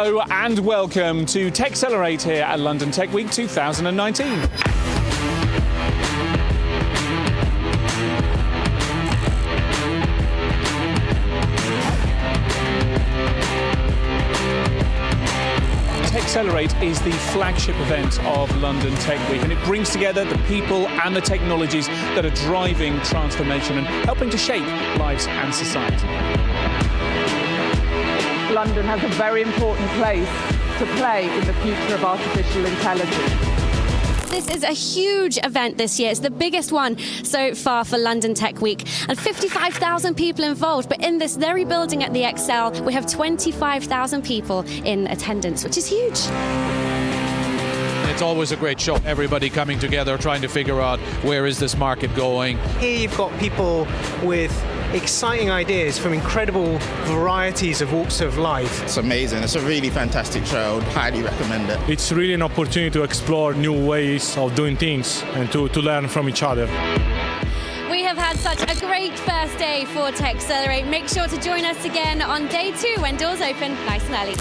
Hello and welcome to TechCelerate here at London Tech Week 2019. TechCelerate is the flagship event of London Tech Week, and it brings together the people and the technologies that are driving transformation and helping to shape lives and society. London has a very important place to play in the future of artificial intelligence. This is a huge event this year. It's the biggest one so far for London Tech Week, and 55,000 people involved. But in this very building at the Excel, we have 25,000 people in attendance, which is huge. It's always a great show. Everybody coming together, trying to figure out where is this market going. Here you've got people with exciting ideas from incredible varieties of walks of life. It's amazing. It's a really fantastic show. I would highly recommend it. It's really an opportunity to explore new ways of doing things and to learn from each other. We have had such a great first day for TechCelerate. Make sure to join us again on day 2 when doors open nice and early.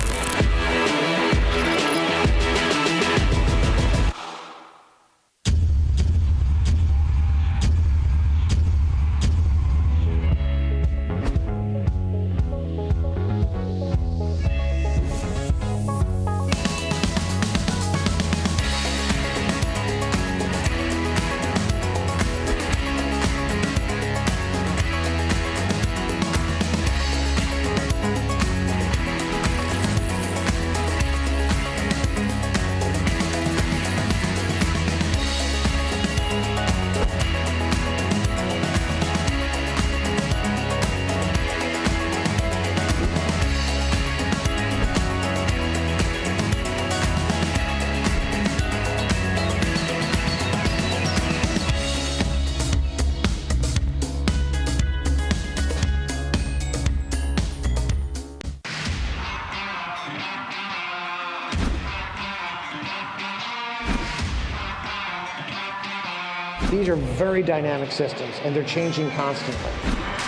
These are very dynamic systems, and they're changing constantly.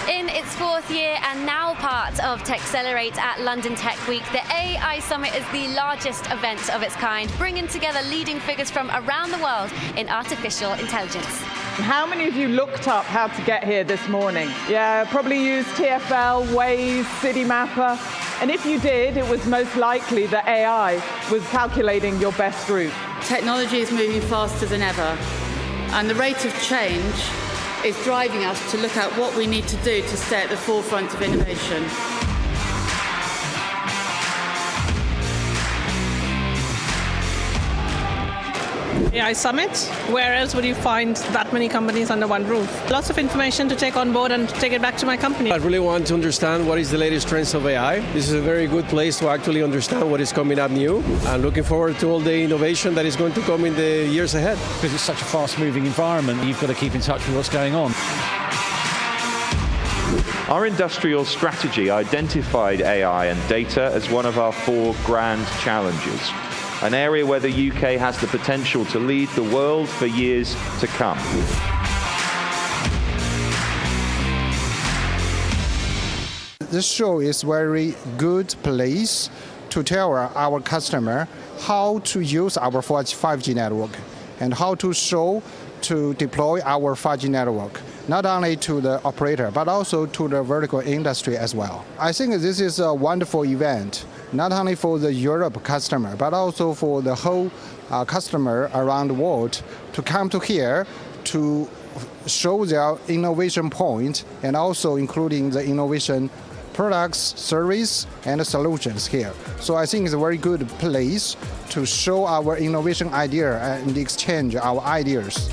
In its 4th year and now part of TechCelerate at London Tech Week, the AI Summit is the largest event of its kind, bringing together leading figures from around the world in artificial intelligence. How many of you looked up how to get here this morning? Yeah, probably used TfL, Waze, Citymapper. And if you did, it was most likely that AI was calculating your best route. Technology is moving faster than ever, and the rate of change is driving us to look at what we need to do to stay at the forefront of innovation. AI Summit. Where else would you find that many companies under one roof? Lots of information to take on board and take it back to my company. I really want to understand what is the latest trends of AI. This is a very good place to actually understand what is coming up new. I'm looking forward to all the innovation that is going to come in the years ahead. Because it's such a fast-moving environment, you've got to keep in touch with what's going on. Our industrial strategy identified AI and data as one of our 4 grand challenges, an area where the UK has the potential to lead the world for years to come. This show is very good place to tell our customer how to use our 5G network and how to show to deploy our 5G network, not only to the operator, but also to the vertical industry as well. I think this is a wonderful event, not only for the Europe customer, but also for the whole customer around the world to come to here to show their innovation point and also including the innovation products, service, and solutions here. So I think it's a very good place to show our innovation idea and exchange our ideas.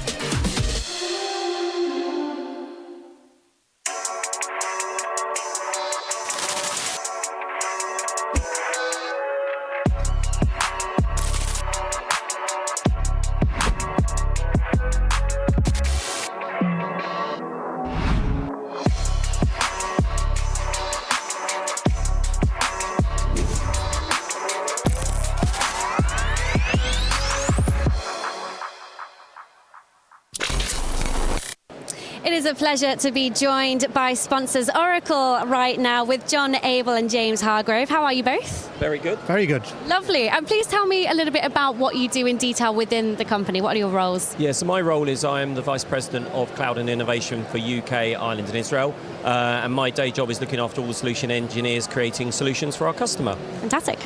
a pleasure to be joined by sponsors Oracle right now with John Abel and James Hargrove. How are you both? Very good. Very good. Lovely. And please tell me a little bit about what you do in detail within the company. What are your roles? Yeah, so my role is I am the Vice President of Cloud and Innovation for UK, Ireland and Israel. And my day job is looking after all the solution engineers creating solutions for our customer. Fantastic.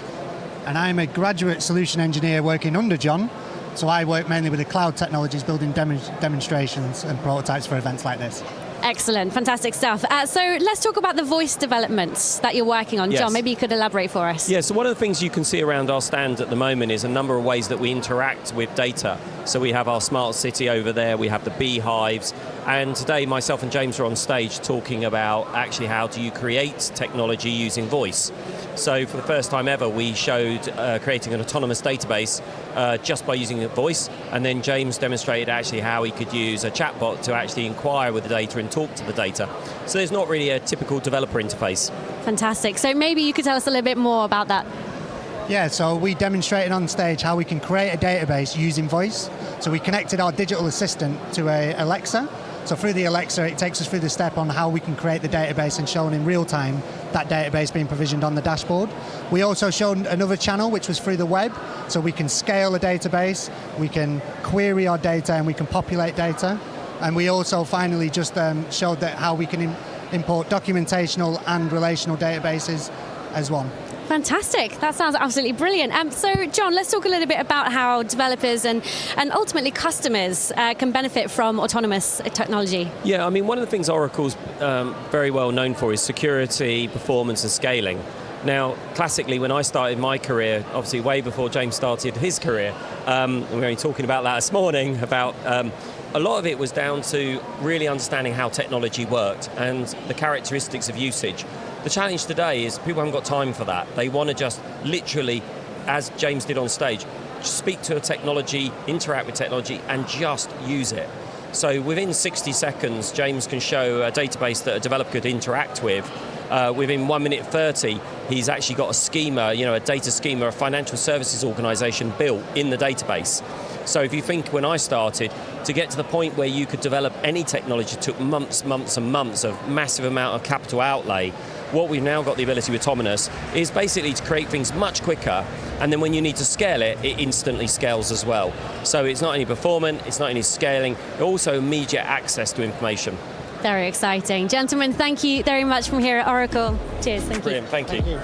And I'm a graduate solution engineer working under John. So I work mainly with the cloud technologies, building demonstrations and prototypes for events like this. Excellent, fantastic stuff. So let's talk about the voice developments that you're working on. Yes. John, maybe you could elaborate for us. Yeah, so one of the things you can see around our stand at the moment is a number of ways that we interact with data. So we have our smart city over there, we have the beehives, and today myself and James are on stage talking about actually how do you create technology using voice. So for the first time ever, we showed creating an autonomous database just by using the voice, and then James demonstrated actually how he could use a chatbot to actually inquire with the data and talk to the data. So there's not really a typical developer interface. Fantastic. So maybe you could tell us a little bit more about that. Yeah, so we demonstrated on stage how we can create a database using voice. So we connected our digital assistant to a Alexa. So through the Alexa, it takes us through the step on how we can create the database and showing in real time that database being provisioned on the dashboard. We also showed another channel, which was through the web. So we can scale a database, we can query our data, and we can populate data. And we also finally just showed that how we can import documentational and relational databases as one. Fantastic. That sounds absolutely brilliant. So, John, let's talk a little bit about how developers and ultimately customers can benefit from autonomous technology. Yeah, I mean, one of the things Oracle's very well known for is security, performance and scaling. Now, classically, when I started my career, obviously way before James started his career, and we were only talking about that this morning, about a lot of it was down to really understanding how technology worked and the characteristics of usage. The challenge today is people haven't got time for that. They want to just literally, as James did on stage, speak to a technology, interact with technology, and just use it. So within 60 seconds, James can show a database that a developer could interact with. Within 1 minute 30, he's actually got a schema, a data schema, a financial services organization built in the database. So if you think when I started, to get to the point where you could develop any technology took months and months of massive amount of capital outlay. What we've now got the ability with Autonomous is basically to create things much quicker, and then when you need to scale it, it instantly scales as well. So it's not only performant, it's not only scaling, but also immediate access to information. Very exciting. Gentlemen, thank you very much from here at Oracle. Cheers, thank you. Brilliant, thank you.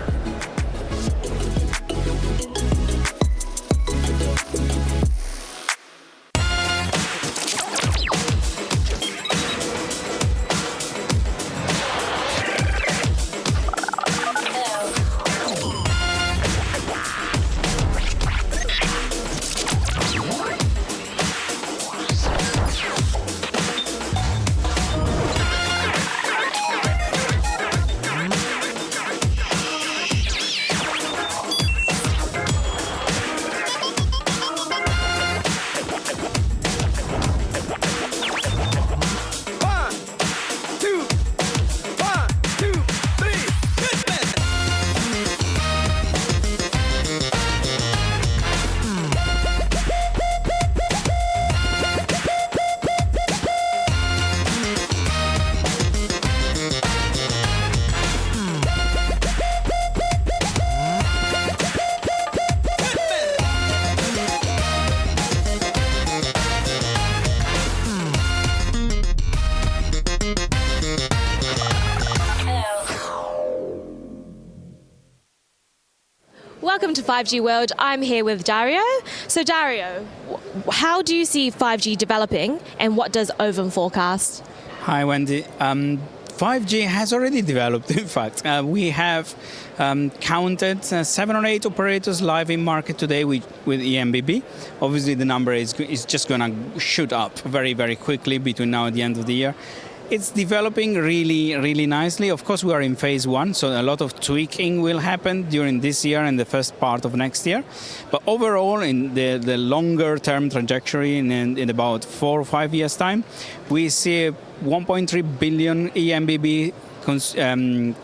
Welcome to 5G World. I'm here with Dario. So Dario, how do you see 5G developing and what does Oven forecast? Hi Wendy. 5G has already developed, in fact. We have counted 7 or 8 operators live in market today with EMBB. Obviously the number is just going to shoot up very, very quickly between now and the end of the year. It's developing really, really nicely. Of course, we are in phase 1, so a lot of tweaking will happen during this year and the first part of next year. But overall, in the longer-term trajectory, in about 4 or 5 years' time, we see 1.3 billion EMBB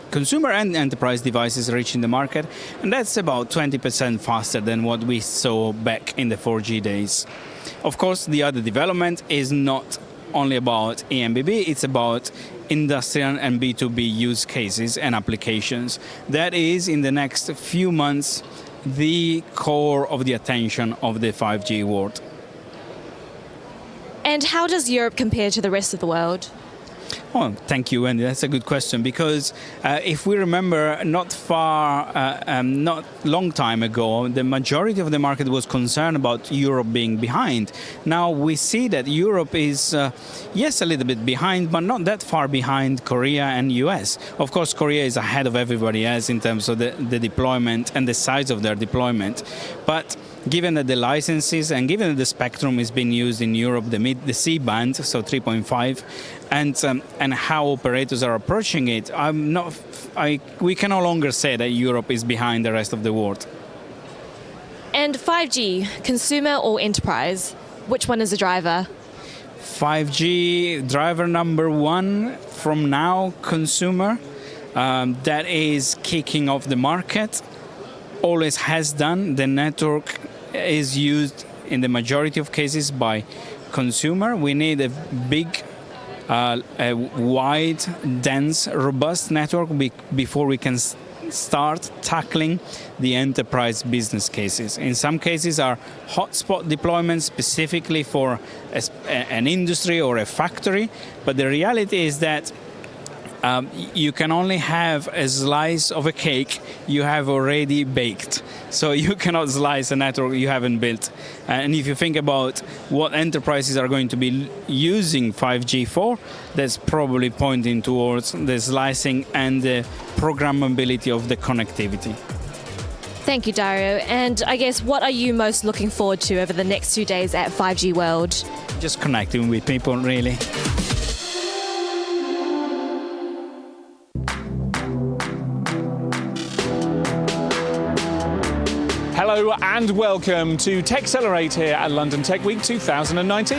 consumer and enterprise devices reaching the market, and that's about 20% faster than what we saw back in the 4G days. Of course, the other development is not only about EMBB, it's about industrial and B2B use cases and applications. That is, in the next few months, the core of the attention of the 5G world. And how does Europe compare to the rest of the world? Oh, thank you, Wendy. That's a good question, because if we remember, not long time ago, the majority of the market was concerned about Europe being behind. Now we see that Europe is, yes, a little bit behind, but not that far behind Korea and US. Of course, Korea is ahead of everybody else in terms of the deployment and the size of their deployment. But given that the licenses and given that the spectrum is being used in Europe, the C-band, so 3.5, and how operators are approaching it, we can no longer say that Europe is behind the rest of the world. And 5G, consumer or enterprise? Which one is the driver? 5G, driver number one from now, consumer. That is kicking off the market. Always has done. The network is used in the majority of cases by consumer. We need a big, a wide, dense, robust network before we can start tackling the enterprise business cases. In some cases are hotspot deployments specifically for an industry or a factory, but the reality is that you can only have a slice of a cake you have already baked. So you cannot slice a network you haven't built. And if you think about what enterprises are going to be using 5G for, that's probably pointing towards the slicing and the programmability of the connectivity. Thank you, Dario. And I guess, what are you most looking forward to over the next 2 days at 5G World? Just connecting with people, really. Hello and welcome to TechCelerate here at London Tech Week 2019.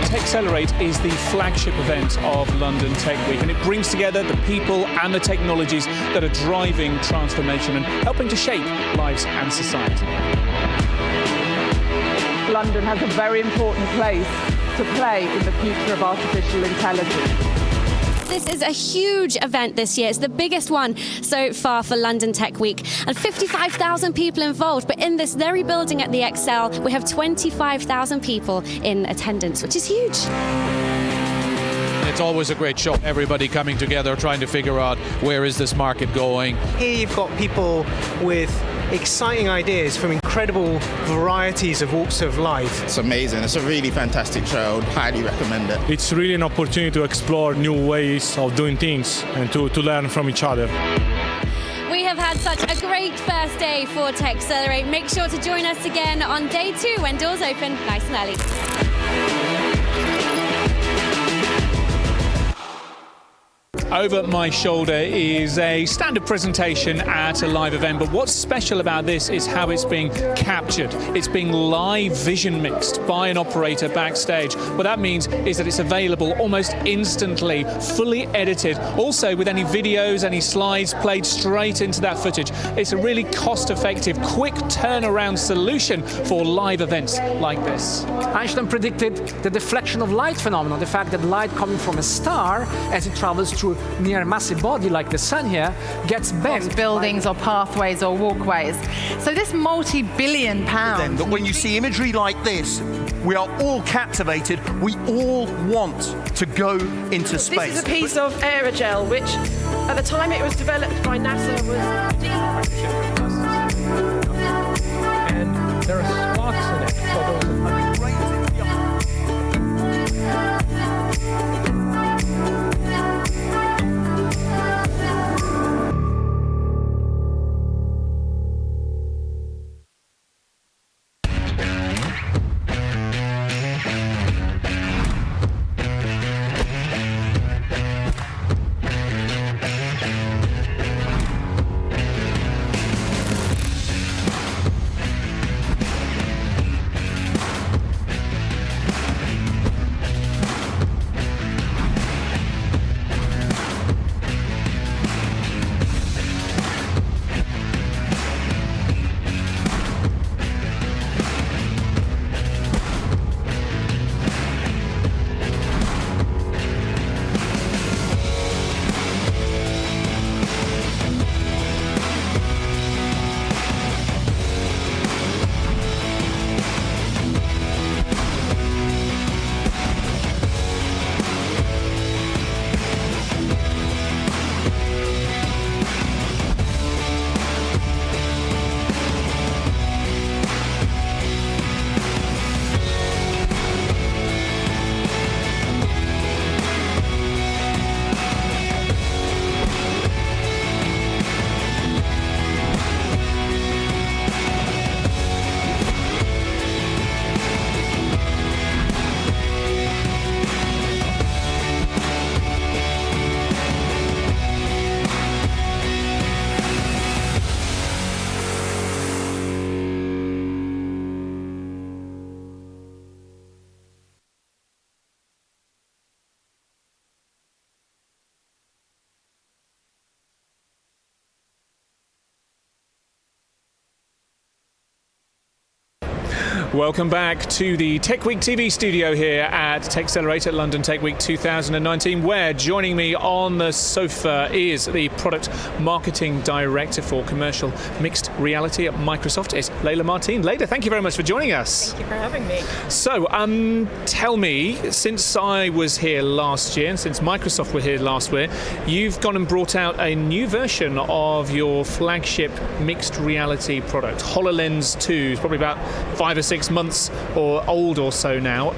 TechCelerate is the flagship event of London Tech Week, and it brings together the people and the technologies that are driving transformation and helping to shape lives and society. London has a very important place to play in the future of artificial intelligence. This is a huge event this year. It's the biggest one so far for London Tech Week. And 55,000 people involved. But in this very building at the Excel, we have 25,000 people in attendance, which is huge. It's always a great show. Everybody coming together, trying to figure out where is this market going. Here you've got people with exciting ideas from incredible varieties of walks of life. It's amazing. It's a really fantastic show. I would highly recommend it. It's really an opportunity to explore new ways of doing things and to learn from each other. We have had such a great first day for TechCelerate. Make sure to join us again on day 2 when doors open nice and early. Over my shoulder is a standard presentation at a live event, but what's special about this is how it's being captured. It's being live vision mixed by an operator backstage. What that means is that it's available almost instantly, fully edited, also with any videos, any slides played straight into that footage. It's a really cost-effective, quick turnaround solution for live events like this. Einstein predicted the deflection of light phenomenon, the fact that light coming from a star, as it travels through near a massive body like the sun here, gets bent. Buildings or pathways or walkways. So this multi-billion pound... Then that when you see imagery like this, we are all captivated. We all want to go into space. This is a piece of aerogel, which at the time it was developed by NASA was... And there are sparks in it. So Welcome back to the Tech Week TV studio here at TechCelerator London Tech Week 2019, where joining me on the sofa is the Product Marketing Director for Commercial Mixed Reality at Microsoft. It's Leila Martin. Leila, thank you very much for joining us. Thank you for having me. So, tell me, since I was here last year and since Microsoft were here last year, you've gone and brought out a new version of your flagship mixed reality product, HoloLens 2. It's probably about 5 or 6 months or old or so now.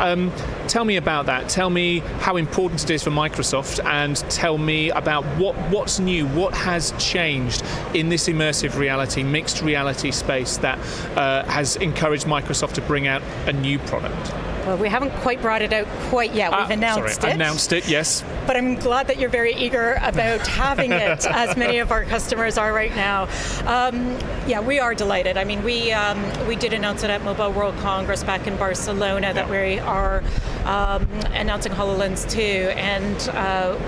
Tell me about that. Tell me how important it is for Microsoft, and tell me about what's new, what has changed in this immersive reality, mixed reality space that has encouraged Microsoft to bring out a new product. Well, we haven't quite brought it out quite yet. We've announced it. Announced it, yes. But I'm glad that you're very eager about having it, as many of our customers are right now. Yeah, we are delighted. I mean, we did announce it at Mobile World Congress back in Barcelona that we are announcing HoloLens 2, and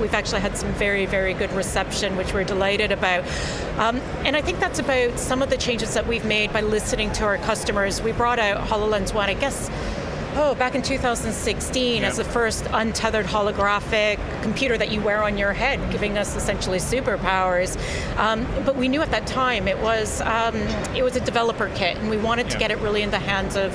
we've actually had some very, very good reception, which we're delighted about. And I think that's about some of the changes that we've made by listening to our customers. We brought out HoloLens 1, I guess, back in 2016 as the first untethered holographic computer that you wear on your head, giving us essentially superpowers. But we knew at that time it was a developer kit, and we wanted to get it really in the hands of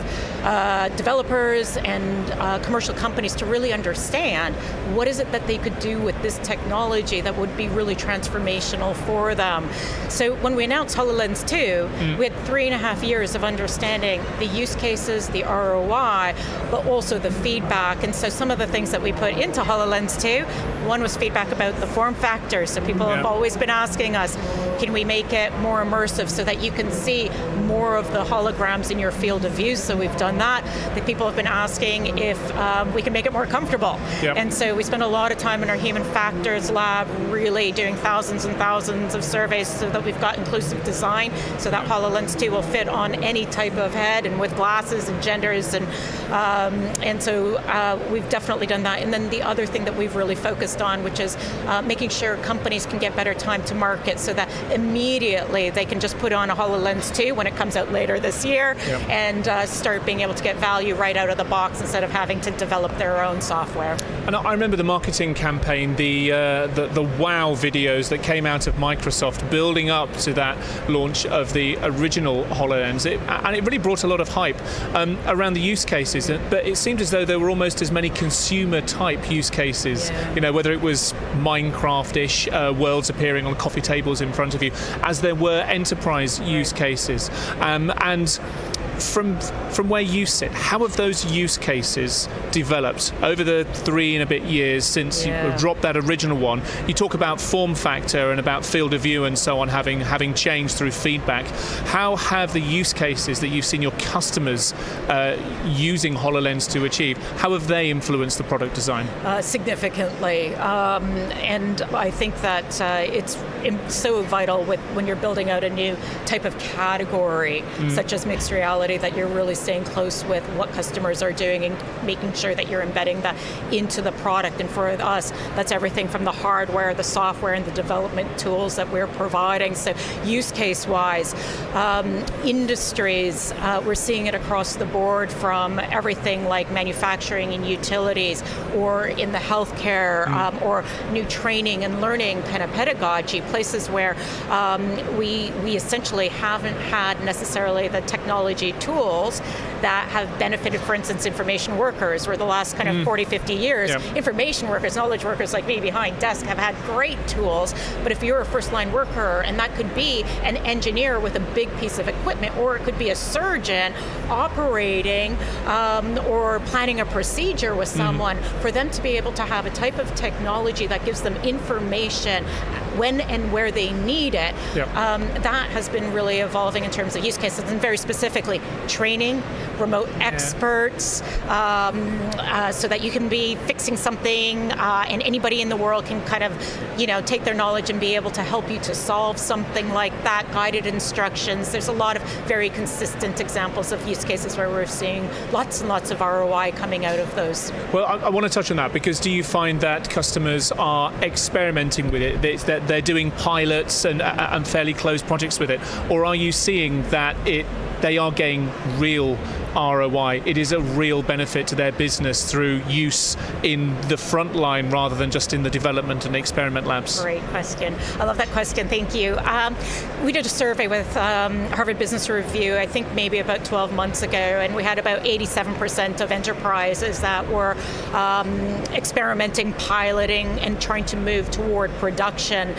developers and commercial companies to really understand what is it that they could do with this technology that would be really transformational for them. So when we announced HoloLens 2, we had 3.5 years of understanding the use cases, the ROI, but also the feedback. And so some of the things that we put into HoloLens 2, one was feedback about the form factor. So people have always been asking us, can we make it more immersive so that you can see more of the holograms in your field of view? So we've done that. The people have been asking if we can make it more comfortable. And so we spent a lot of time in our human factors lab really doing thousands and thousands of surveys so that we've got inclusive design, so that HoloLens 2 will fit on any type of head and with glasses and genders, and so we've definitely done that. And then the other thing that we've really focused on, which is making sure companies can get better time to market, so that immediately they can just put on a HoloLens 2 when it comes out later this year and start being able to get value right out of the box instead of having to develop their own software. And I remember the marketing campaign, the wow videos that came out of Microsoft building up to that launch of the original HoloLens, and it really brought a lot of hype around the use cases, but it seemed as though there were almost as many consumer type use cases, you know, whether it was Minecraft-ish worlds appearing on coffee tables in front of you, as there were enterprise use cases. And from where you sit, how have those use cases developed over the 3 and a bit years since you dropped that original one? You talk about form factor and about field of view and so on having changed through feedback. How have the use cases that you've seen your customers using HoloLens to achieve, how have they influenced the product design? Significantly. And I think that it's so vital when you're building out a new type of category, such as mixed reality, that you're really staying close with what customers are doing and making sure that you're embedding that into the product. And for us, that's everything from the hardware, the software, and the development tools that we're providing. So use case wise, industries, we're seeing it across the board, from everything like manufacturing and utilities, or in the healthcare, or new training and learning kind of pedagogy, places where we essentially haven't had necessarily the technology tools that have benefited, for instance, information workers, where the last kind of 40, 50 years, information workers, knowledge workers like me behind desk have had great tools. But if you're a first-line worker, and that could be an engineer with a big piece of equipment, or it could be a surgeon operating or planning a procedure with someone, for them to be able to have a type of technology that gives them information when and where they need it, that has been really evolving in terms of use cases, and very specifically training, remote experts, so that you can be fixing something and anybody in the world can kind of, take their knowledge and be able to help you to solve something like that, guided instructions. There's a lot of very consistent examples of use cases where we're seeing lots and lots of ROI coming out of those. Well, I want to touch on that, because do you find that customers are experimenting with it, that they're doing pilots and fairly close projects with it, or are you seeing that they are getting real ROI. It is a real benefit to their business through use in the front line rather than just in the development and experiment labs? Great question. I love that question. Thank you. We did a survey with Harvard Business Review, I think maybe about 12 months ago, and we had about 87% of enterprises that were experimenting, piloting, and trying to move toward production.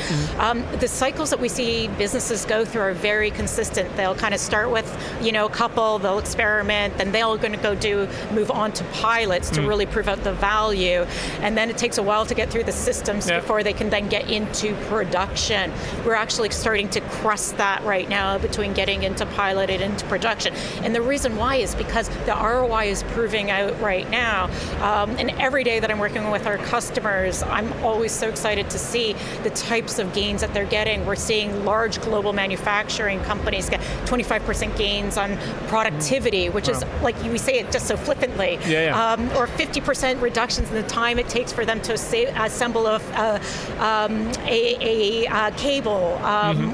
The cycles that we see businesses go through are very consistent. They'll kind of start with, a couple, they'll experiment, then they're going to move on to pilots to really prove out the value. And then it takes a while to get through the systems before they can then get into production. We're actually starting to cross that right now between getting into pilot and into production. And the reason why is because the ROI is proving out right now. And every day that I'm working with our customers, I'm always so excited to see the types of gains that they're getting. We're seeing large global manufacturing companies get 25% gains on productivity, which is, like we say it just so flippantly, or 50% reductions in the time it takes for them to assemble a cable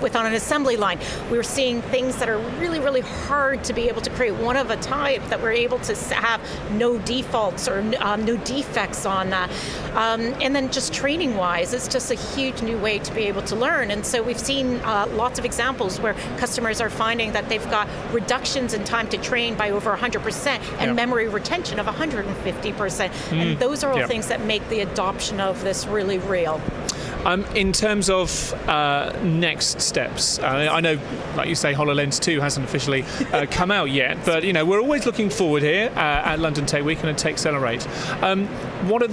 within an assembly line. We're seeing things that are really, really hard to be able to create, one of a type that we're able to have no defaults or no defects on that. And then just training-wise, it's just a huge new way to be able to learn. And so we've seen lots of examples where customers are finding that they've got reductions in time to train by over 100% and memory retention of 150%. And those are all things that make the adoption of this really real. In terms of next steps, I know, like you say, HoloLens 2 hasn't officially come out yet, but we're always looking forward here at London Tech Week and at TechCelerate. What are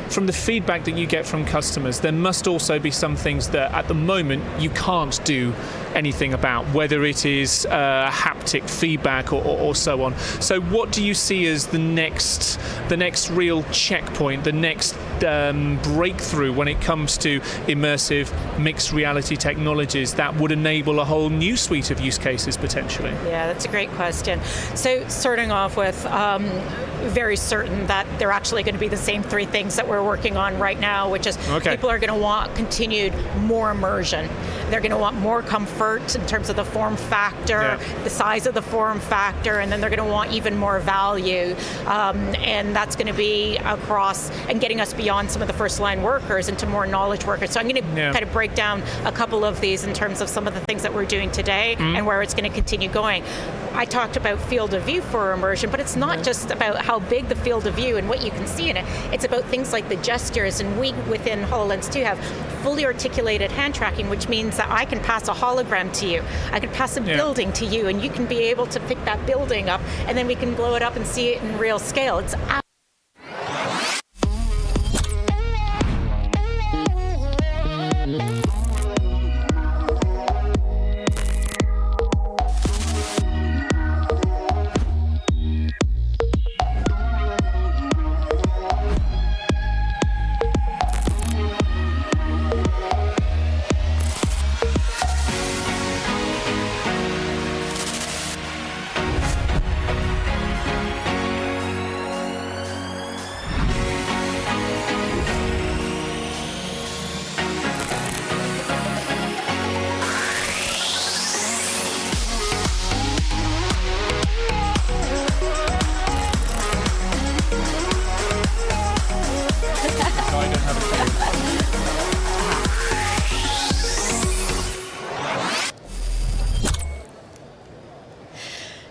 from the feedback that you get from customers, there must also be some things that at the moment you can't do anything about, whether it is haptic feedback or so on. So what do you see as the next real checkpoint, the next breakthrough when it comes to immersive mixed reality technologies that would enable a whole new suite of use cases potentially? Yeah, that's a great question. So starting off with very certain that they're actually going to be the same three things that we're working on right now, which is people are going to want continued more immersion. They're going to want more comfort in terms of the form factor, the size of the form factor, and then they're going to want even more value. And that's going to be across and getting us beyond some of the first line workers into more knowledge workers. So I'm going to kind of break down a couple of these in terms of some of the things that we're doing today and where it's going to continue going. I talked about field of view for immersion, but it's not just about how big the field of view and what you can see in it. It's about things like the gestures, and we within HoloLens 2 have fully articulated hand tracking, which means that I can pass a hologram to you. I can pass a building to you, and you can be able to pick that building up, and then we can blow it up and see it in real scale. It's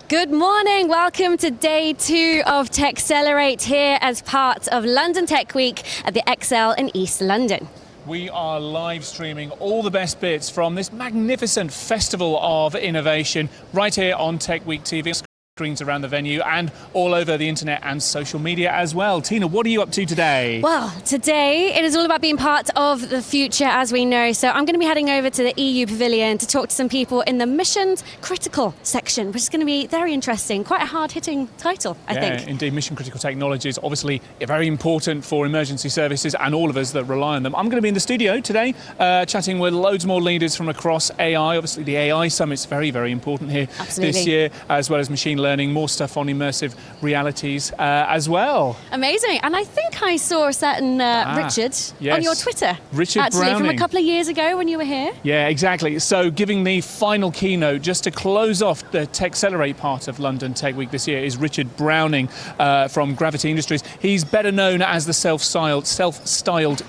Good morning, welcome to day 2 of TechCelerate here as part of London Tech Week at the ExCeL in East London. We are live streaming all the best bits from this magnificent festival of innovation right here on Tech Week TV. Screens around the venue and all over the internet and social media as well. Tina, what are you up to today? Well, today it is all about being part of the future, as we know. So I'm going to be heading over to the EU Pavilion to talk to some people in the missions critical section, which is going to be very interesting. Quite a hard-hitting title, I think. Yeah, indeed. Mission critical technologies, obviously very important for emergency services and all of us that rely on them. I'm going to be in the studio today chatting with loads more leaders from across AI. Obviously, the AI Summit's very, very important here this year, as well as machine learning learning, more stuff on immersive realities as well. Amazing. And I think I saw a certain Richard on your Twitter. Richard actually, Browning. from a couple of years ago when you were here. Yeah, exactly. So giving the final keynote just to close off the TechCelerate part of London Tech Week this year is Richard Browning from Gravity Industries. He's better known as the self-styled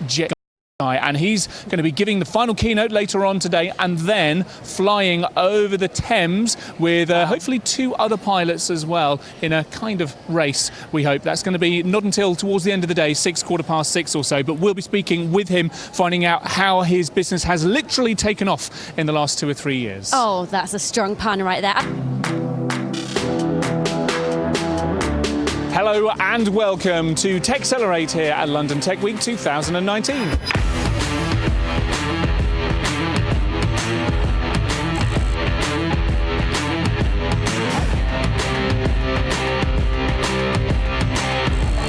jet guy, and he's going to be giving the final keynote later on today and then flying over the Thames with hopefully 2 other pilots as well in a kind of race, we hope. That's going to be not until towards the end of the day, 6:15 or so, but we'll be speaking with him, finding out how his business has literally taken off in the last 2 or 3 years. Oh, that's a strong pun right there. Hello and welcome to TechCelerate here at London Tech Week 2019.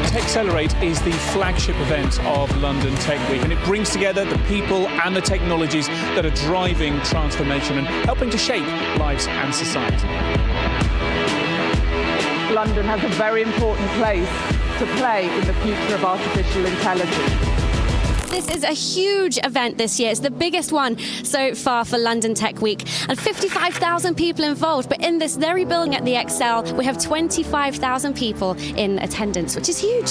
TechCelerate is the flagship event of London Tech Week, and it brings together the people and the technologies that are driving transformation and helping to shape lives and society. London has a very important place to play in the future of artificial intelligence. This is a huge event this year. It's the biggest one so far for London Tech Week, and 55,000 people involved. But in this very building at the Excel, we have 25,000 people in attendance, which is huge.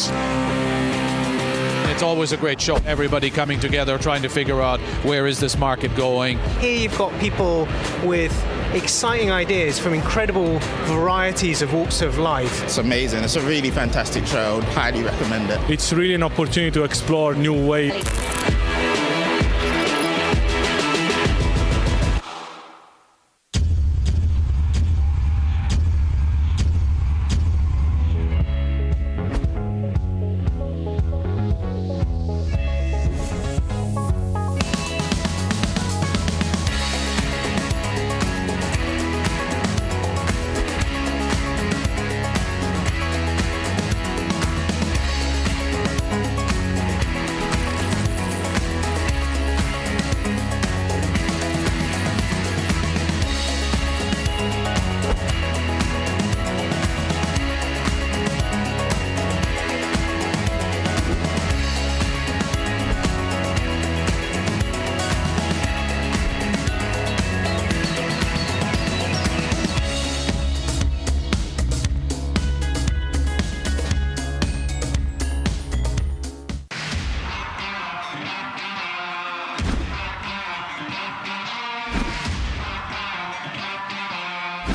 It's always a great show. Everybody coming together, trying to figure out where is this market going. Here you've got people with exciting ideas from incredible varieties of walks of life. It's amazing. It's a really fantastic show. I would highly recommend it. It's really an opportunity to explore new ways.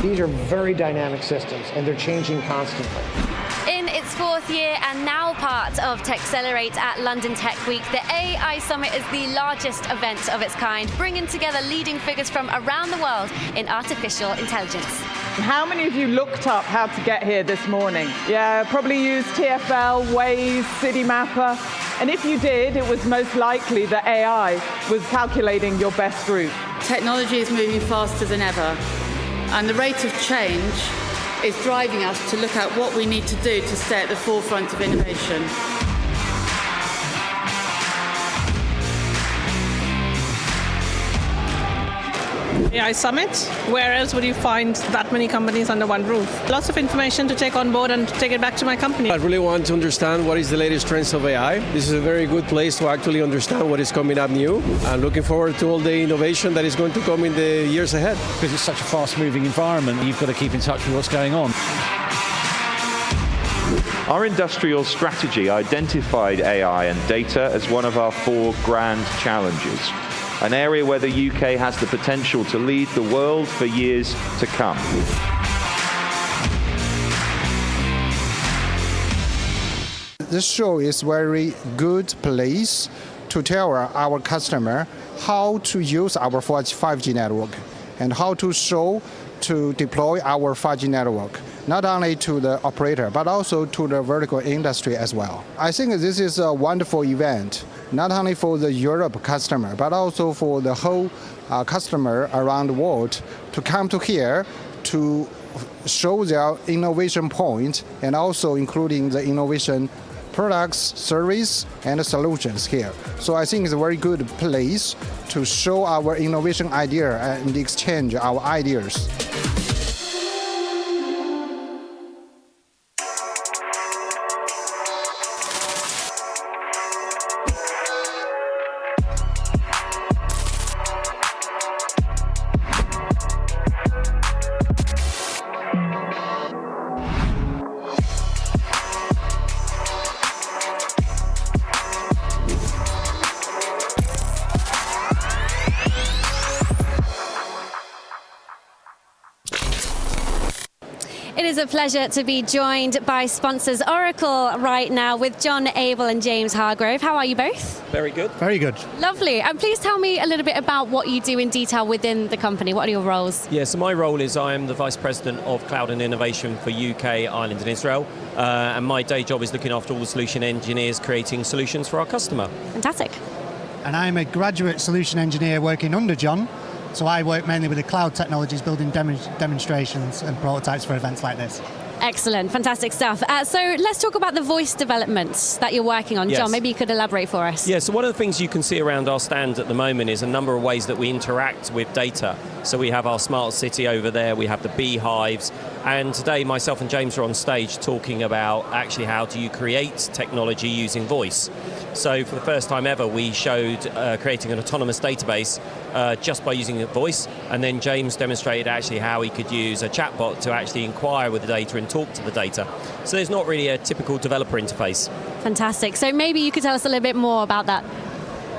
These are very dynamic systems, and they're changing constantly. In its 4th year and now part of TechCelerate at London Tech Week, the AI Summit is the largest event of its kind, bringing together leading figures from around the world in artificial intelligence. How many of you looked up how to get here this morning? Yeah, probably used TfL, Waze, Citymapper. And if you did, it was most likely that AI was calculating your best route. Technology is moving faster than ever, and the rate of change is driving us to look at what we need to do to stay at the forefront of innovation. AI Summit. Where else would you find that many companies under one roof? Lots of information to take on board and take it back to my company. I really want to understand what is the latest trends of AI. This is a very good place to actually understand what is coming up new. I'm looking forward to all the innovation that is going to come in the years ahead. Because it's such a fast-moving environment, you've got to keep in touch with what's going on. Our industrial strategy identified AI and data as one of our 4 grand challenges, an area where the UK has the potential to lead the world for years to come. This show is very good place to tell our customer how to use our 5G network and how to show to deploy our 5G network, not only to the operator, but also to the vertical industry as well. I think this is a wonderful event, not only for the Europe customer, but also for the whole customer around the world to come to here to show their innovation point and also including the innovation products, service, and solutions here. So I think it's a very good place to show our innovation idea and exchange our ideas. It is a pleasure to be joined by sponsors Oracle right now with John Abel and James Hargrove. How are you both? Very good. Very good. Lovely. And please tell me a little bit about what you do in detail within the company. What are your roles? Yeah, so my role is I am the Vice President of Cloud and Innovation for UK, Ireland and Israel. And my day job is looking after all the solution engineers creating solutions for our customer. Fantastic. And I'm a graduate solution engineer working under John. So I work mainly with the cloud technologies, building demonstrations and prototypes for events like this. Excellent, fantastic stuff. So let's talk about the voice developments that you're working on. Yes. John, maybe you could elaborate for us. Yeah, so one of the things you can see around our stand at the moment is a number of ways that we interact with data. So we have our smart city over there, we have the beehives, and today myself and James are on stage talking about actually how do you create technology using voice. So for the first time ever, we showed creating an autonomous database just by using a voice, and then James demonstrated actually how he could use a chatbot to actually inquire with the data and talk to the data. So there's not really a typical developer interface. Fantastic. So maybe you could tell us a little bit more about that.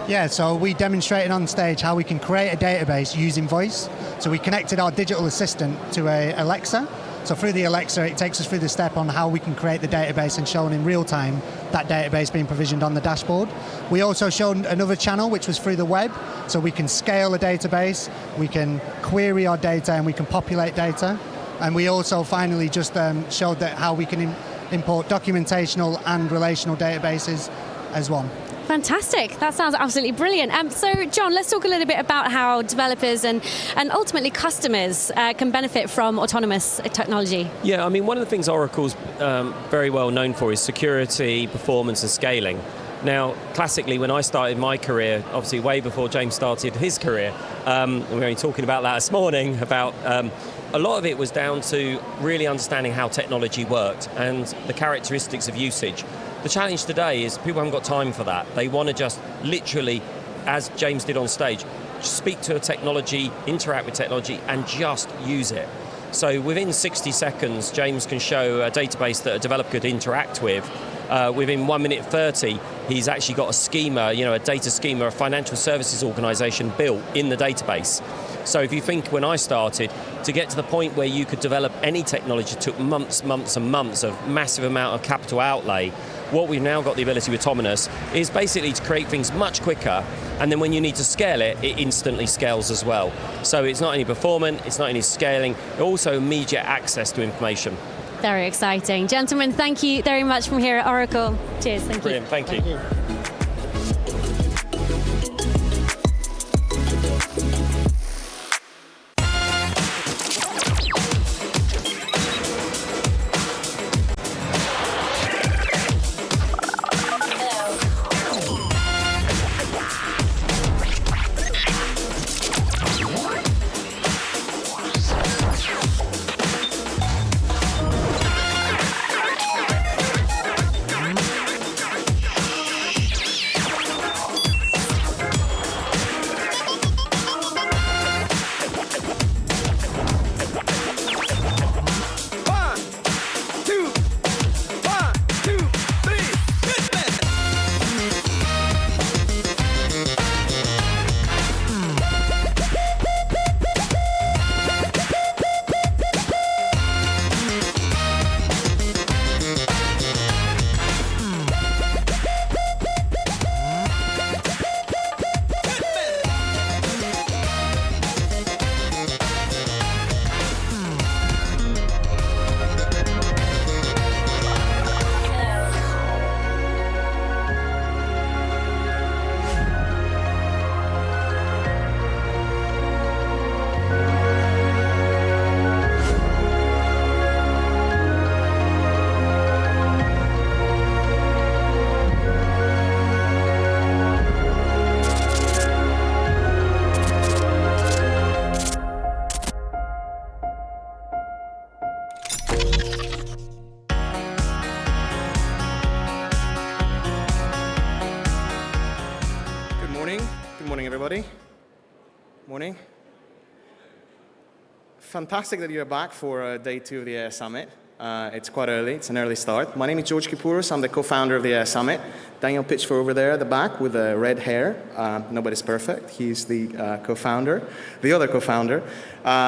Yeah, so we demonstrated on stage how we can create a database using voice. So we connected our digital assistant to a Alexa. So through the Alexa, it takes us through the step on how we can create the database and showing in real time that database being provisioned on the dashboard. We also showed another channel, which was through the web. So we can scale a database, we can query our data, and we can populate data. And we also finally just showed that how we can import documentational and relational databases as one. Fantastic. That sounds absolutely brilliant. So, John, let's talk a little bit about how developers and ultimately customers can benefit from autonomous technology. Yeah, I mean, one of the things Oracle's very well known for is security, performance and scaling. Now, classically, when I started my career, obviously way before James started his career, and we were only talking about that this morning, about a lot of it was down to really understanding how technology worked and the characteristics of usage. The challenge today is people haven't got time for that. They want to just literally, as James did on stage, speak to a technology, interact with technology, and just use it. So within 60 seconds, James can show a database that a developer could interact with. Within 1 minute 30, he's actually got a schema, a data schema, a financial services organization built in the database. So if you think when I started, to get to the point where you could develop any technology took months and months of massive amount of capital outlay. What we've now got the ability with Autonomous is basically to create things much quicker, and then when you need to scale it, it instantly scales as well. So it's not only performant, it's not only scaling, but also immediate access to information. Very exciting. Gentlemen, thank you very much from here at Oracle. Cheers, thank you. Brilliant, thank you. everybody. Morning. Fantastic that you're back for day 2 of the Summit. It's quite early. It's an early start. My name is George Kipouros. I'm the co-founder of the AI Summit. Daniel Pitchford over there at the back with the red hair. Nobody's perfect. He's the co-founder, the other co-founder.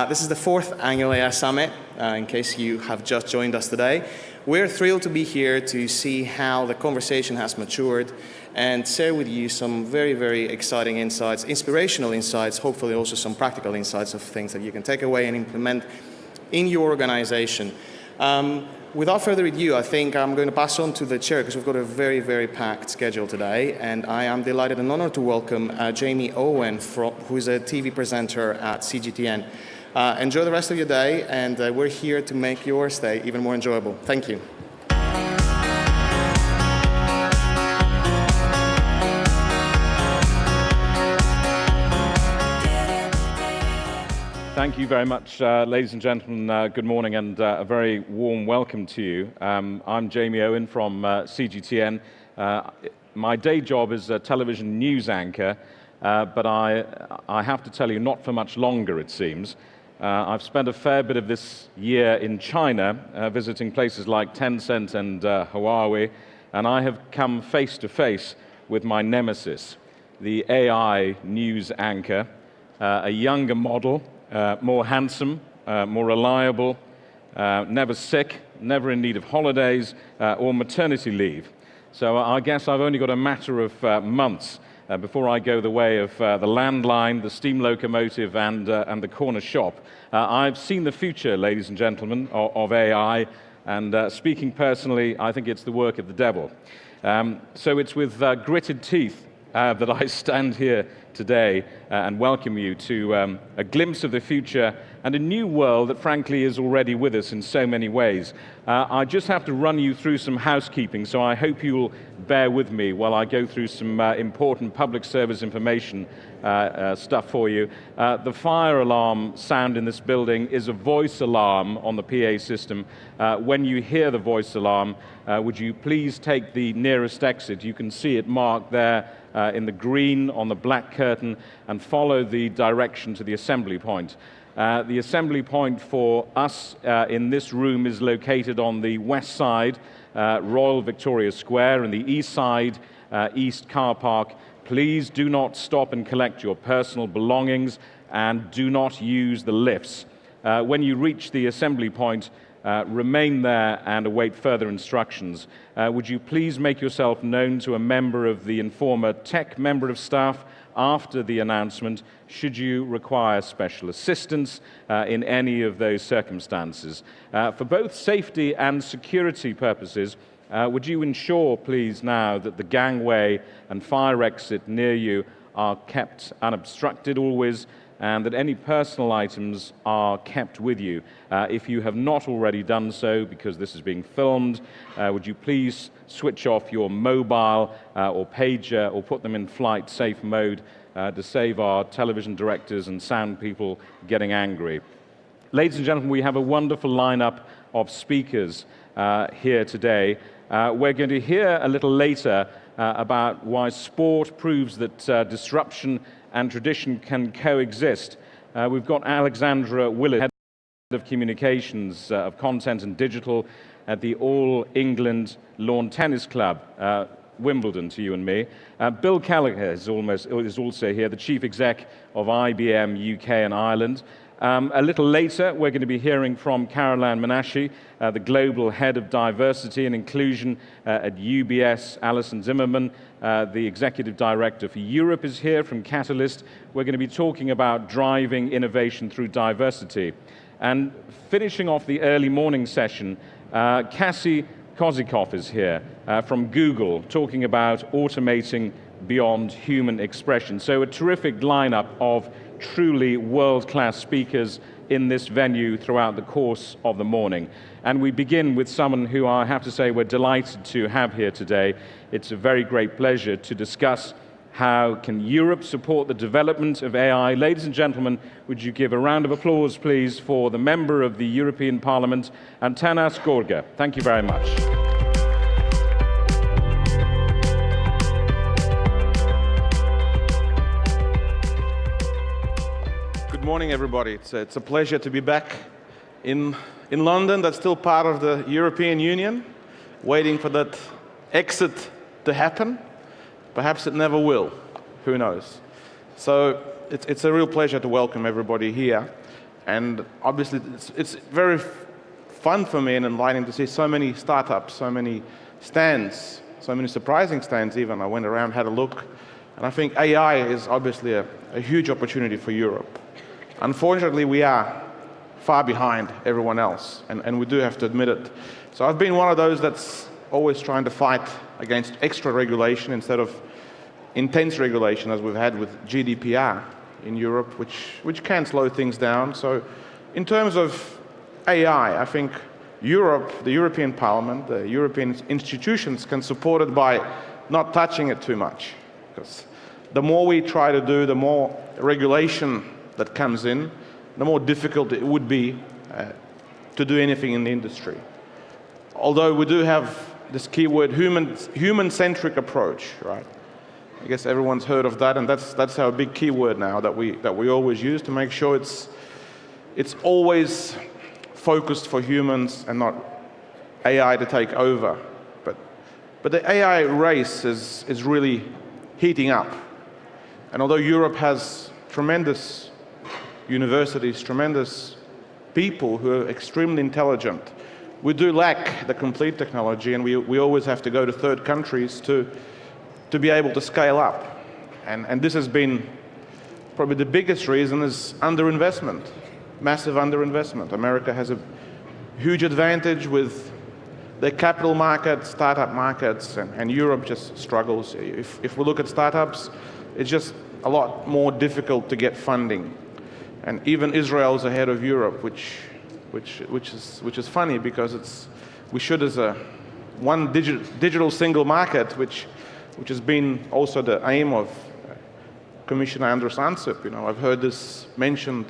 This is the 4th annual AI Summit, in case you have just joined us today. We're thrilled to be here to see how the conversation has matured and share with you some very, very exciting insights, inspirational insights, hopefully also some practical insights of things that you can take away and implement in your organization. Without further ado, I think I'm going to pass on to the chair because we've got a very, very packed schedule today, and I am delighted and honored to welcome Jamie Owen, who is a TV presenter at CGTN. Enjoy the rest of your day, and we're here to make your stay even more enjoyable. Thank you. Thank you very much, ladies and gentlemen. Good morning and a very warm welcome to you. I'm Jamie Owen from CGTN. My day job is a television news anchor, but I have to tell you, not for much longer, it seems. I've spent a fair bit of this year in China, visiting places like Tencent and Huawei, and I have come face to face with my nemesis, the AI news anchor, a younger model, more handsome, more reliable, never sick, never in need of holidays or maternity leave. So I guess I've only got a matter of months before I go the way of the landline, the steam locomotive, and the corner shop. I've seen the future, ladies and gentlemen, of AI, and speaking personally, I think it's the work of the devil. So it's with gritted teeth that I stand here today and welcome you to a glimpse of the future and a new world that frankly is already with us in so many ways. I just have to run you through some housekeeping, so I hope you will bear with me while I go through some important public service information stuff for you. The fire alarm sound in this building is a voice alarm on the PA system. When you hear the voice alarm, would you please take the nearest exit? You can see it marked there in the green on the black curtain, and follow the direction to the assembly point. The assembly point for us in this room is located on the west side, Royal Victoria Square, and the east side, East Car Park. Please do not stop and collect your personal belongings, and do not use the lifts. When you reach the assembly point, remain there and await further instructions. Would you please make yourself known to a member of the Informer Tech member of staff after the announcement, should you require special assistance in any of those circumstances. For both safety and security purposes, would you ensure, please, now that the gangway and fire exit near you are kept unobstructed always, and that any personal items are kept with you. If you have not already done so, because this is being filmed, would you please switch off your mobile or pager, or put them in flight safe mode to save our television directors and sound people getting angry. Ladies and gentlemen, we have a wonderful lineup of speakers here today. We're going to hear a little later about why sport proves that disruption and tradition can coexist. We've got Alexandra Willett, Head of Communications, of Content and Digital at the All England Lawn Tennis Club, Wimbledon to you and me. Bill Gallagher is also here, the Chief Exec of IBM UK and Ireland. A little later, we're going to be hearing from Caroline Menashe, the Global Head of Diversity and Inclusion at UBS. Alison Zimmerman, the Executive Director for Europe, is here from Catalyst. We're going to be talking about driving innovation through diversity. And finishing off the early morning session, Cassie Kozikoff is here from Google, talking about automating beyond human expression. So a terrific lineup of truly world-class speakers in this venue throughout the course of the morning. And we begin with someone who I have to say we're delighted to have here today. It's a very great pleasure to discuss how can Europe support the development of AI. Ladies and gentlemen, would you give a round of applause, please, for the member of the European Parliament, Antanas Gorga. Thank you very much. Good morning, everybody. It's a pleasure to be back in in London that's still part of the European Union, waiting for that exit to happen. Perhaps it never will. Who knows? So it's a real pleasure to welcome everybody here. And obviously it's very fun for me and enlightening to see so many startups, so many stands, so many surprising stands even. I went around, had a look, and I think AI is obviously a huge opportunity for Europe. Unfortunately, we are far behind everyone else, and we do have to admit it. So I've been one of those that's always trying to fight against extra regulation instead of intense regulation, as we've had with GDPR in Europe, which can slow things down. So in terms of AI, I think Europe, the European Parliament, the European institutions can support it by not touching it too much. Because the more we try to do, the more regulation that comes in, the more difficult it would be to do anything in the industry. Although we do have this keyword, human-centric approach, right? I guess everyone's heard of that, and that's our big keyword now that we always use to make sure it's always focused for humans and not AI to take over. But the AI race is really heating up. And although Europe has tremendous universities, tremendous people who are extremely intelligent, we do lack the complete technology, and we always have to go to third countries to be able to scale up. And this has been probably the biggest reason is underinvestment, massive underinvestment. America has a huge advantage with their capital markets, startup markets, and Europe just struggles. If we look at startups, it's just a lot more difficult to get funding. And even Israel's ahead of Europe, which is funny because we should as a one digital single market, which has been also the aim of Commissioner Andrus Ansip. You know, I've heard this mentioned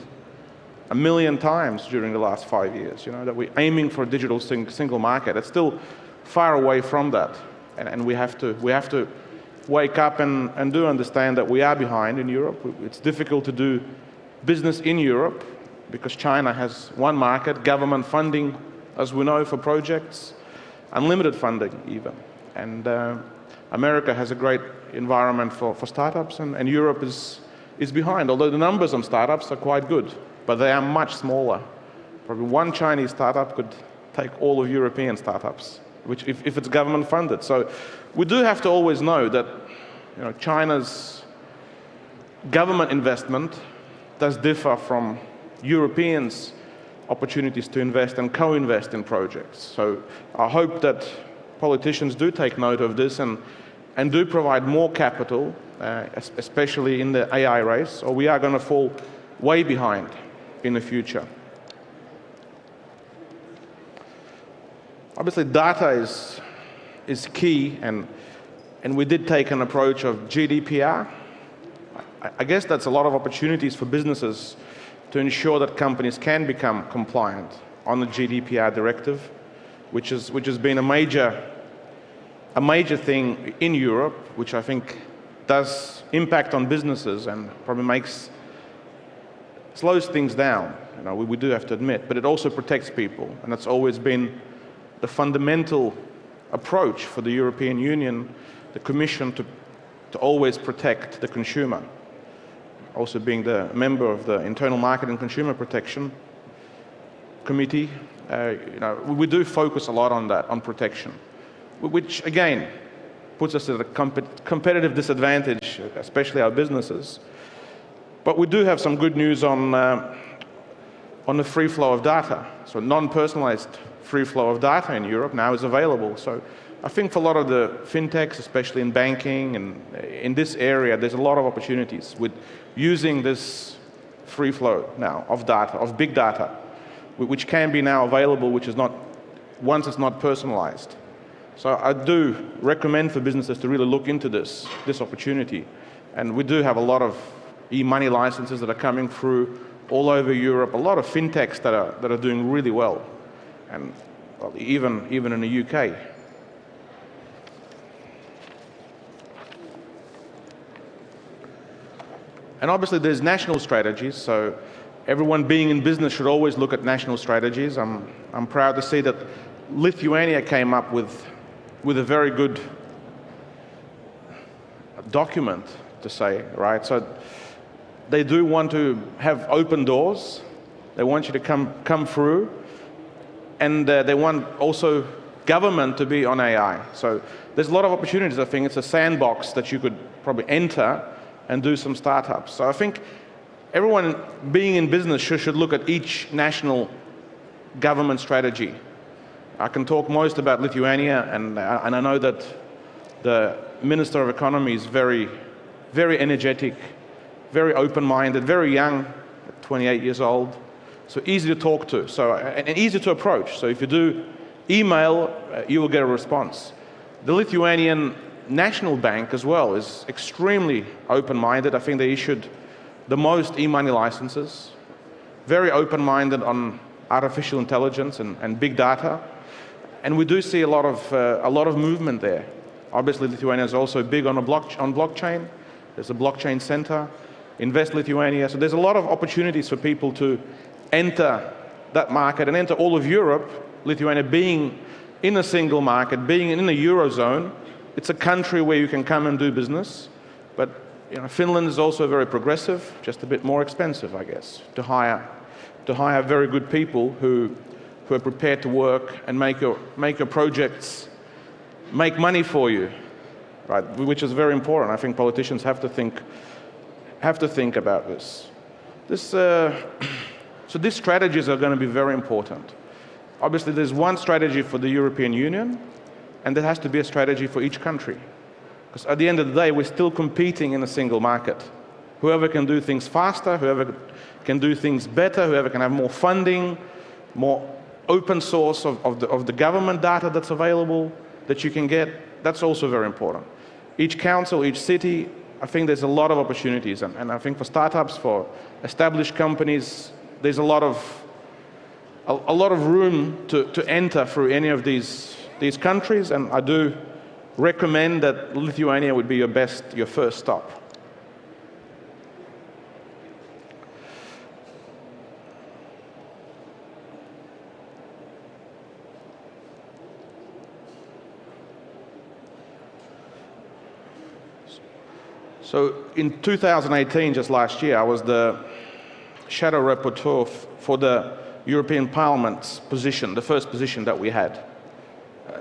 1 million times during the last 5 years, you know, that we're aiming for a digital single market. It's still far away from that. And we have to wake up and do understand that we are behind in Europe. It's difficult to do business in Europe because China has one market, government funding, as we know, for projects, unlimited funding even. And America has a great environment for startups, and Europe is behind, although the numbers on startups are quite good, but they are much smaller. Probably one Chinese startup could take all of European startups, which if it's government funded. So we do have to always know that, you know, China's government investment does differ from Europeans' opportunities to invest and co-invest in projects. So I hope that politicians do take note of this and do provide more capital, especially in the AI race, or we are going to fall way behind in the future. Obviously, data is key, and we did take an approach of GDPR. I guess that's a lot of opportunities for businesses to ensure that companies can become compliant on the GDPR directive, which has been a major thing in Europe, which I think does impact on businesses and probably slows things down. You know, we do have to admit, but it also protects people, and that's always been the fundamental approach for the European Union, the Commission, to always protect the consumer. Also being the member of the Internal Market and Consumer Protection Committee, you know, we do focus a lot on that, on protection, which again puts us at a competitive disadvantage, especially our businesses. But we do have some good news on the free flow of data. So non-personalized free flow of data in Europe now is available. So I think for a lot of the fintechs, especially in banking and in this area, there's a lot of opportunities with using this free flow now of data, of big data, which can be now available, which is not, once it's not personalized. So I do recommend for businesses to really look into this opportunity. And we do have a lot of e-money licenses that are coming through all over Europe, a lot of fintechs that are doing really well, and well, even in the UK. And obviously there's national strategies, so everyone being in business should always look at national strategies. I'm proud to see that Lithuania came up with a very good document to say, right? So they do want to have open doors. They want you to come through, and they want also government to be on AI. So there's a lot of opportunities. I think it's a sandbox that you could probably enter and do some startups. So I think everyone being in business should look at each national government strategy. I can talk most about Lithuania, and I know that the Minister of Economy is very, very energetic, very open-minded, very young, 28 years old, so easy to talk to, and easy to approach. So if you do email, you will get a response. The Lithuanian National Bank as well is extremely open-minded. I think they issued the most e-money licenses, very open-minded on artificial intelligence and big data, and we do see a lot of movement there. Obviously, Lithuania is also big on blockchain. There's a blockchain center, Invest Lithuania. So there's a lot of opportunities for people to enter that market and enter all of Europe. Lithuania being in a single market, being in the Eurozone, it's a country where you can come and do business. But Finland is also very progressive, just a bit more expensive, I guess, to hire very good people who are prepared to work and make your projects make money for you, right? Which is very important. I think politicians have to think about this. So these strategies are going to be very important. Obviously, there's one strategy for the European Union, and there has to be a strategy for each country. Because at the end of the day, we're still competing in a single market. Whoever can do things faster, whoever can do things better, whoever can have more funding, more open source of the government data that's available, that you can get, that's also very important. Each council, each city, I think there's a lot of opportunities. And I think for startups, for established companies, there's a lot of room to enter through any of these countries. And I do recommend that Lithuania would be your first stop. So in 2018, just last year, I was the shadow rapporteur for the European Parliament's position, the first position that we had,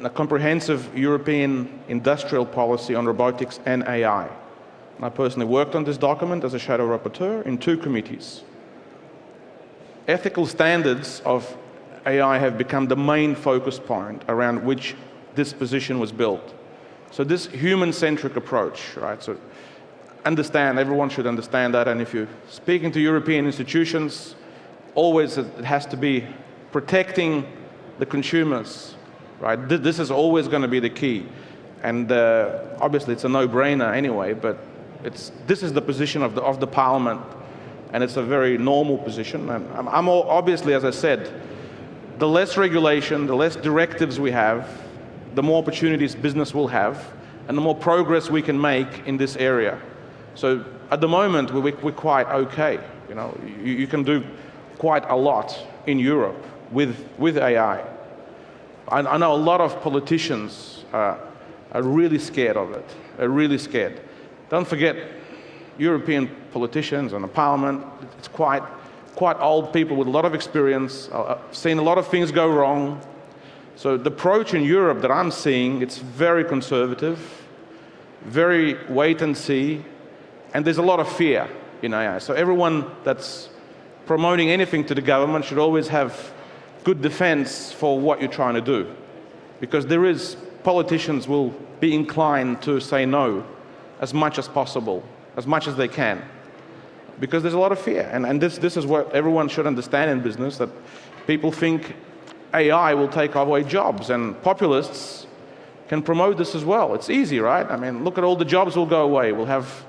a comprehensive European industrial policy on robotics and AI. And I personally worked on this document as a shadow rapporteur in 2 committees. Ethical standards of AI have become the main focus point around which this position was built. So this human-centric approach, right? So everyone should understand that, and if you're speaking to European institutions, always it has to be protecting the consumers, right? This is always going to be the key. And obviously it's a no-brainer anyway, but this is the position of the Parliament, and it's a very normal position. And I'm obviously, as I said, the less regulation, the less directives we have, the more opportunities business will have, and the more progress we can make in this area. So at the moment, we're quite okay. You can do quite a lot in Europe with AI. I know a lot of politicians are really scared of it. Are really scared. Don't forget, European politicians and the Parliament, it's quite old people with a lot of experience. I've seen a lot of things go wrong. So the approach in Europe that I'm seeing, it's very conservative, very wait and see. And there's a lot of fear in AI. So everyone that's promoting anything to the government should always have good defense for what you're trying to do. Because politicians will be inclined to say no as much as possible, as much as they can. Because there's a lot of fear. And this is what everyone should understand in business, that people think AI will take away jobs, and populists can promote this as well. It's easy, right? I mean, look at all the jobs will go away. We'll have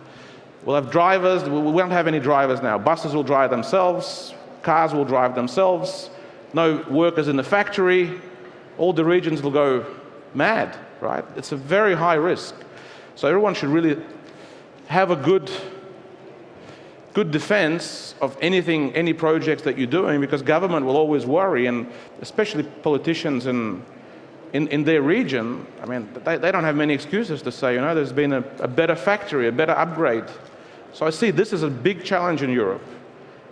drivers. We won't have any drivers now. Buses will drive themselves. Cars will drive themselves. No workers in the factory. All the regions will go mad, right? It's a very high risk. So everyone should really have a good good defense of anything, any projects that you're doing, because government will always worry, and especially politicians in their region. I mean, they don't have many excuses to say, there's been a better factory, a better upgrade. So I see this as a big challenge in Europe.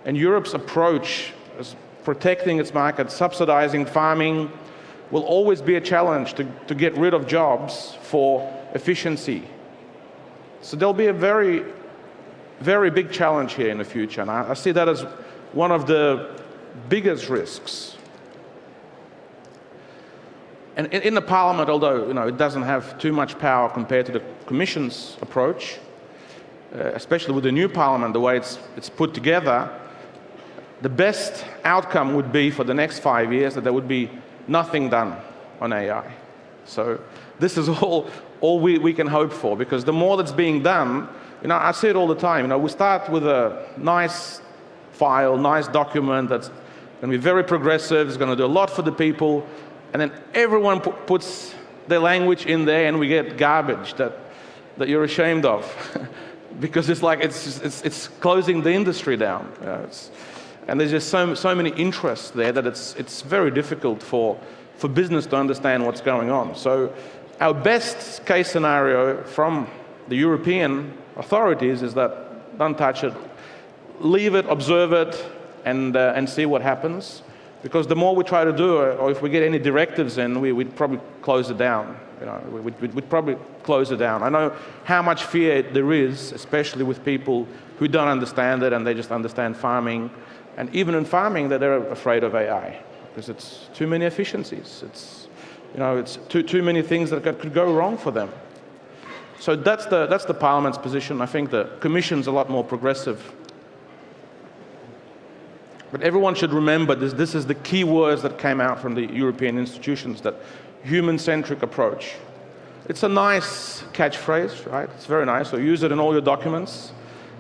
And Europe's approach is protecting its market, subsidizing farming, will always be a challenge to get rid of jobs for efficiency. So there'll be a very, very big challenge here in the future. And I see that as one of the biggest risks. And in the Parliament, although it doesn't have too much power compared to the Commission's approach, especially with the new Parliament, the way it's put together, the best outcome would be for the next 5 years that there would be nothing done on AI. So this is all we can hope for, because the more that's being done, I see it all the time. We start with a nice file, nice document that's going to be very progressive, it's going to do a lot for the people, and then everyone puts their language in there, and we get garbage that you're ashamed of, because it's like it's closing the industry down. And there's just so many interests there that it's very difficult for business to understand what's going on. So our best case scenario from the European authorities is that don't touch it, leave it, observe it, and see what happens. Because the more we try to do it, or if we get any directives in, we'd probably close it down. We'd probably close it down. I know how much fear there is, especially with people who don't understand it and they just understand farming. And even in farming, that they're afraid of AI because it's too many efficiencies. It's too many things that could go wrong for them. So that's the Parliament's position. I think the Commission's a lot more progressive. But everyone should remember this is the key words that came out from the European institutions, that human-centric approach. It's a nice catchphrase, right? It's very nice. So use it in all your documents.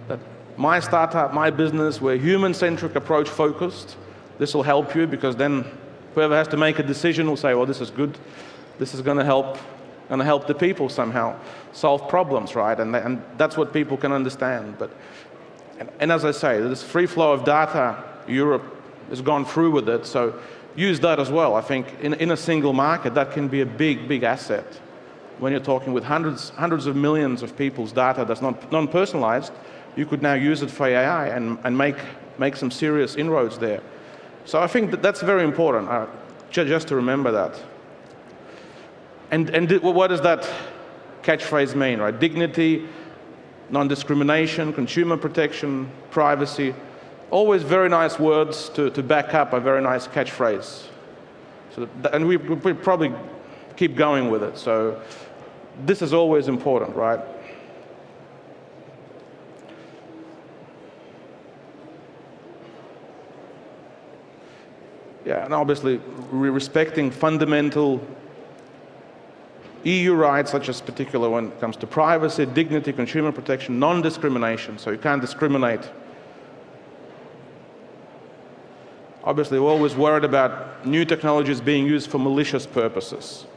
That my startup, my business, we're human-centric approach focused. This will help you, because then whoever has to make a decision will say, well, this is good. This is going to help the people somehow solve problems, right? And that's what people can understand. And as I say, this free flow of data, Europe has gone through with it, so use that as well. I think in a single market, that can be a big, big asset. When you're talking with hundreds of millions of people's data that's not non-personalized, you could now use it for AI and make some serious inroads there. So I think that's very important, just to remember that. And what does that catchphrase mean, right? Dignity, non-discrimination, consumer protection, privacy. Always very nice words to back up a very nice catchphrase. And we probably keep going with it. So this is always important, right? Yeah, and obviously respecting fundamental EU rights, such as particular when it comes to privacy, dignity, consumer protection, non-discrimination. So you can't discriminate. Obviously, we're always worried about new technologies being used for malicious purposes.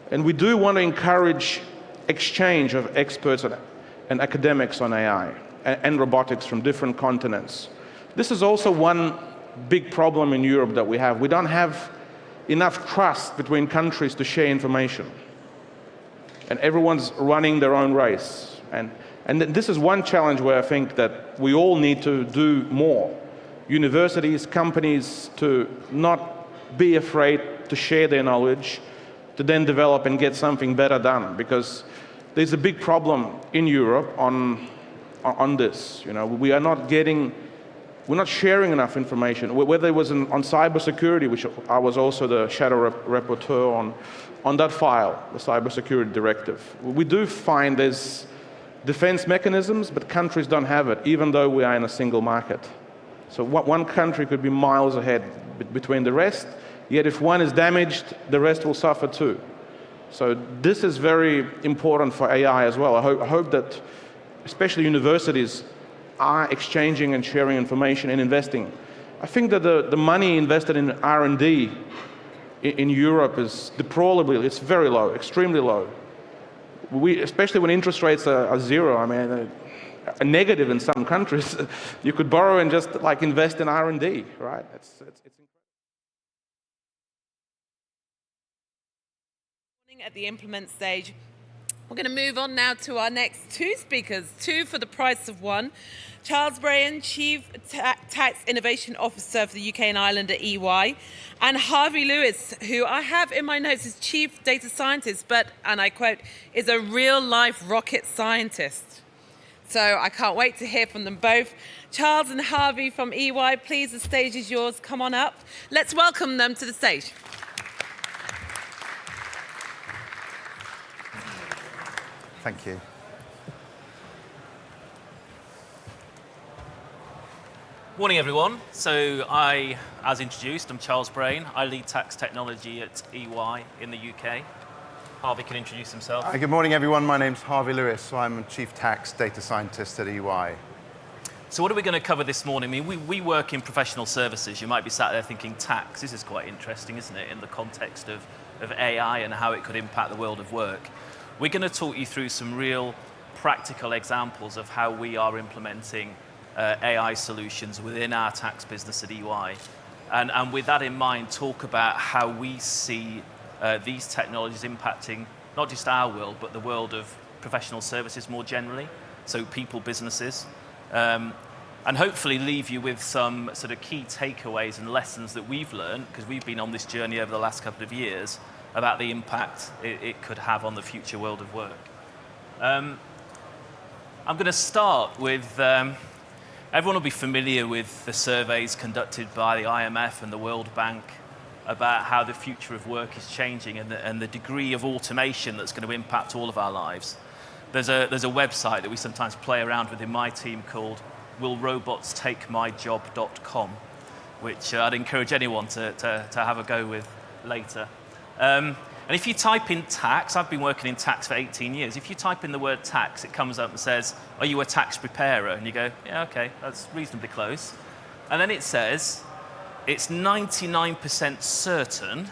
And we do want to encourage exchange of experts and academics on AI and robotics from different continents. This is also one big problem in Europe that we have. We don't have enough trust between countries to share information. And everyone's running their own race. And this is one challenge where I think that we all need to do more. Universities, companies, to not be afraid to share their knowledge, to then develop and get something better done. Because there's a big problem in Europe on this. We're not sharing enough information. Whether it was on cybersecurity, which I was also the shadow rapporteur on that file, the cybersecurity directive. We do find there's defense mechanisms, but countries don't have it, even though we are in a single market. So one country could be miles ahead between the rest, yet if one is damaged, the rest will suffer too. So this is very important for AI as well. I hope that especially universities are exchanging and sharing information and investing. I think that the money invested in R&D in Europe is deplorably, it's very low, extremely low. Especially when interest rates are zero, I mean, negative in some countries, you could borrow and just like invest in R&D, right? It's at the implement stage. We're going to move on now to our next two speakers, two for the price of one. Charles Brayan, Chief Tax Innovation Officer for the UK and Ireland at EY, and Harvey Lewis, who I have in my notes as Chief Data Scientist, but, and I quote, is a real-life rocket scientist. So I can't wait to hear from them both. Charles and Harvey from EY, please, the stage is yours. Come on up. Let's welcome them to the stage. Thank you. Morning, everyone. So as introduced, I'm Charles Brayan. I lead tax technology at EY in the UK. Harvey can introduce himself. Hi, good morning, everyone. My name's Harvey Lewis. So I'm Chief Tax Data Scientist at EY. So what are we going to cover this morning? I mean, we work in professional services. You might be sat there thinking, tax, this is quite interesting, isn't it, in the context of AI and how it could impact the world of work. We're going to talk you through some real practical examples of how we are implementing AI solutions within our tax business at EY. And with that in mind, talk about how we see these technologies impacting not just our world, but the world of professional services more generally, so people, businesses, and hopefully leave you with some sort of key takeaways and lessons that we've learned, because we've been on this journey over the last couple of years, about the impact it could have on the future world of work. I'm going to start with, everyone will be familiar with the surveys conducted by the IMF and the World Bank about how the future of work is changing and the degree of automation that's going to impact all of our lives. There's a website that we sometimes play around with in my team called willrobotstakemyjob.com, which I'd encourage anyone to have a go with later. And if you type in tax, I've been working in tax for 18 years. If you type in the word tax, it comes up and says, are you a tax preparer? And you go, yeah, okay, that's reasonably close. And then it says, it's 99% certain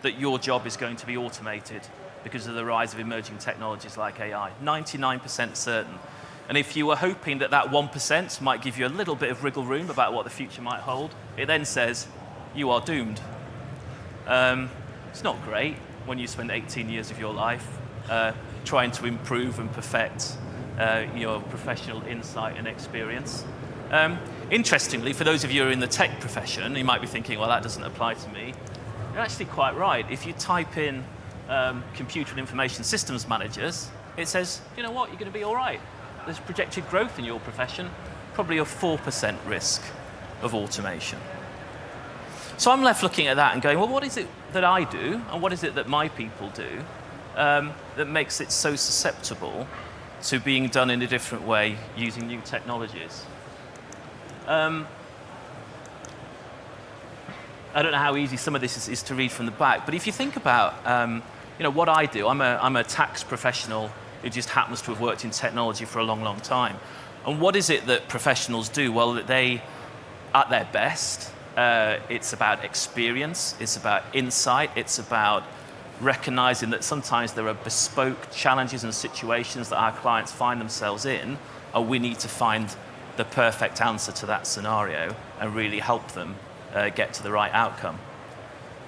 that your job is going to be automated because of the rise of emerging technologies like AI. 99% certain. And if you were hoping that that 1% might give you a little bit of wriggle room about what the future might hold, it then says, you are doomed. It's not great when you spend 18 years of your life trying to improve and perfect your professional insight and experience. Interestingly, for those of you who are in the tech profession, you might be thinking, well, that doesn't apply to me. You're actually quite right. If you type in computer and information systems managers, it says, you know what, you're going to be all right. There's projected growth in your profession, probably a 4% risk of automation. So I'm left looking at that and going, well, what is it that I do, and what is it that my people do that makes it so susceptible to being done in a different way using new technologies? I don't know how easy some of this is to read from the back, but if you think about what I do, I'm a tax professional who just happens to have worked in technology for a long, long time. And what is it that professionals do? Well, they, at their best, it's about experience, it's about insight, it's about recognizing that sometimes there are bespoke challenges and situations that our clients find themselves in, and we need to find the perfect answer to that scenario and really help them get to the right outcome.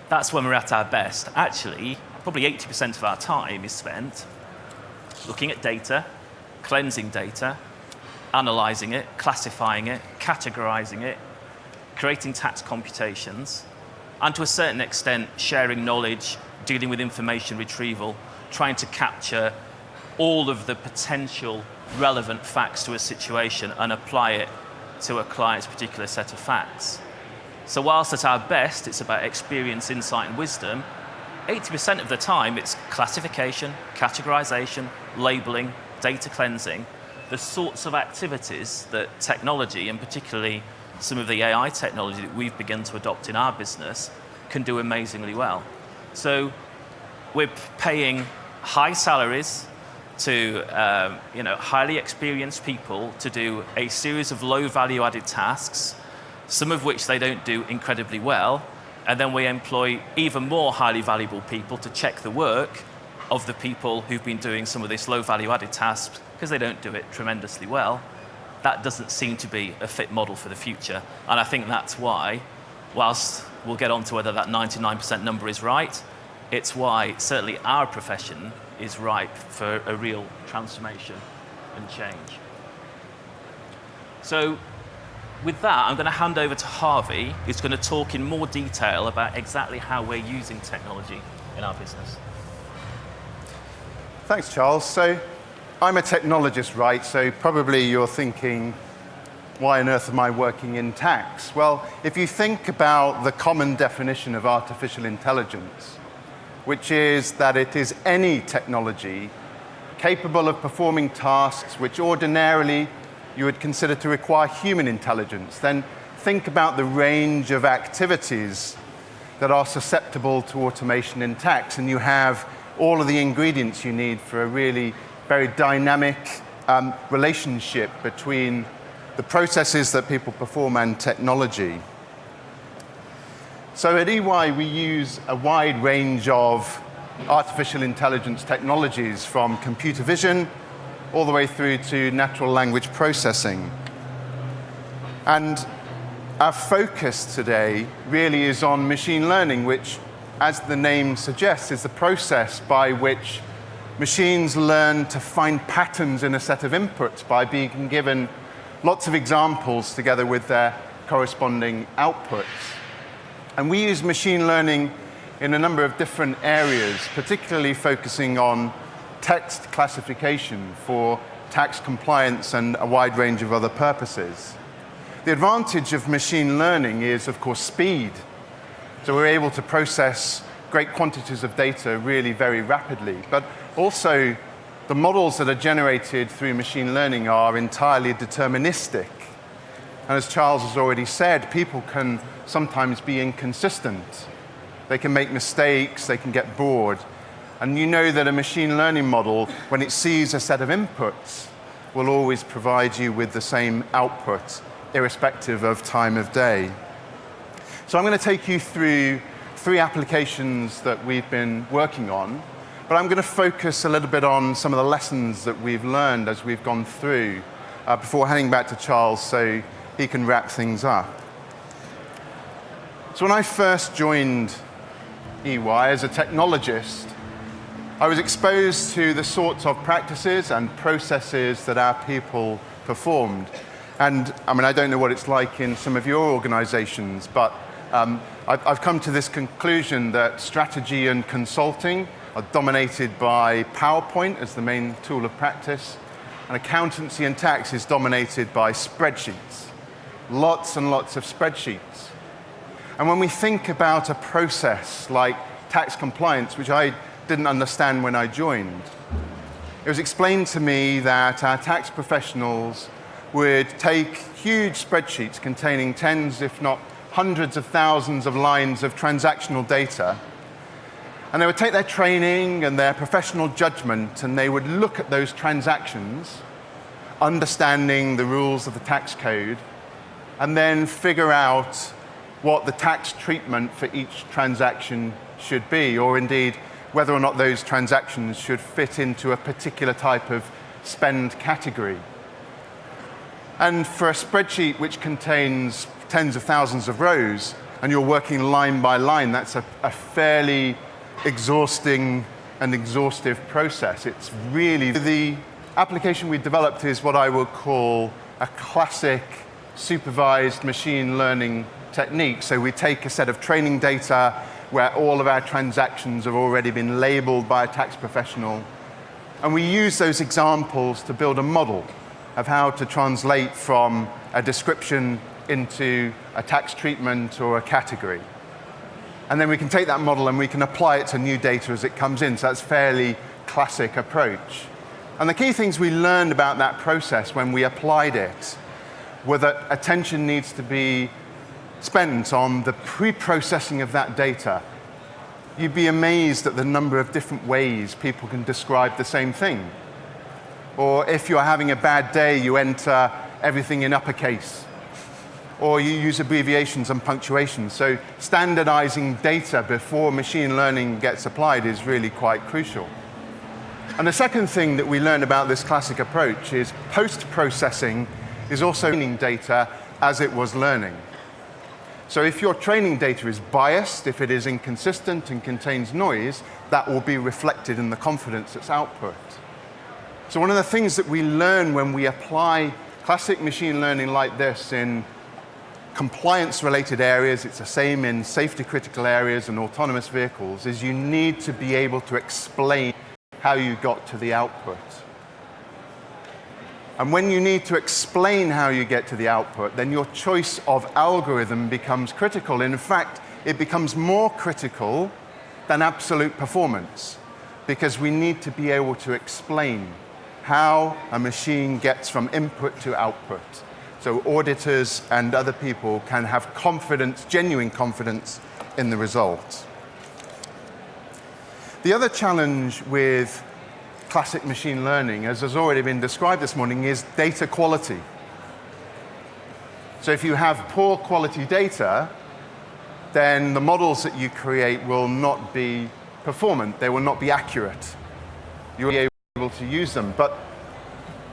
That's when we're at our best. Actually, probably 80% of our time is spent looking at data, cleansing data, analyzing it, classifying it, categorizing it, creating tax computations, and to a certain extent, sharing knowledge, dealing with information retrieval, trying to capture all of the potential relevant facts to a situation and apply it to a client's particular set of facts. So whilst at our best, it's about experience, insight, and wisdom, 80% of the time, it's classification, categorization, labeling, data cleansing, the sorts of activities that technology, and particularly some of the AI technology that we've begun to adopt in our business, can do amazingly well. So we're paying high salaries to highly experienced people to do a series of low value added tasks, some of which they don't do incredibly well, and then we employ even more highly valuable people to check the work of the people who've been doing some of this low value added tasks, because they don't do it tremendously well, that doesn't seem to be a fit model for the future. And I think that's why, whilst we'll get on to whether that 99% number is right, it's why certainly our profession is ripe for a real transformation and change. So with that, I'm going to hand over to Harvey, who's going to talk in more detail about exactly how we're using technology in our business. Thanks, Charles. So I'm a technologist, right? So probably you're thinking, why on earth am I working in tax? Well, if you think about the common definition of artificial intelligence, which is that it is any technology capable of performing tasks which ordinarily you would consider to require human intelligence, then think about the range of activities that are susceptible to automation in tax, and you have all of the ingredients you need for a really very dynamic relationship between the processes that people perform and technology. So at EY, we use a wide range of artificial intelligence technologies, from computer vision all the way through to natural language processing. And our focus today really is on machine learning, which, as the name suggests, is the process by which machines learn to find patterns in a set of inputs by being given lots of examples together with their corresponding outputs. And we use machine learning in a number of different areas, particularly focusing on text classification for tax compliance and a wide range of other purposes. The advantage of machine learning is, of course, speed. So we're able to process great quantities of data really very rapidly. But also, the models that are generated through machine learning are entirely deterministic. And as Charles has already said, people can sometimes be inconsistent. They can make mistakes, they can get bored. And you know that a machine learning model, when it sees a set of inputs, will always provide you with the same output, irrespective of time of day. So I'm going to take you through 3 applications that we've been working on, but I'm going to focus a little bit on some of the lessons that we've learned as we've gone through before handing back to Charles so he can wrap things up. So when I first joined EY as a technologist, I was exposed to the sorts of practices and processes that our people performed. And I mean, I don't know what it's like in some of your organizations, but I've come to this conclusion that strategy and consulting are dominated by PowerPoint as the main tool of practice, and accountancy and tax is dominated by spreadsheets. Lots and lots of spreadsheets. And when we think about a process like tax compliance, which I didn't understand when I joined, it was explained to me that our tax professionals would take huge spreadsheets containing tens, if not hundreds of thousands of lines of transactional data, and they would take their training and their professional judgment, and they would look at those transactions, understanding the rules of the tax code, and then figure out what the tax treatment for each transaction should be, or indeed whether or not those transactions should fit into a particular type of spend category. And for a spreadsheet which contains tens of thousands of rows, and you're working line by line, that's a fairly exhausting and exhaustive process. It's really, the application we developed is what I would call a classic supervised machine learning technique. So we take a set of training data where all of our transactions have already been labeled by a tax professional, and we use those examples to build a model of how to translate from a description into a tax treatment or a category. And then we can take that model and we can apply it to new data as it comes in. So that's a fairly classic approach. And the key things we learned about that process when we applied it were that attention needs to be spent on the pre-processing of that data. You'd be amazed at the number of different ways people can describe the same thing. Or if you're having a bad day, you enter everything in uppercase. Or you use abbreviations and punctuation. So standardizing data before machine learning gets applied is really quite crucial. And the second thing that we learn about this classic approach is post-processing is also training data as it was learning. So if your training data is biased, if it is inconsistent and contains noise, that will be reflected in the confidence that's output. So one of the things that we learn when we apply classic machine learning like this in compliance-related areas, it's the same in safety-critical areas and autonomous vehicles, is you need to be able to explain how you got to the output. And when you need to explain how you get to the output, then your choice of algorithm becomes critical. In fact, it becomes more critical than absolute performance, because we need to be able to explain how a machine gets from input to output. So auditors and other people can have confidence, genuine confidence in the result. The other challenge with classic machine learning, as has already been described this morning, is data quality. So if you have poor quality data, then the models that you create will not be performant, they will not be accurate. You'll be able to use them, but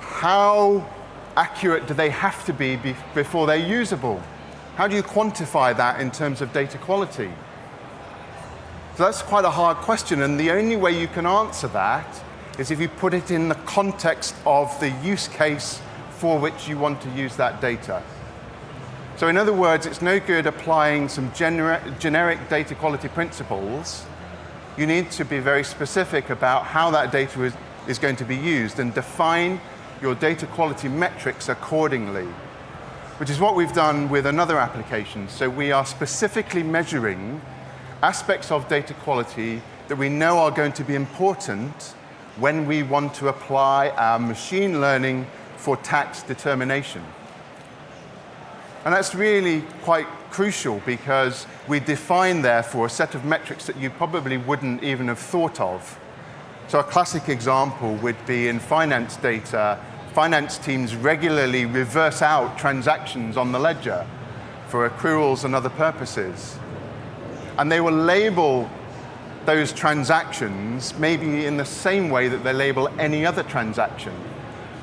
how accurate do they have to be before they're usable? How do you quantify that in terms of data quality? So that's quite a hard question, and the only way you can answer that is if you put it in the context of the use case for which you want to use that data. So in other words, it's no good applying some generic data quality principles. You need to be very specific about how that data is going to be used and define your data quality metrics accordingly, which is what we've done with another application. So we are specifically measuring aspects of data quality that we know are going to be important when we want to apply our machine learning for tax determination. And that's really quite crucial, because we define, therefore, a set of metrics that you probably wouldn't even have thought of. So a classic example would be in finance data. Finance teams regularly reverse out transactions on the ledger for accruals and other purposes. And they will label those transactions maybe in the same way that they label any other transaction.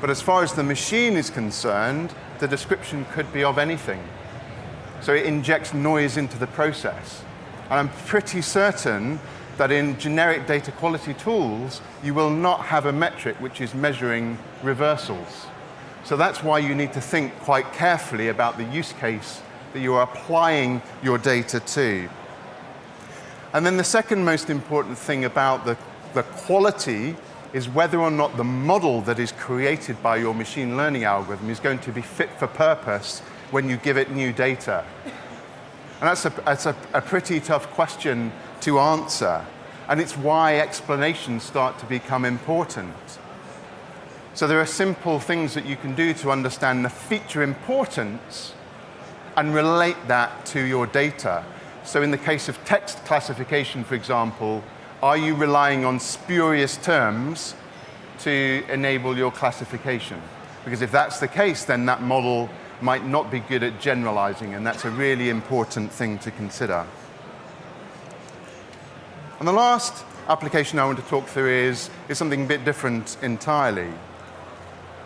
But as far as the machine is concerned, the description could be of anything. So it injects noise into the process. And I'm pretty certain that in generic data quality tools, you will not have a metric which is measuring reversals. So that's why you need to think quite carefully about the use case that you are applying your data to. And then the second most important thing about the quality is whether or not the model that is created by your machine learning algorithm is going to be fit for purpose when you give it new data. And that's a pretty tough question to answer. And it's why explanations start to become important. So there are simple things that you can do to understand the feature importance and relate that to your data. So in the case of text classification, for example, are you relying on spurious terms to enable your classification? Because if that's the case, then that model might not be good at generalizing, and that's a really important thing to consider. And the last application I want to talk through is something a bit different entirely.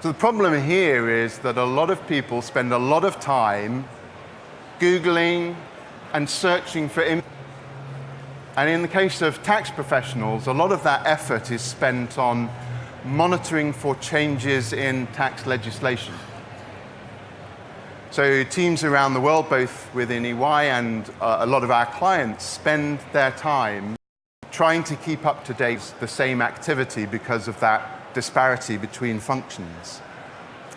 So the problem here is that a lot of people spend a lot of time Googling and searching for information. And in the case of tax professionals, a lot of that effort is spent on monitoring for changes in tax legislation. So teams around the world, both within EY and a lot of our clients, spend their time trying to keep up to date the same activity because of that disparity between functions.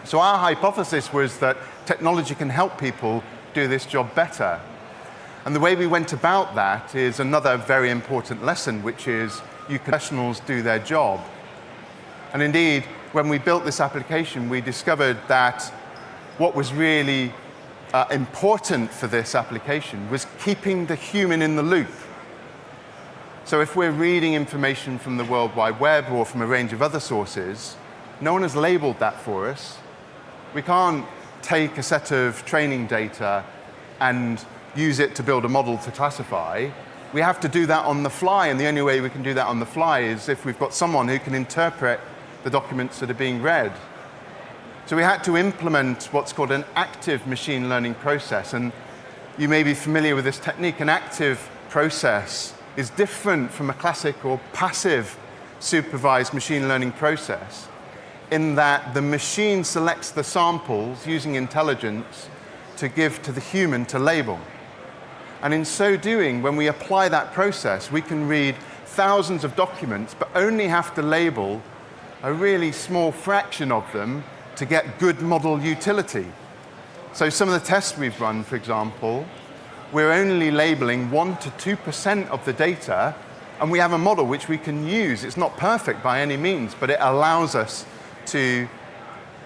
So our hypothesis was that technology can help people do this job better. And the way we went about that is another very important lesson, which is professionals do their job. And indeed, when we built this application, we discovered that what was really important for this application was keeping the human in the loop. So if we're reading information from the World Wide Web or from a range of other sources, no one has labeled that for us. We can't take a set of training data and use it to build a model to classify. we have to do that on the fly, and the only way we can do that on the fly is if we've got someone who can interpret the documents that are being read. So we had to implement what's called an active machine learning process, and you may be familiar with this technique. An active process is different from a classic or passive supervised machine learning process in that the machine selects the samples using intelligence to give to the human to label. And in so doing, when we apply that process, we can read thousands of documents, but only have to label a really small fraction of them to get good model utility. So some of the tests we've run, for example, we're only labeling 1% to 2% of the data, and we have a model which we can use. It's not perfect by any means, but it allows us to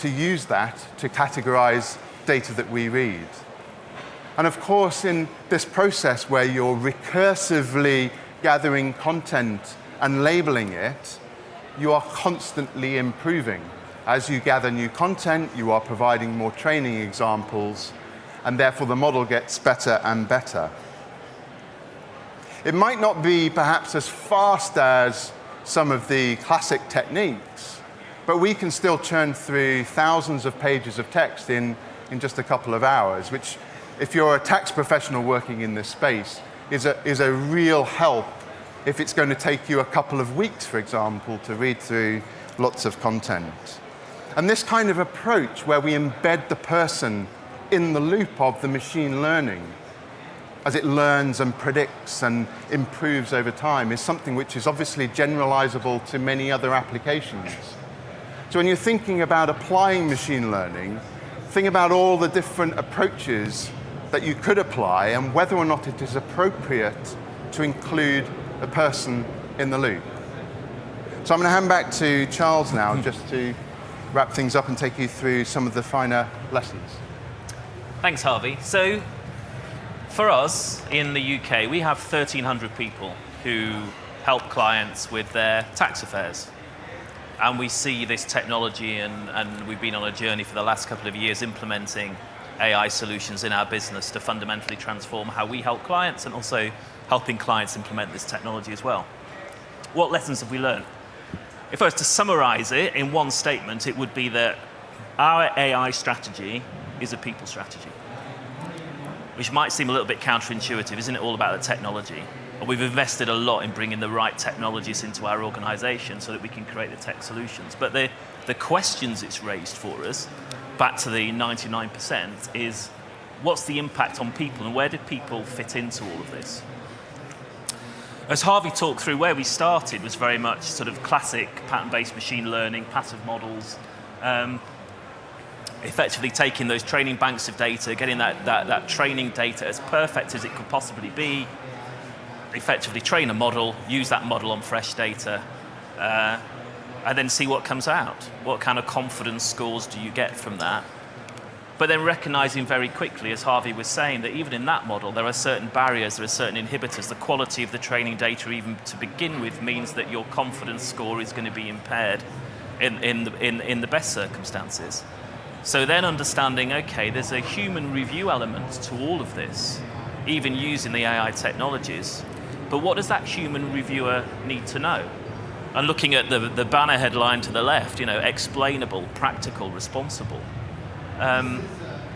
use that to categorize data that we read. And of course, in this process where you're recursively gathering content and labeling it, you are constantly improving. As you gather new content, you are providing more training examples, and therefore the model gets better and better. It might not be perhaps as fast as some of the classic techniques, but we can still churn through thousands of pages of text in just a couple of hours, which, if you're a tax professional working in this space, is a real help if it's going to take you a couple of weeks, for example, to read through lots of content. And this kind of approach where we embed the person in the loop of the machine learning as it learns and predicts and improves over time is something which is obviously generalizable to many other applications. So when you're thinking about applying machine learning, think about all the different approaches that you could apply and whether or not it is appropriate to include a person in the loop. So I'm going to hand back to Charles now just to wrap things up and take you through some of the finer lessons. Thanks, Harvey. So for us in the UK, we have 1,300 people who help clients with their tax affairs. And we see this technology, and we've been on a journey for the last couple of years implementing AI solutions in our business to fundamentally transform how we help clients and also helping clients implement this technology as well. What lessons have we learned? If I was to summarize it in one statement, it would be that our AI strategy is a people strategy, which might seem a little bit counterintuitive. Isn't it all about the technology? And we've invested a lot in bringing the right technologies into our organization so that we can create the tech solutions. But the questions it's raised for us, back to the 99%, is what's the impact on people and where do people fit into all of this? As Harvey talked through, where we started was very much sort of classic pattern-based machine learning, passive models, effectively taking those training banks of data, getting that training data as perfect as it could possibly be, effectively train a model, use that model on fresh data, and then see what comes out. What kind of confidence scores do you get from that? But then recognizing very quickly, as Harvey was saying, that even in that model, there are certain barriers, there are certain inhibitors. The quality of the training data, even to begin with, means that your confidence score is going to be impaired in the best circumstances. So then understanding, okay, there's a human review element to all of this, even using the AI technologies. But what does that human reviewer need to know? And looking at the banner headline to the left, explainable, practical, responsible.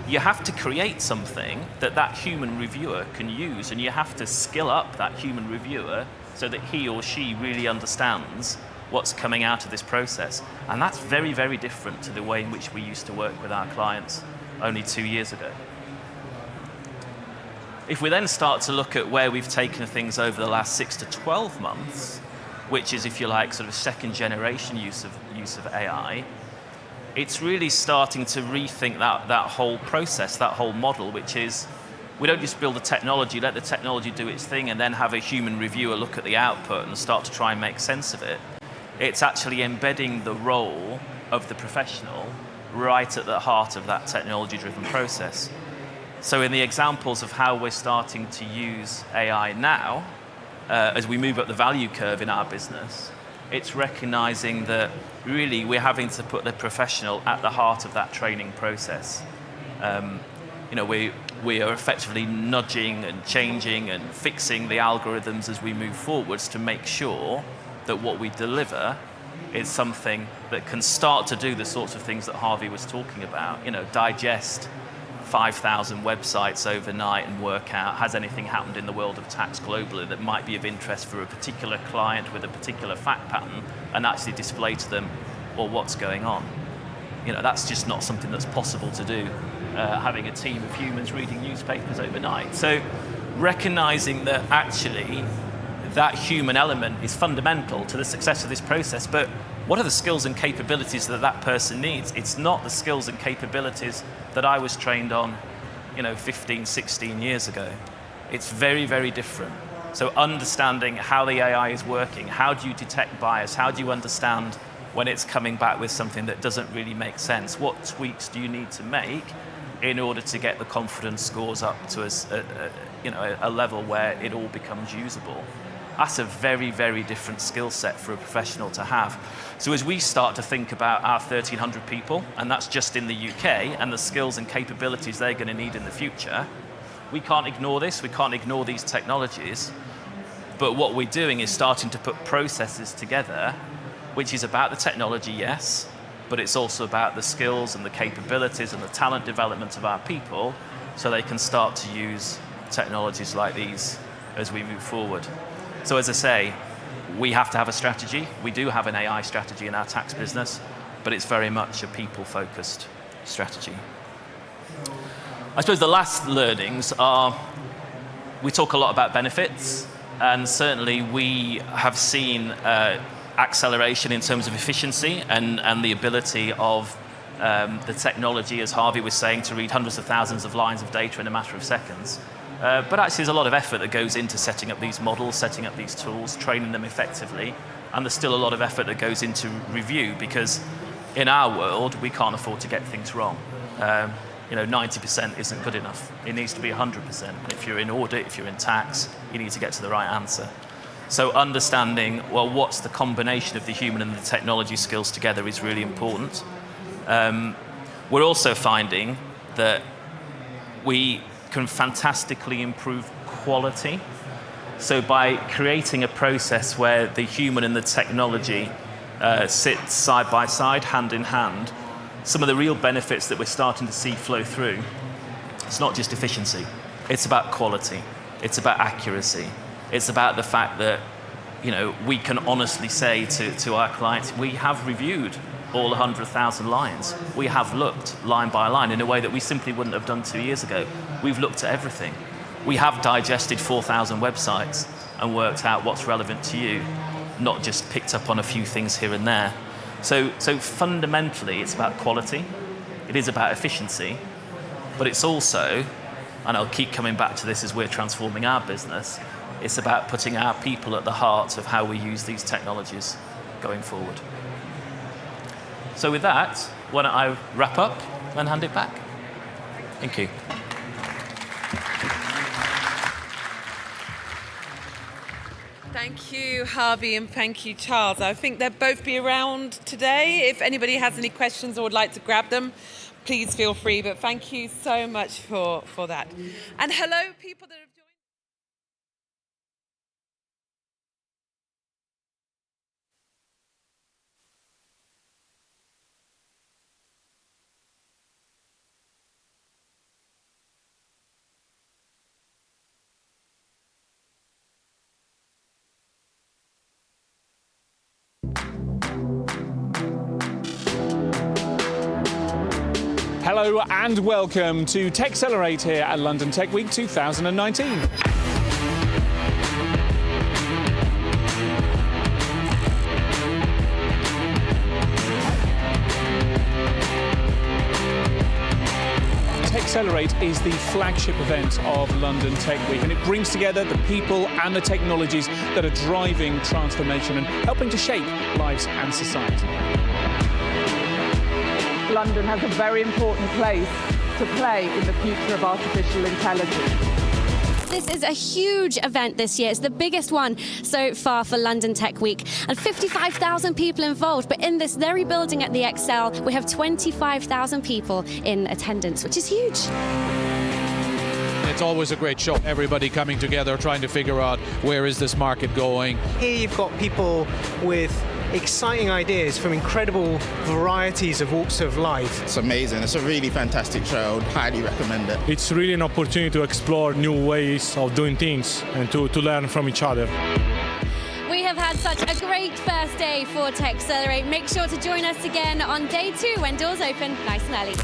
You have to create something that human reviewer can use, and you have to skill up that human reviewer so that he or she really understands what's coming out of this process. And that's very, very different to the way in which we used to work with our clients only 2 years ago. If we then start to look at where we've taken things over the last 6 to 12 months, which is, if you like, sort of second generation use of AI, it's really starting to rethink that whole process, that whole model, which is we don't just build the technology, let the technology do its thing, and then have a human reviewer look at the output and start to try and make sense of it. It's actually embedding the role of the professional right at the heart of that technology-driven process. So in the examples of how we're starting to use AI now, as we move up the value curve in our business, it's recognizing that really we're having to put the professional at the heart of that training process. we are effectively nudging and changing and fixing the algorithms as we move forwards to make sure that what we deliver is something that can start to do the sorts of things that Harvey was talking about. Digest 5,000 websites overnight and work out, has anything happened in the world of tax globally that might be of interest for a particular client with a particular fact pattern, and actually display to them, well, what's going on. That's just not something that's possible to do, having a team of humans reading newspapers overnight. So recognizing that actually that human element is fundamental to the success of this process, but what are the skills and capabilities that that person needs? It's not the skills and capabilities that I was trained on, 15, 16 years ago. It's very, very different. So understanding how the AI is working, how do you detect bias, how do you understand when it's coming back with something that doesn't really make sense? What tweaks do you need to make in order to get the confidence scores up to a level where it all becomes usable? That's a very, very different skill set for a professional to have. So as we start to think about our 1,300 people, and that's just in the UK, and the skills and capabilities they're going to need in the future, we can't ignore this, we can't ignore these technologies, but what we're doing is starting to put processes together, which is about the technology, yes, but it's also about the skills and the capabilities and the talent development of our people, so they can start to use technologies like these as we move forward. So as I say, we have to have a strategy. We do have an AI strategy in our tax business, but it's very much a people-focused strategy. I suppose the last learnings are, we talk a lot about benefits, and certainly we have seen acceleration in terms of efficiency and the ability of the technology, as Harvey was saying, to read hundreds of thousands of lines of data in a matter of seconds. But actually there's a lot of effort that goes into setting up these models, setting up these tools, training them effectively, and there's still a lot of effort that goes into review, because in our world we can't afford to get things wrong. 90% isn't good enough. It needs to be 100%. If you're in audit, if you're in tax, you need to get to the right answer. So understanding, well, what's the combination of the human and the technology skills together is really important. We're also finding that we can fantastically improve quality. So by creating a process where the human and the technology sit side by side, hand in hand, some of the real benefits that we're starting to see flow through, it's not just efficiency, it's about quality, it's about accuracy, it's about the fact that we can honestly say to our clients, we have reviewed all 100,000 lines. We have looked line by line in a way that we simply wouldn't have done 2 years ago. We've looked at everything. We have digested 4,000 websites and worked out what's relevant to you, not just picked up on a few things here and there. So fundamentally, it's about quality. It is about efficiency, but it's also, and I'll keep coming back to this as we're transforming our business, it's about putting our people at the heart of how we use these technologies going forward. So with that, why don't I wrap up and hand it back? Thank you. Thank you, Harvey, and thank you, Charles. I think they'll both be around today. If anybody has any questions or would like to grab them, please feel free. But thank you so much for that. And hello, people that have Hello and welcome to TechCelerate here at London Tech Week 2019. TechCelerate is the flagship event of London Tech Week, and it brings together the people and the technologies that are driving transformation and helping to shape lives and society. London has a very important place to play in the future of artificial intelligence. This is a huge event this year. It's the biggest one so far for London Tech Week. And 55,000 people involved. But in this very building at the ExCeL, we have 25,000 people in attendance, which is huge. It's always a great show. Everybody coming together, trying to figure out where is this market going. Here you've got people with exciting ideas from incredible varieties of walks of life. It's amazing. It's a really fantastic show. I would highly recommend it. It's really an opportunity to explore new ways of doing things and to learn from each other. We have had such a great first day for TechCelerate. Make sure to join us again on day 2 when doors open nice and early.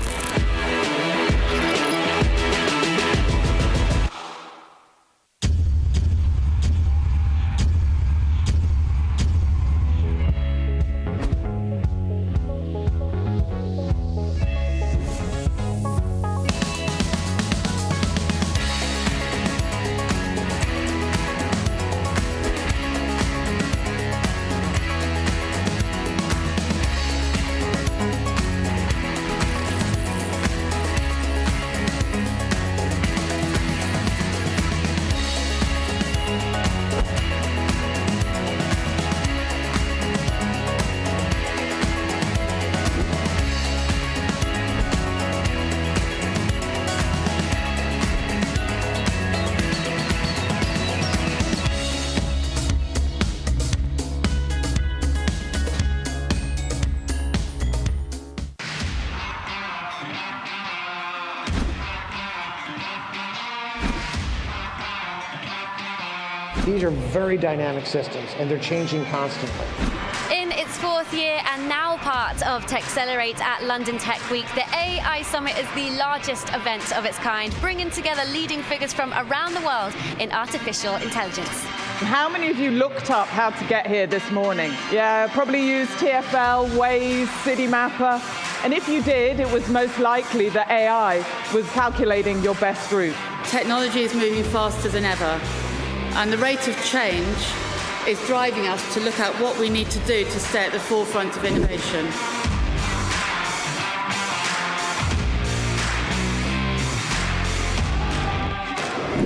These are very dynamic systems, and they're changing constantly. In its 4th year and now part of TechCelerate at London Tech Week, the AI Summit is the largest event of its kind, bringing together leading figures from around the world in artificial intelligence. How many of you looked up how to get here this morning? Yeah, probably used TfL, Waze, Citymapper. And if you did, it was most likely that AI was calculating your best route. Technology is moving faster than ever, and the rate of change is driving us to look at what we need to do to stay at the forefront of innovation.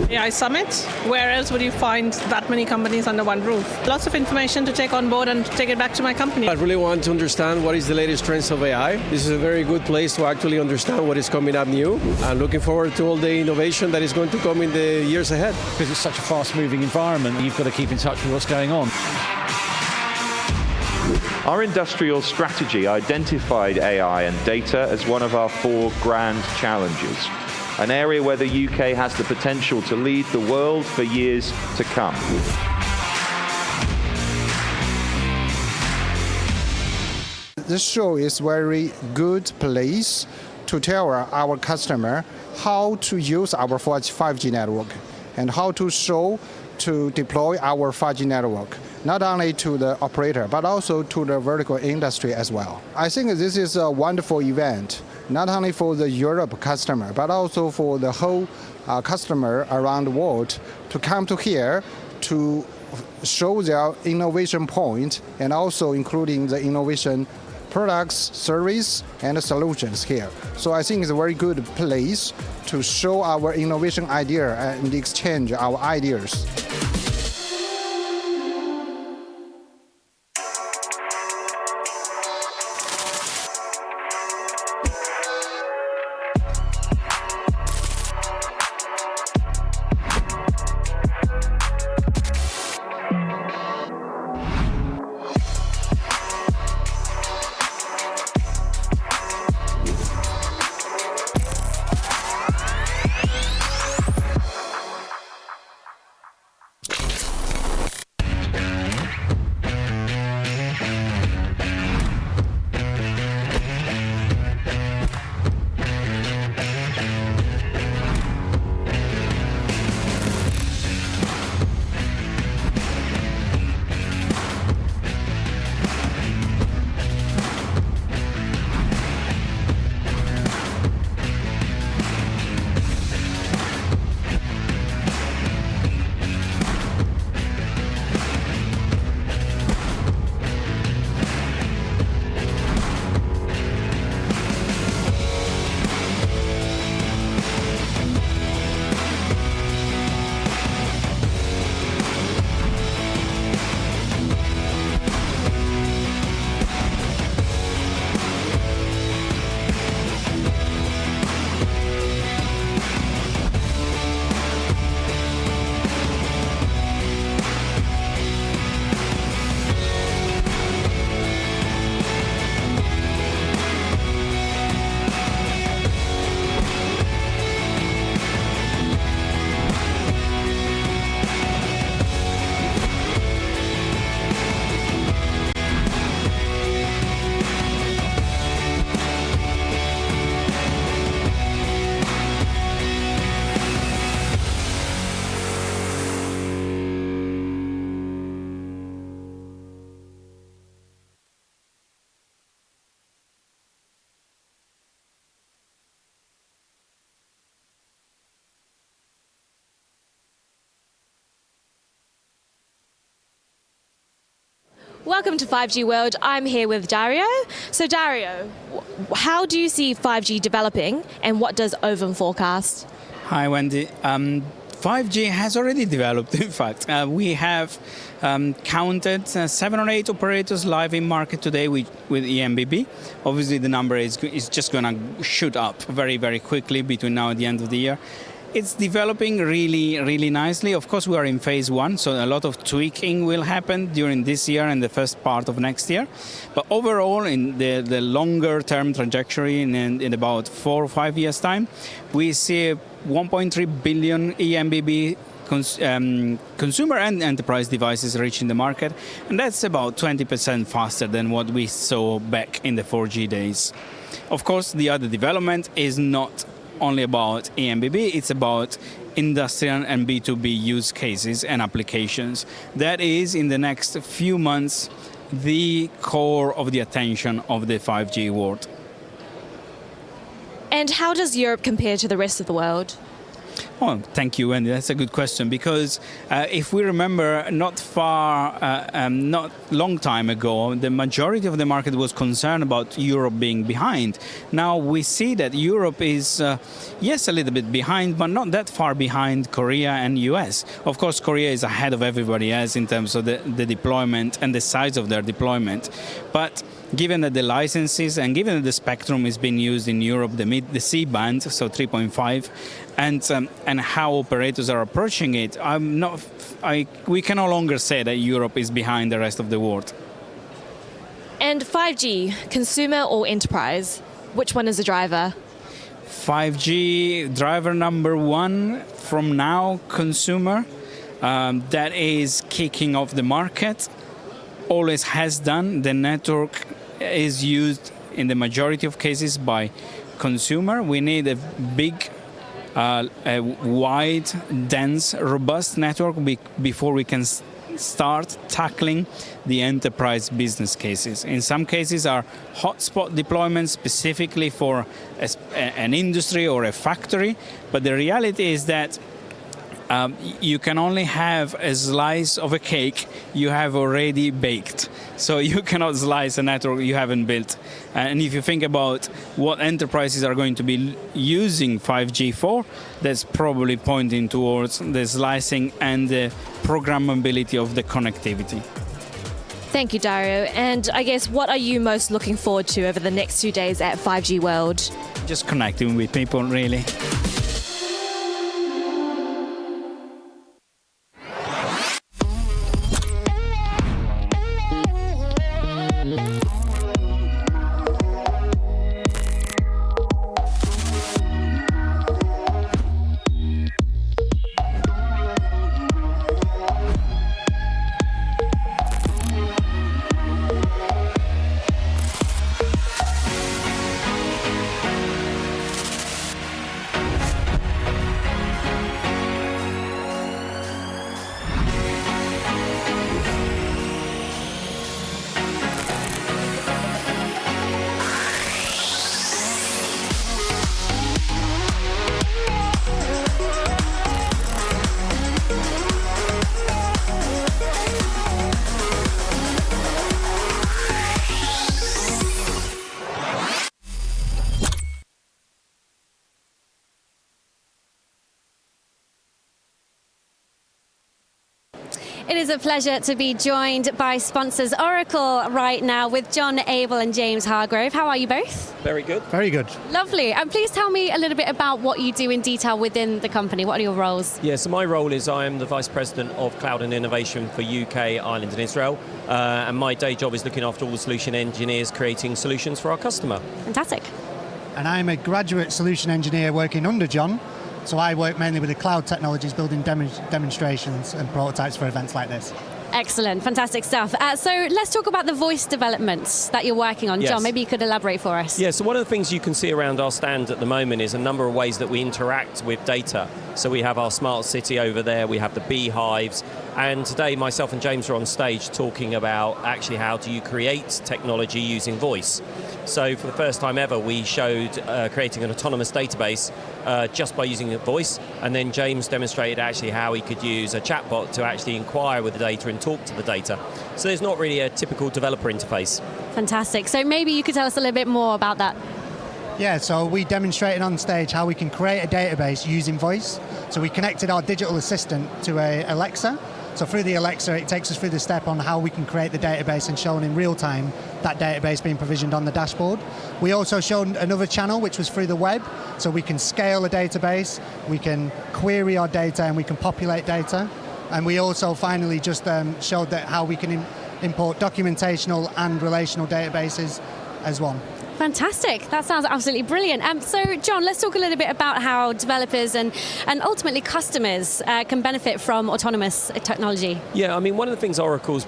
AI Summit. Where else would you find that many companies under one roof? Lots of information to take on board and take it back to my company. I really want to understand what is the latest trends of AI. This is a very good place to actually understand what is coming up new. I'm looking forward to all the innovation that is going to come in the years ahead. Because it's such a fast-moving environment, you've got to keep in touch with what's going on. Our industrial strategy identified AI and data as one of our 4 grand challenges, an area where the UK has the potential to lead the world for years to come. This show is very good place to tell our customer how to use our 5G network and how to show to deploy our 5G network, not only to the operator, but also to the vertical industry as well. I think this is a wonderful event, not only for the Europe customer, but also for the whole customer around the world to come to here to show their innovation point and also including the innovation products, service, and solutions here. So I think it's a very good place to show our innovation idea and exchange our ideas. Welcome to 5G World. I'm here with Dario. So Dario, how do you see 5G developing and what does Oven forecast? Hi Wendy. 5G has already developed, in fact. We have counted 7 or 8 operators live in market today with EMBB. Obviously the number is just going to shoot up very, very quickly between now and the end of the year. It's developing really, really nicely. Of course, we are in phase 1, so a lot of tweaking will happen during this year and the first part of next year. But overall, in the longer-term trajectory, in about 4 or 5 years' time, we see 1.3 billion EMBB consumer and enterprise devices reaching the market, and that's about 20% faster than what we saw back in the 4G days. Of course, the other development is not only about EMBB, it's about industrial and B2B use cases and applications. That is, in the next few months, the core of the attention of the 5G world. And how does Europe compare to the rest of the world? Oh, thank you, Wendy. That's a good question, because if we remember, not long time ago, the majority of the market was concerned about Europe being behind. Now we see that Europe is, yes, a little bit behind, but not that far behind Korea and US. Of course, Korea is ahead of everybody else in terms of the deployment and the size of their deployment. But given that the licenses and given that the spectrum is being used in Europe, the C-band, so 3.5, and how operators are approaching it, we can no longer say that Europe is behind the rest of the world. And 5G, consumer or enterprise? Which one is the driver? 5G, driver number 1 from now, consumer. That is kicking off the market. Always has done. The network is used in the majority of cases by consumer. We need a big, a wide, dense, robust network before we can start tackling the enterprise business cases. In some cases are hotspot deployments specifically for an industry or a factory, but the reality is that you can only have a slice of a cake you have already baked. So you cannot slice a network you haven't built. And if you think about what enterprises are going to be using 5G for, that's probably pointing towards the slicing and the programmability of the connectivity. Thank you, Dario. And I guess, what are you most looking forward to over the next 2 days at 5G World? Just connecting with people, really. It is a pleasure to be joined by sponsors Oracle right now with John Abel and James Hargrove. How are you both? Very good. Very good. Lovely. And please tell me a little bit about what you do in detail within the company. What are your roles? Yeah, so my role is I am the Vice President of Cloud and Innovation for UK, Ireland and Israel. And my day job is looking after all the solution engineers creating solutions for our customer. Fantastic. And I'm a graduate solution engineer working under John. So I work mainly with the cloud technologies, building demonstrations and prototypes for events like this. Excellent, fantastic stuff. So let's talk about the voice developments that you're working on. Yes. John, maybe you could elaborate for us. Yeah, so one of the things you can see around our stand at the moment is a number of ways that we interact with data. So we have our smart city over there, we have the beehives, and today myself and James are on stage talking about actually how do you create technology using voice. So for the first time ever, we showed creating an autonomous database just by using a voice, and then James demonstrated actually how he could use a chatbot to actually inquire with the data and talk to the data. So there's not really a typical developer interface. Fantastic. So maybe you could tell us a little bit more about that. Yeah, so we demonstrated on stage how we can create a database using voice. So we connected our digital assistant to a Alexa. So through the Alexa, it takes us through the step on how we can create the database and shown in real time that database being provisioned on the dashboard. We also showed another channel, which was through the web. So we can scale a database, we can query our data, and we can populate data. And we also finally just showed that how we can import documentational and relational databases as one. Fantastic. That sounds absolutely brilliant. So, John, let's talk a little bit about how developers and ultimately customers can benefit from autonomous technology. Yeah, I mean, one of the things Oracle's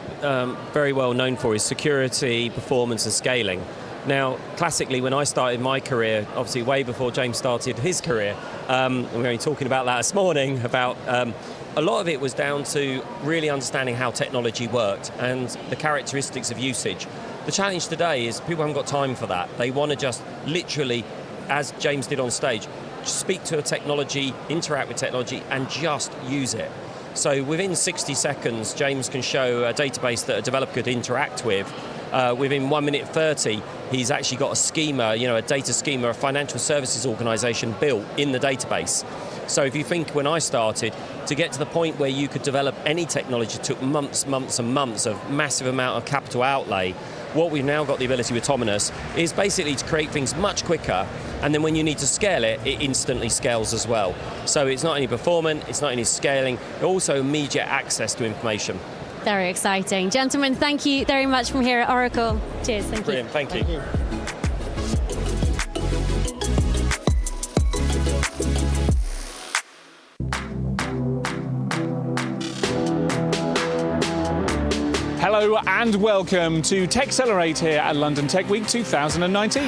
very well known for is security, performance, and scaling. Now, classically, when I started my career, obviously way before James started his career, and we were only talking about that this morning, about a lot of it was down to really understanding how technology worked and the characteristics of usage. The challenge today is people haven't got time for that. They want to just literally, as James did on stage, speak to a technology, interact with technology, and just use it. So within 60 seconds, James can show a database that a developer could interact with. Within 1 minute 30, he's actually got a schema, a data schema, a financial services organization built in the database. So if you think when I started, to get to the point where you could develop any technology took months and months of massive amount of capital outlay. What we've now got the ability with Autonomous is basically to create things much quicker, and then when you need to scale it, it instantly scales as well. So it's not only performant, it's not only scaling, also immediate access to information. Very exciting. Gentlemen, thank you very much from here at Oracle. Cheers, thank you. Brilliant, thank you. Hello and welcome to TechCelerate here at London Tech Week 2019.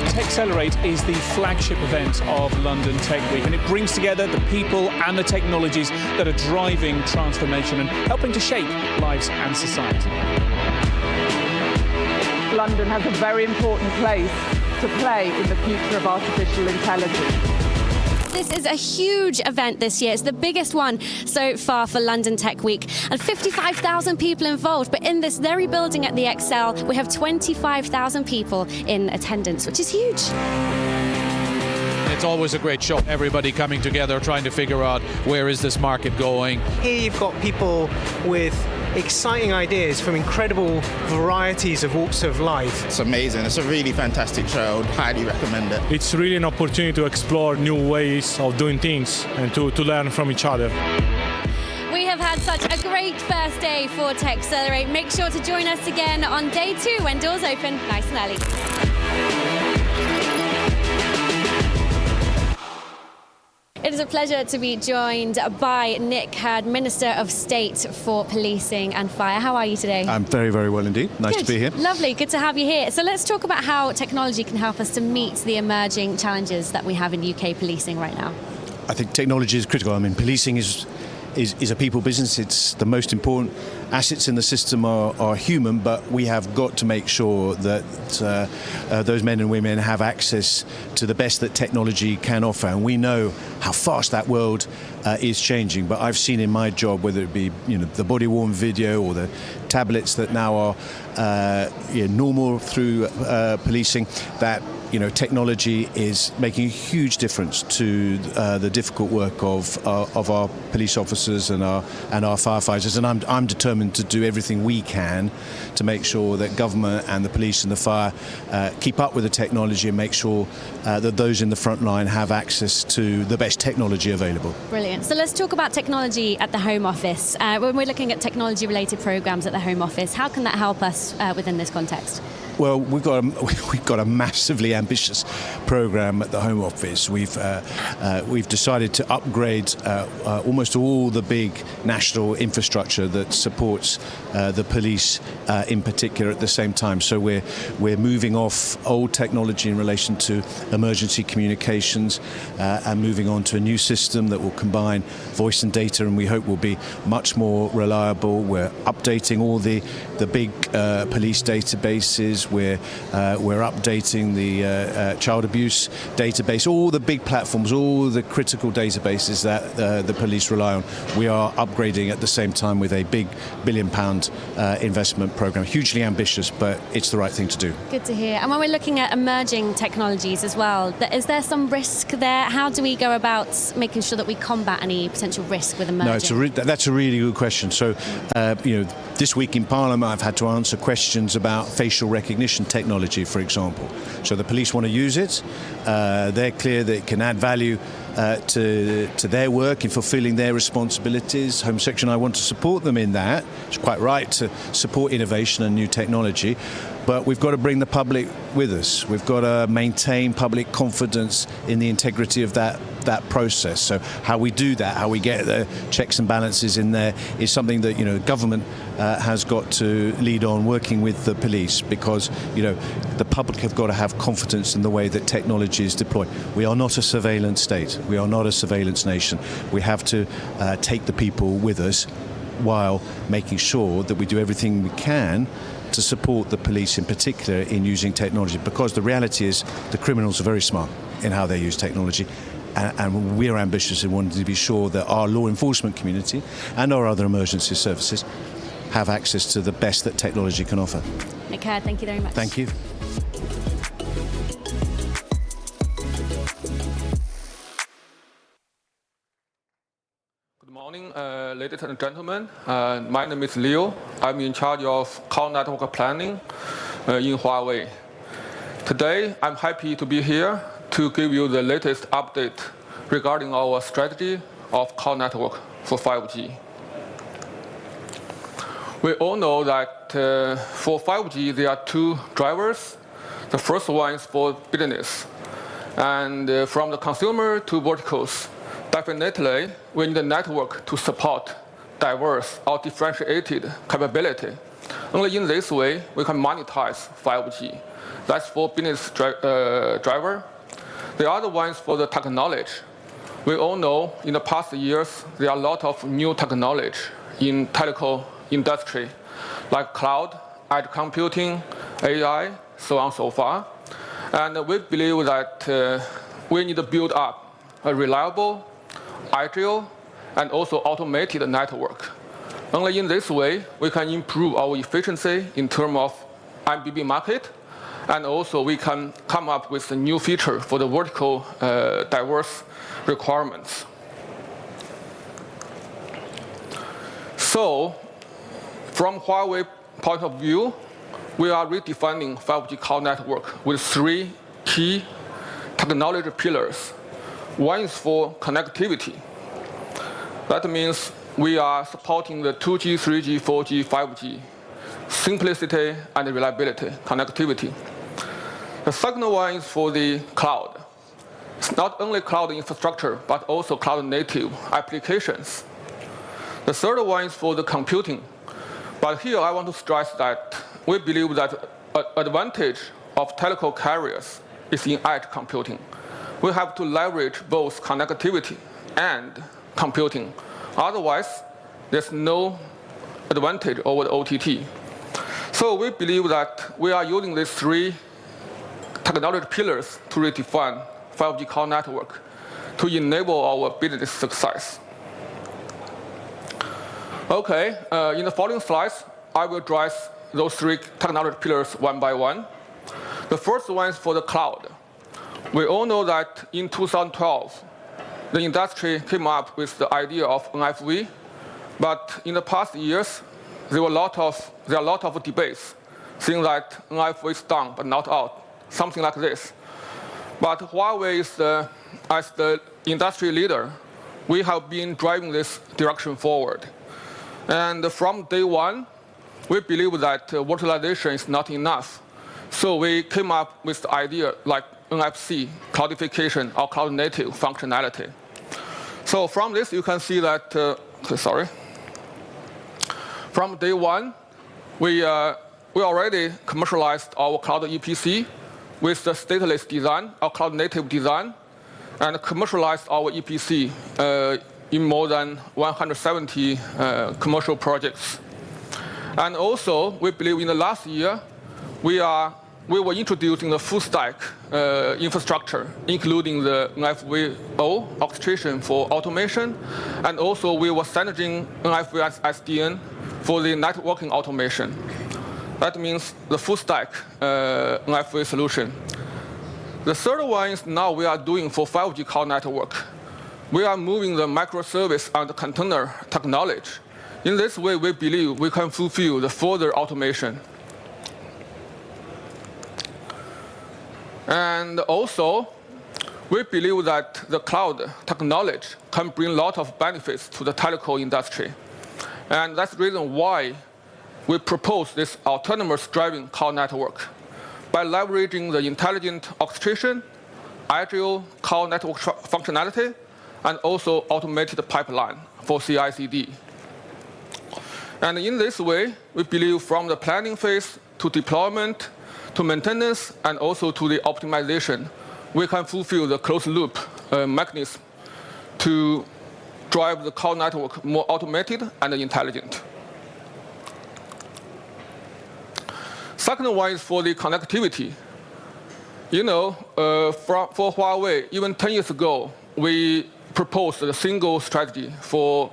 TechCelerate is the flagship event of London Tech Week, and it brings together the people and the technologies that are driving transformation and helping to shape lives and society. London has a very important place to play in the future of artificial intelligence. This is a huge event this year. It's the biggest one so far for London Tech Week, and 55,000 people involved. But in this very building at the Excel, we have 25,000 people in attendance, which is huge. It's always a great show. Everybody coming together, trying to figure out where is this market going. Here you've got people with exciting ideas from incredible varieties of walks of life. It's amazing. It's a really fantastic show. I would highly recommend it. It's really an opportunity to explore new ways of doing things and to learn from each other. We have had such a great first day for TechCelerate. Make sure to join us again on day 2 when doors open nice and early. It is a pleasure to be joined by Nick Hurd, Minister of State for Policing and Fire. How are you today? I'm very, very well indeed. Nice to be here. Lovely, good to have you here. So let's talk about how technology can help us to meet the emerging challenges that we have in UK policing right now. I think technology is critical. I mean, policing is a people business. It's the most important assets in the system are human, but we have got to make sure that those men and women have access to the best that technology can offer. And we know how fast that world is changing. But I've seen in my job, whether it be the body-worn video or the tablets that now are normal through policing, that technology is making a huge difference to the difficult work of our police officers and our firefighters. And I'm determined to do everything we can to make sure that government and the police and the fire keep up with the technology and make sure that those in the front line have access to the best best technology available. Brilliant. So let's talk about technology at the Home Office. When we're looking at technology-related programs at the Home Office, how can that help us within this context? Well, we've got a massively ambitious program at the Home Office. We've decided to upgrade almost all the big national infrastructure that supports the police in particular at the same time. So we're moving off old technology in relation to emergency communications and moving on to a new system that will combine voice and data, and we hope will be much more reliable. We're updating all the big police databases. We're updating the child abuse database, all the big platforms, all the critical databases that the police rely on. We are upgrading at the same time with a big £1 billion investment program. Hugely ambitious, but it's the right thing to do. Good to hear. And when we're looking at emerging technologies as well, is there some risk there? How do we go about making sure that we combat any potential risk with emerging? No, that's a really good question. So, this week in Parliament, I've had to answer questions about facial recognition technology, for example. So the police want to use it. They're clear that it can add value to their work in fulfilling their responsibilities. Home Secretary and I want to support them in that. It's quite right to support innovation and new technology. But we've got to bring the public with us. We've got to maintain public confidence in the integrity of that process. So how we do that, how we get the checks and balances in there, is something that government has got to lead on, working with the police, because the public have got to have confidence in the way that technology is deployed. We are not a surveillance state. We are not a surveillance nation. We have to take the people with us while making sure that we do everything we can to support the police in particular in using technology, because the reality is the criminals are very smart in how they use technology, and we're ambitious in wanting to be sure that our law enforcement community and our other emergency services have access to the best that technology can offer. Nick Hurd, thank you very much. Thank you. Good morning, ladies and gentlemen. My name is Leo. I'm in charge of cloud network planning in Huawei. Today, I'm happy to be here to give you the latest update regarding our strategy of cloud network for 5G. We all know that for 5G, there are two drivers. The first one is for business. And from the consumer to verticals, definitely, we need a network to support diverse or differentiated capability. Only in this way, we can monetize 5G. That's for business driver. The other one is for the technology. We all know in the past years, there are a lot of new technology in telecom industry, like cloud, edge computing, AI, so on and so forth. And we believe that we need to build up a reliable, agile, and also automated network. Only in this way, we can improve our efficiency in terms of MBB market, and also we can come up with a new feature for the vertical diverse requirements. So, from Huawei point of view, we are redefining 5G cloud network with three key technology pillars. One is for connectivity. That means we are supporting the 2G, 3G, 4G, 5G, simplicity and reliability, connectivity. The second one is for the cloud. It's not only cloud infrastructure, but also cloud native applications. The third one is for the computing. But here I want to stress that we believe that an advantage of telecom carriers is in edge computing. We have to leverage both connectivity and computing. Otherwise, there's no advantage over the OTT. So we believe that we are using these three technology pillars to redefine 5G cloud network to enable our business success. Okay, in the following slides, I will address those three technology pillars one by one. The first one is for the cloud. We all know that in 2012, the industry came up with the idea of NFV, but in the past years, there are a lot of debates saying that NFV is done but not out, something like this. But Huawei is as the industry leader, we have been driving this direction forward. And from day one, we believe that virtualization is not enough. So we came up with the idea like NFC, cloudification, or cloud native functionality. So from this, you can see that, from day one, we already commercialized our cloud EPC with the stateless design, our cloud native design, and commercialized our EPC in more than 170 commercial projects. And also, we believe in the last year, we were introducing the full stack infrastructure, including the NFV orchestration for automation, and also we were synergizing NFV SDN for the networking automation. That means the full stack NFV solution. The third one is now we are doing for 5G cloud network. We are moving the microservice and the container technology. In this way, we believe we can fulfill the further automation. And also, we believe that the cloud technology can bring a lot of benefits to the telco industry. And that's the reason why we propose this autonomous driving cloud network. By leveraging the intelligent orchestration, agile cloud network functionality, and also automated pipeline for CI/CD. And in this way, we believe from the planning phase to deployment, to maintenance, and also to the optimization, we can fulfill the closed loop mechanism to drive the cloud network more automated and intelligent. Second one is for the connectivity. You know, for Huawei, even 10 years ago, we proposed a single strategy for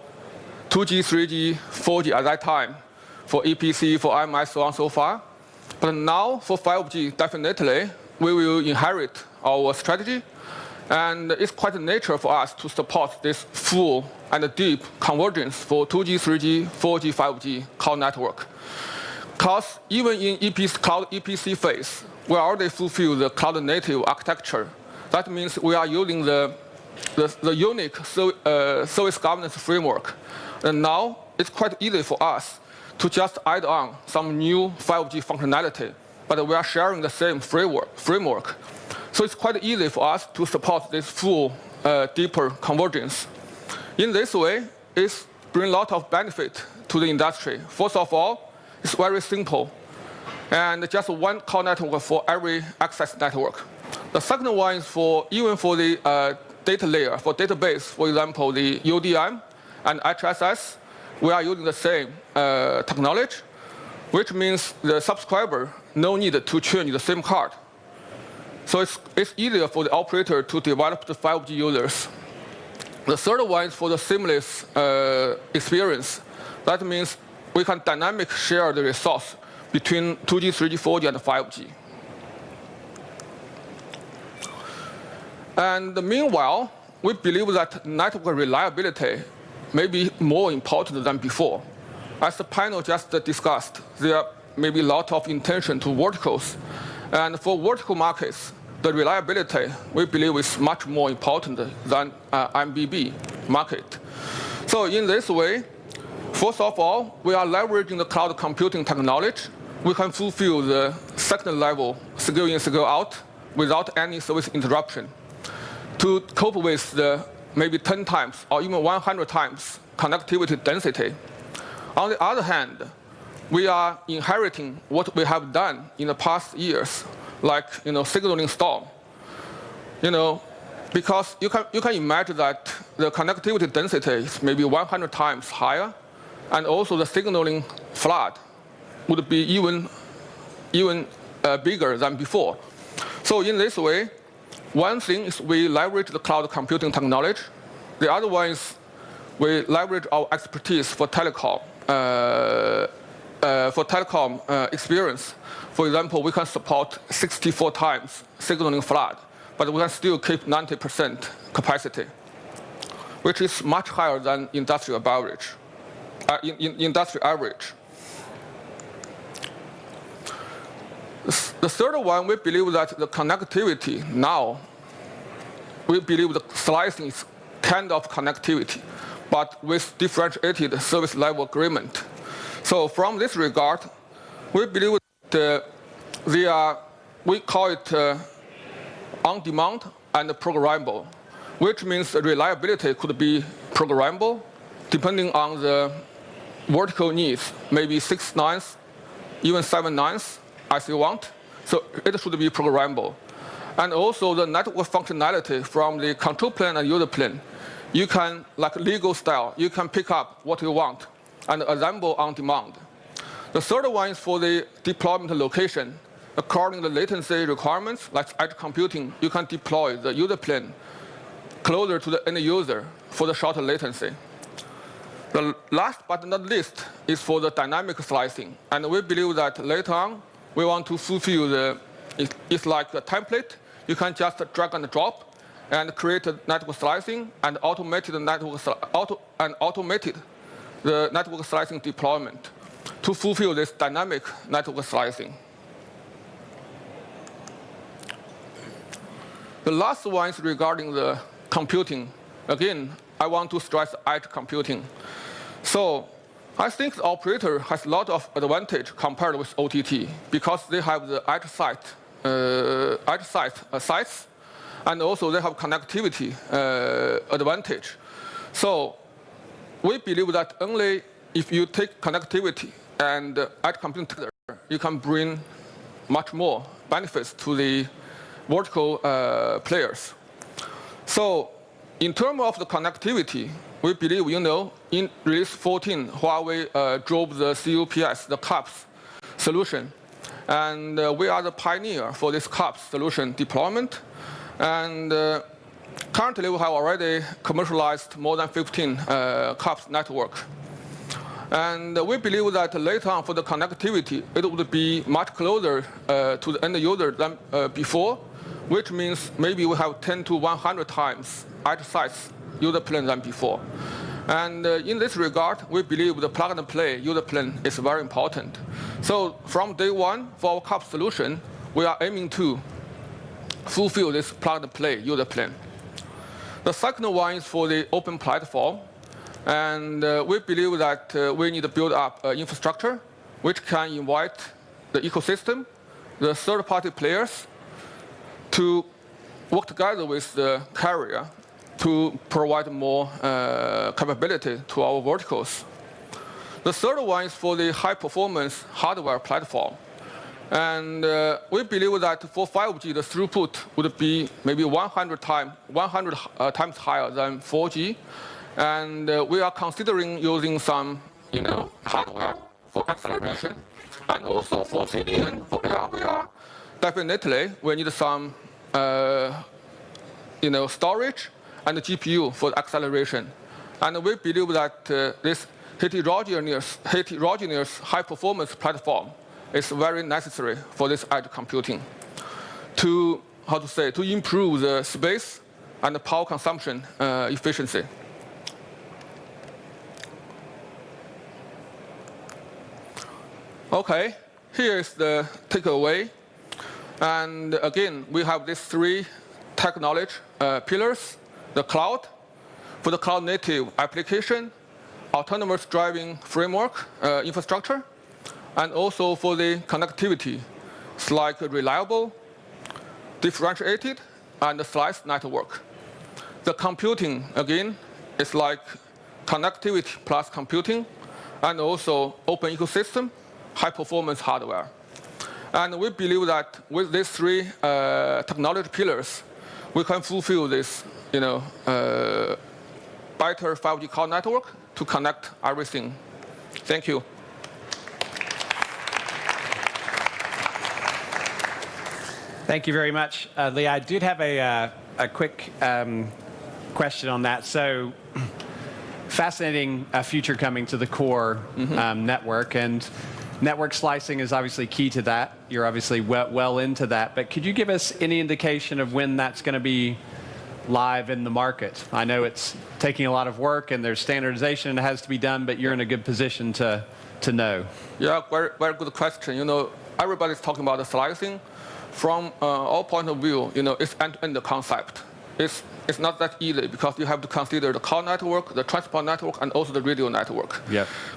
2G, 3G, 4G at that time, for EPC, for IMS, so on and so far. But now, for 5G, definitely, we will inherit our strategy. And it's quite natural for us to support this full and deep convergence for 2G, 3G, 4G, 5G cloud network. Because even in cloud EPC phase, we already fulfill the cloud native architecture. That means we are using the unique service governance framework. And now it's quite easy for us to just add on some new 5G functionality, but we are sharing the same framework. So it's quite easy for us to support this full, deeper convergence. In this way, it brings a lot of benefit to the industry. First of all, it's very simple, and just one cloud network for every access network. The second one is even for the data layer, for database, for example, the UDM and HSS, we are using the same technology, which means the subscriber no need to change the SIM card. So it's easier for the operator to develop the 5G users. The third one is for the seamless experience. That means we can dynamically share the resource between 2G, 3G, 4G, and 5G. And meanwhile, we believe that network reliability may be more important than before. As the panel just discussed, there may be a lot of intention to verticals. And for vertical markets, the reliability, we believe, is much more important than MBB market. So in this way, first of all, we are leveraging the cloud computing technology. We can fulfill the second level, scale in, scale out, without any service interruption, to cope with the maybe 10 times or even 100 times connectivity density. On the other hand, we are inheriting what we have done in the past years, like signaling storm. Because you can imagine that the connectivity density is maybe 100 times higher, and also the signaling flood would be even bigger than before. So in this way, one thing is we leverage the cloud computing technology. The other one is we leverage our expertise for telecom experience. For example, we can support 64 times signaling flood, but we can still keep 90% capacity, which is much higher than industrial average. The third one, we believe that the connectivity now we believe that slicing is kind of connectivity, but with differentiated service level agreement. So from this regard, we believe that we call it on-demand and programmable, which means reliability could be programmable depending on the vertical needs, maybe 6 nines, even 7 nines as you want. So it should be programmable. And also the network functionality from the control plane and user plane. You can, like Lego style, you can pick up what you want and assemble on demand. The third one is for the deployment location. According to the latency requirements, like edge computing, you can deploy the user plane closer to the end user for the shorter latency. The last but not least is for the dynamic slicing. And we believe that later on, we want to fulfill it's like a template. You can just drag and drop and create a network slicing and automated the network slicing deployment to fulfill this dynamic network slicing. The last one is regarding the computing. Again, I want to stress edge computing. So I think the operator has a lot of advantage compared with OTT because they have the edge sites, and also they have connectivity advantage. So we believe that only if you take connectivity and edge computing together, you can bring much more benefits to the vertical players. So in terms of the connectivity, we believe, in release 14, Huawei drove the CUPS, the CUPS solution. And we are the pioneer for this CUPS solution deployment. And currently, we have already commercialized more than 15 CUPS network. And we believe that later on for the connectivity, it would be much closer to the end user than before, which means maybe we have 10 to 100 times edge size user plane than before. And in this regard, we believe the plug-and-play user plane is very important. So from day one, for our CUPS solution, we are aiming to fulfill this plug-and-play user plane. The second one is for the open platform. And we believe that we need to build up infrastructure which can invite the ecosystem, the third-party players, to work together with the carrier to provide more capability to our verticals. The third one is for the high-performance hardware platform. And we believe that for 5G, the throughput would be maybe 100 times higher than 4G. And we are considering using some, hardware for acceleration, and also for CDN, for AR/VR. Definitely, we need some, storage and GPU for acceleration. And we believe that this heterogeneous high-performance platform is very necessary for this edge computing to improve the space and the power consumption efficiency. Okay, here is the takeaway. And again, we have these 3 technology pillars: the cloud, for the cloud-native application, autonomous driving framework infrastructure, and also for the connectivity. It's like reliable, differentiated, and sliced network. The computing, again, is like connectivity plus computing, and also open ecosystem, high-performance hardware. And we believe that with these 3 technology pillars, we can fulfill this, better 5G cloud network to connect everything. Thank you. Thank you very much, Lee. I did have a quick question on that. So, fascinating future coming to the core network, and network slicing is obviously key to that. You're obviously well into that. But could you give us any indication of when that's going to be live in the market? I know it's taking a lot of work and there's standardization that has to be done, but you're in a good position to know. Yeah, very, very good question. Everybody's talking about the slicing. From our point of view, it's end-to-end concept. it's not that easy because you have to consider the car network, the transport network, and also the radio network.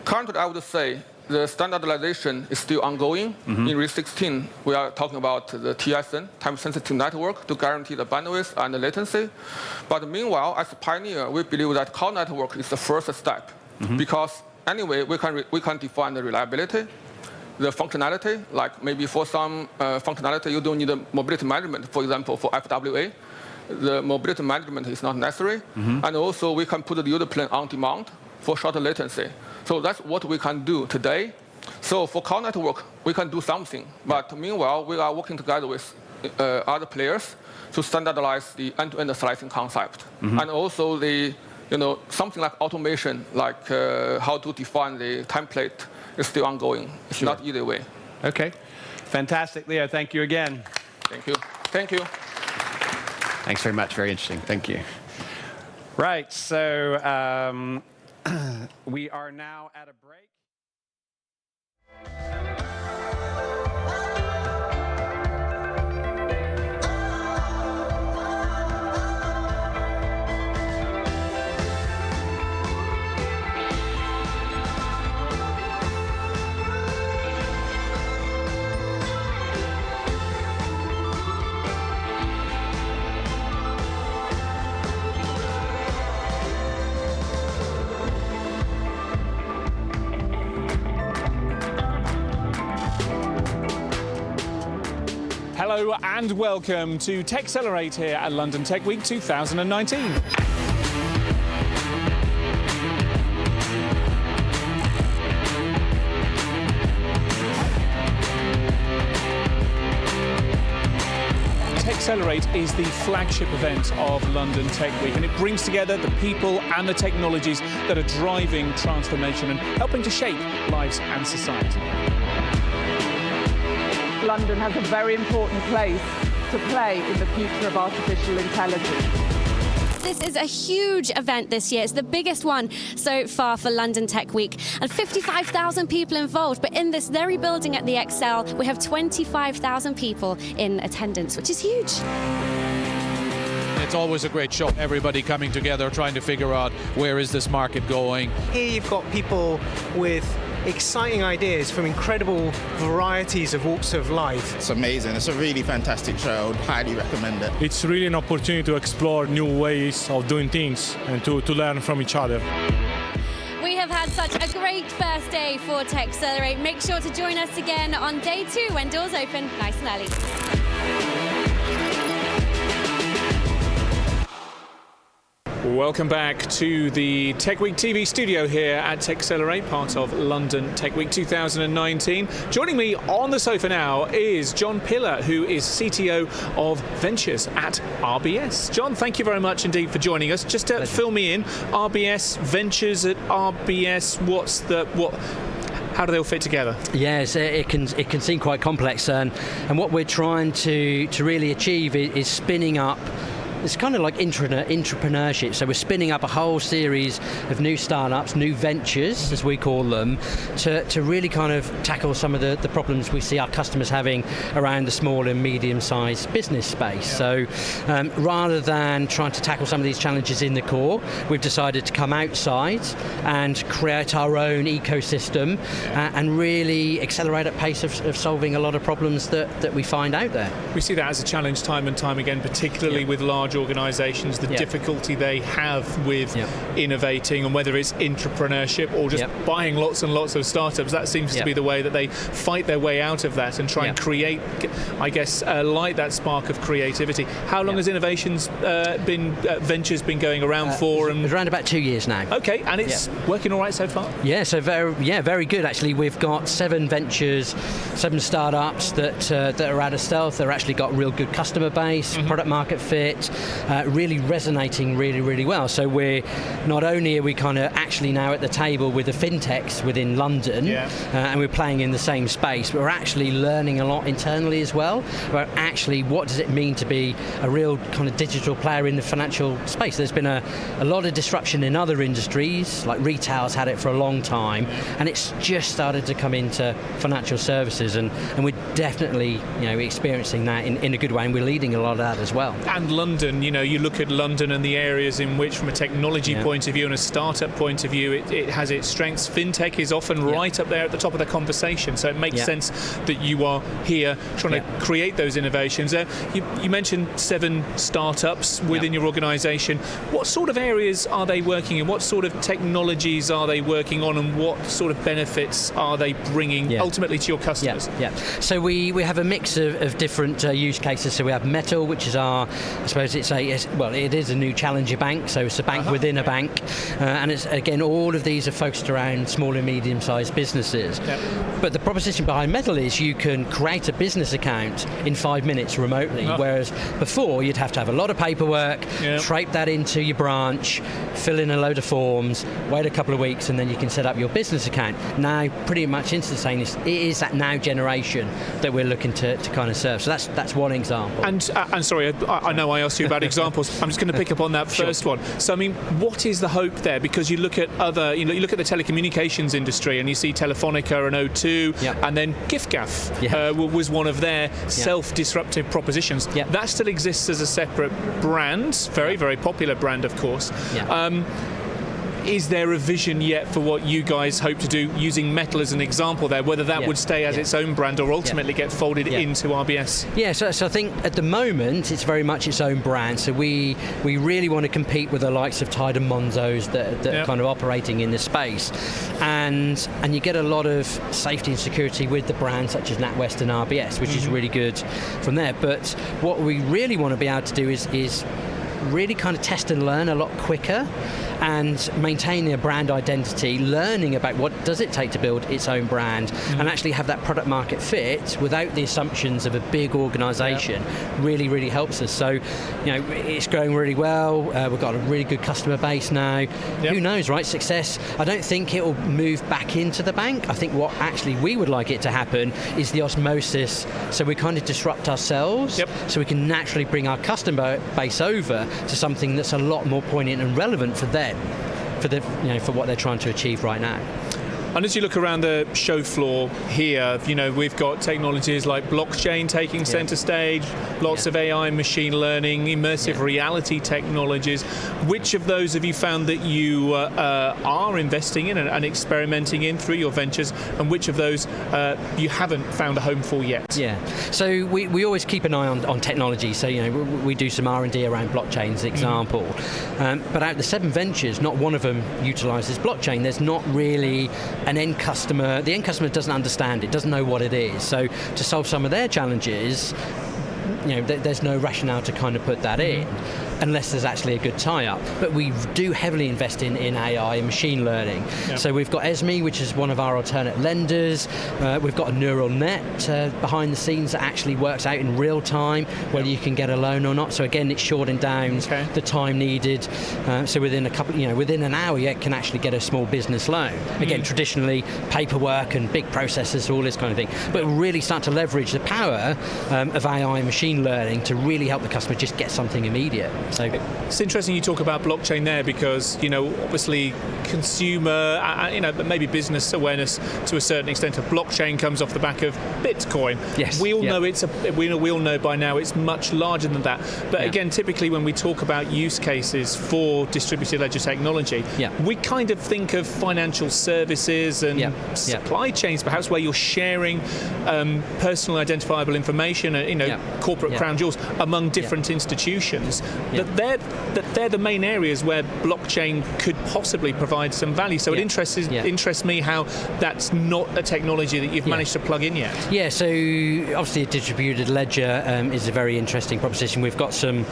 Currently, I would say the standardization is still ongoing. In Release 16, we are talking about the TSN, time-sensitive network, to guarantee the bandwidth and the latency. But meanwhile, as a pioneer, we believe that car network is the first step because anyway, we can define the reliability, the functionality, like maybe for some functionality, you don't need a mobility management, for example, for FWA. The mobility management is not necessary. And also, we can put the user plane on demand for shorter latency. So that's what we can do today. So for car network, we can do something. But meanwhile, we are working together with other players to standardize the end-to-end slicing concept. And also something like automation, like how to define the template is still ongoing. It's not either way. Okay. Fantastic, Leo. Thank you again. Thank you. Thank you. Thanks very much. Very interesting. Thank you. Right. So we are now at a break. Hello and welcome to TechCelerate here at London Tech Week 2019. TechCelerate is the flagship event of London Tech Week, and it brings together the people and the technologies that are driving transformation and helping to shape lives and society. London has a very important place to play in the future of artificial intelligence. This is a huge event this year. It's the biggest one so far for London Tech Week, and 55,000 people involved. But in this very building at the Excel, we have 25,000 people in attendance, which is huge. It's always a great show. Everybody coming together, trying to figure out where is this market going. Here you've got people with exciting ideas from incredible varieties of walks of life. It's amazing. It's a really fantastic show. I would highly recommend it. It's really an opportunity to explore new ways of doing things and to learn from each other. We have had such a great first day for TechCelerate. Make sure to join us again on day 2 when doors open nice and early. Welcome back to the Tech Week TV studio here at TechCelerate, part of London Tech Week 2019. Joining me on the sofa now is John Pillar, who is CTO of Ventures at RBS. John, thank you very much indeed for joining us. Just to fill me in, RBS, Ventures at RBS, how do they all fit together? Yes, it can seem quite complex, and what we're trying to really achieve is spinning up. It's kind of like entrepreneurship. So we're spinning up a whole series of new startups, new ventures, as we call them, to really kind of tackle some of the problems we see our customers having around the small and medium-sized business space. So rather than trying to tackle some of these challenges in the core, we've decided to come outside and create our own ecosystem and really accelerate at pace of solving a lot of problems that we find out there. We see that as a challenge time and time again, particularly with large organisations, the difficulty they have with innovating, and whether it's entrepreneurship or just buying lots and lots of startups. That seems to be the way that they fight their way out of that and try and create, I guess, light that spark of creativity. How long has Ventures been going around for? Around about 2 years now. Okay, and it's working all right so far? Yeah, so very good actually. We've got 7 ventures, 7 startups that are out of stealth. They're actually got real good customer base, product market fit, really resonating really well. So we're not only are we kind of actually now at the table with the fintechs within London, and we're playing in the same space, but we're actually learning a lot internally as well about actually what does it mean to be a real kind of digital player in the financial space. There's been a lot of disruption in other industries, like retail's had it for a long time, and it's just started to come into financial services, and we're definitely experiencing that in a good way, and we're leading a lot of that as well. And London London, you look at London and the areas in which, from a technology point of view and a startup point of view, it has its strengths. Fintech is often right up there at the top of the conversation, so it makes sense that you are here trying to create those innovations. You mentioned 7 startups within your organisation. What sort of areas are they working in? What sort of technologies are they working on, and what sort of benefits are they bringing ultimately to your customers? So we have a mix of different use cases. So we have Metal, which is I suppose it is a new challenger bank, so it's a bank within a bank, and it's, again, all of these are focused around small and medium-sized businesses. But the proposition behind Metal is you can create a business account in 5 minutes remotely, whereas before you'd have to have a lot of paperwork, trape that into your branch, fill in a load of forms, wait a couple of weeks, and then you can set up your business account. Now, pretty much instantaneous. It is that now generation that we're looking to kind of serve. So that's one example. And sorry, I know I asked you about examples. I'm just going to pick up on that first one. So, I mean, what is the hope there? Because you look at you look at the telecommunications industry, and you see Telefonica and O2, and then giffgaff was one of their self-disruptive propositions. That still exists as a separate brand, very, very popular brand, of course. Is there a vision yet for what you guys hope to do, using Metal as an example there, whether that would stay as its own brand or ultimately get folded into RBS? So I think at the moment it's very much its own brand. So we really want to compete with the likes of Tide and Monzo's that are kind of operating in this space. And you get a lot of safety and security with the brands such as NatWest and RBS, which is really good from there. But what we really want to be able to do is really kind of test and learn a lot quicker, and maintaining a brand identity, learning about what does it take to build its own brand, and actually have that product market fit without the assumptions of a big organisation really, really helps us. So, it's growing really well. We've got a really good customer base now. Who knows, right? Success. I don't think it will move back into the bank. I think what actually we would like it to happen is the osmosis. So we kind of disrupt ourselves, so we can naturally bring our customer base over to something that's a lot more poignant and relevant for them, for what they're trying to achieve right now. And as you look around the show floor here, we've got technologies like blockchain taking centre stage, lots of AI, machine learning, immersive reality technologies. Which of those have you found that you are investing in and experimenting in through your ventures, and which of those you haven't found a home for yet? So we always keep an eye on technology. So we do some R&D around blockchain as an example. But out of the 7 ventures, not one of them utilises blockchain. There's not really an end customer. The end customer doesn't understand it, doesn't know what it is. So to solve some of their challenges, there's no rationale to kind of put that in unless there's actually a good tie-up. But we do heavily invest in AI and machine learning. So we've got Esme, which is one of our alternate lenders. We've got a neural net behind the scenes that actually works out in real time whether you can get a loan or not. So again, it's shorting down the time needed. So within within an hour, you can actually get a small business loan. Again, traditionally, paperwork and big processes, all this kind of thing. But really start to leverage the power of AI and machine learning to really help the customer just get something immediate. So it's interesting you talk about blockchain there, because obviously consumer, maybe business awareness to a certain extent of blockchain comes off the back of Bitcoin. We all know we all know by now it's much larger than that. But again, typically when we talk about use cases for distributed ledger technology, we kind of think of financial services and supply chains, perhaps, where you're sharing personal identifiable information, corporate crown jewels among different institutions. That they're the main areas where blockchain could possibly provide some value. So it interests me how that's not a technology that you've managed to plug in yet. So obviously a distributed ledger is a very interesting proposition. We've got some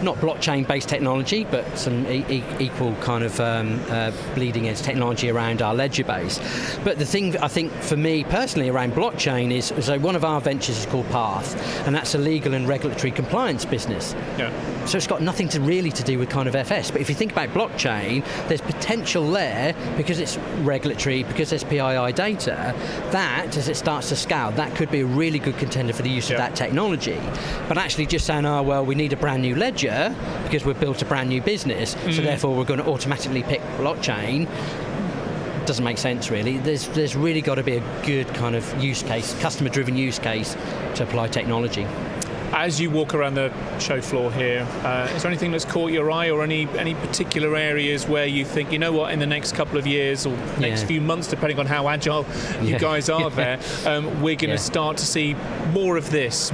not blockchain-based technology, but some equal kind of bleeding-edge technology around our ledger base. But the thing I think for me personally around blockchain is, so one of our ventures is called Path, and that's a legal and regulatory compliance business. So it's got nothing to do with kind of FS. But if you think about blockchain, there's potential there because it's regulatory, because there's PII data, that as it starts to scale, that could be a really good contender for the use of that technology. But actually just saying, we need a brand new ledger because we've built a brand new business, so therefore we're going to automatically pick blockchain, doesn't make sense really. There's really got to be a good kind of use case, customer-driven use case to apply technology. As you walk around the show floor here, is there anything that's caught your eye, or any particular areas where you think, you know what, in the next couple of years or next few months, depending on how agile you guys are there, we're going to start to see more of this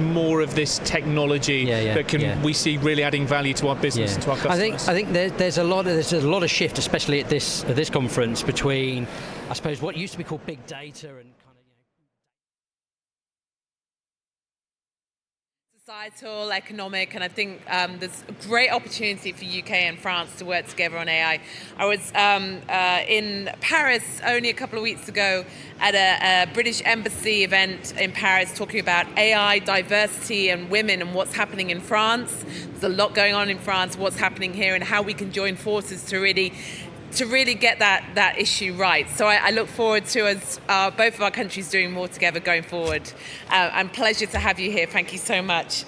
technology that we see really adding value to our business and to our customers? I think there's a lot of shift, especially at this conference, between, I suppose, what used to be called big data and societal, economic, and I think there's a great opportunity for UK and France to work together on AI. I was in Paris only a couple of weeks ago at a British Embassy event in Paris talking about AI, diversity and women and what's happening in France. There's a lot going on in France, what's happening here, and how we can join forces to really get that issue right. So I look forward to us, both of our countries doing more together going forward. And pleasure to have you here. Thank you so much.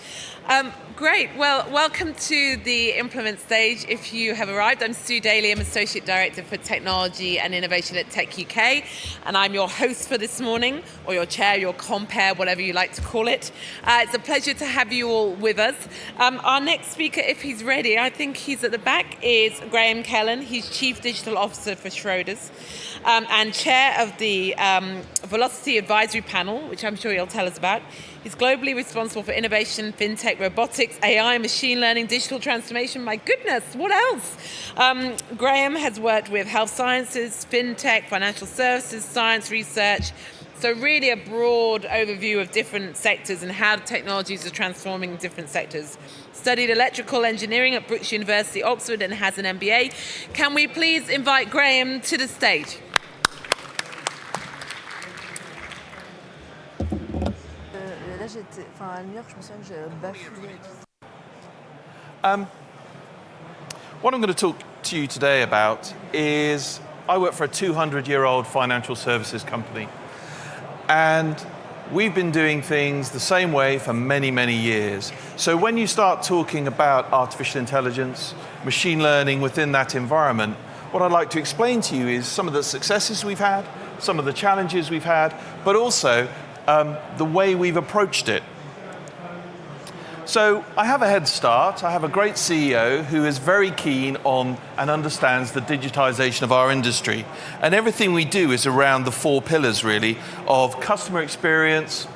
Great. Well, welcome to the Implement stage. If you have arrived, I'm Sue Daly. I'm Associate Director for Technology and Innovation at Tech UK, and I'm your host for this morning, or your chair, your compere, whatever you like to call it. It's a pleasure to have you all with us. Our next speaker, if he's ready, I think he's at the back, is Graham Kellen. He's Chief Digital Officer for Schroders and Chair of the Velocity Advisory Panel, which I'm sure you'll tell us about. He's globally responsible for innovation, fintech, robotics, AI, machine learning, digital transformation. My goodness, what else? Graham has worked with health sciences, fintech, financial services, science research. So really a broad overview of different sectors and how technologies are transforming different sectors. Studied electrical engineering at Brookes University, Oxford, and has an MBA. Can we please invite Graham to the stage? What I'm going to talk to you today about is, I work for a 200-year-old financial services company, and we've been doing things the same way for many, many years. So when you start talking about artificial intelligence, machine learning within that environment, what I'd like to explain to you is some of the successes we've had, some of the challenges we've had, but also the way we've approached it. So I have a head start. I have a great CEO who is very keen on and understands the digitization of our industry. And everything we do is around the 4 pillars, really, of customer experience,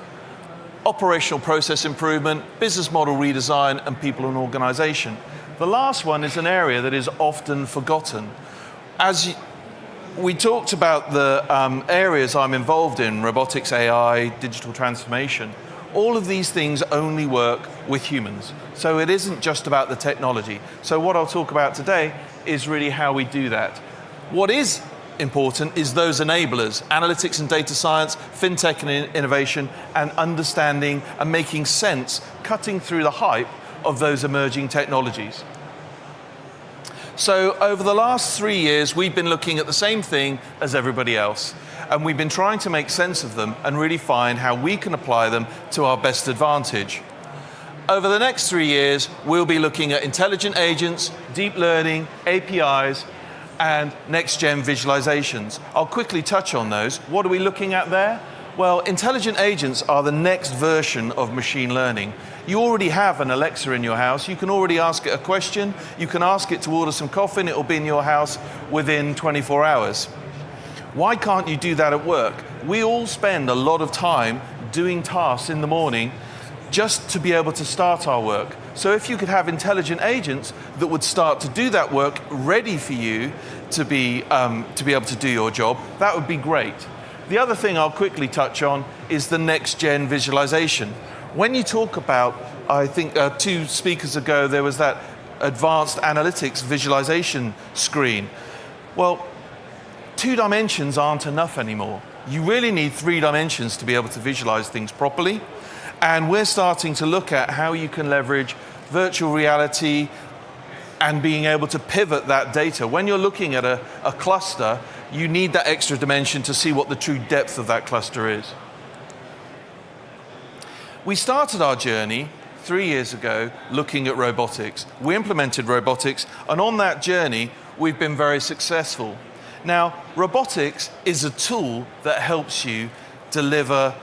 operational process improvement, business model redesign, and people and organization. The last one is an area that is often forgotten. As we talked about the areas I'm involved in, robotics, AI, digital transformation. All of these things only work with humans. So it isn't just about the technology. So what I'll talk about today is really how we do that. What is important is those enablers, analytics and data science, fintech and innovation, and understanding and making sense, cutting through the hype of those emerging technologies. So over the last 3 years, we've been looking at the same thing as everybody else. And we've been trying to make sense of them and really find how we can apply them to our best advantage. Over the next 3 years, we'll be looking at intelligent agents, deep learning, APIs, and next-gen visualizations. I'll quickly touch on those. What are we looking at there? Well, intelligent agents are the next version of machine learning. You already have an Alexa in your house. You can already ask it a question. You can ask it to order some coffee, and it'll be in your house within 24 hours. Why can't you do that at work? We all spend a lot of time doing tasks in the morning just to be able to start our work. So if you could have intelligent agents that would start to do that work ready for you to be able to do your job, that would be great. The other thing I'll quickly touch on is the next-gen visualization. When you talk about, I think 2 speakers ago, there was that advanced analytics visualization screen. Well, 2 dimensions aren't enough anymore. You really need 3 dimensions to be able to visualize things properly. And we're starting to look at how you can leverage virtual reality and being able to pivot that data. When you're looking at a cluster, you need that extra dimension to see what the true depth of that cluster is. We started our journey 3 years ago looking at robotics. We implemented robotics, and on that journey, we've been very successful. Now, robotics is a tool that helps you deliver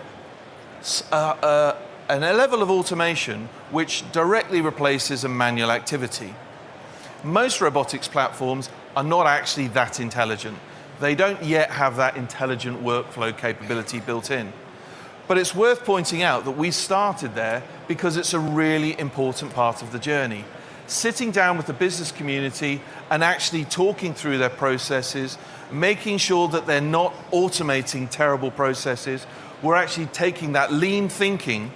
a level of automation which directly replaces a manual activity. Most robotics platforms are not actually that intelligent. They don't yet have that intelligent workflow capability built in. But it's worth pointing out that we started there because it's a really important part of the journey. Sitting down with the business community and actually talking through their processes, making sure that they're not automating terrible processes, we're actually taking that lean thinking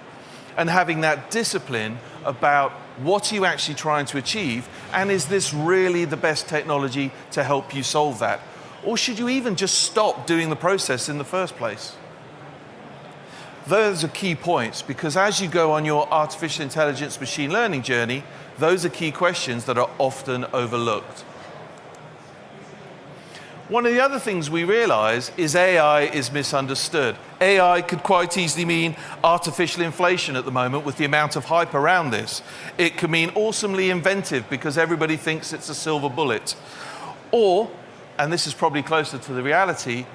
and having that discipline about what are you actually trying to achieve, and is this really the best technology to help you solve that? Or should you even just stop doing the process in the first place? Those are key points, because as you go on your artificial intelligence machine learning journey, those are key questions that are often overlooked. One of the other things we realize is AI is misunderstood. AI could quite easily mean artificial inflation at the moment with the amount of hype around this. It could mean awesomely inventive because everybody thinks it's a silver bullet. Or, and this is probably closer to the reality,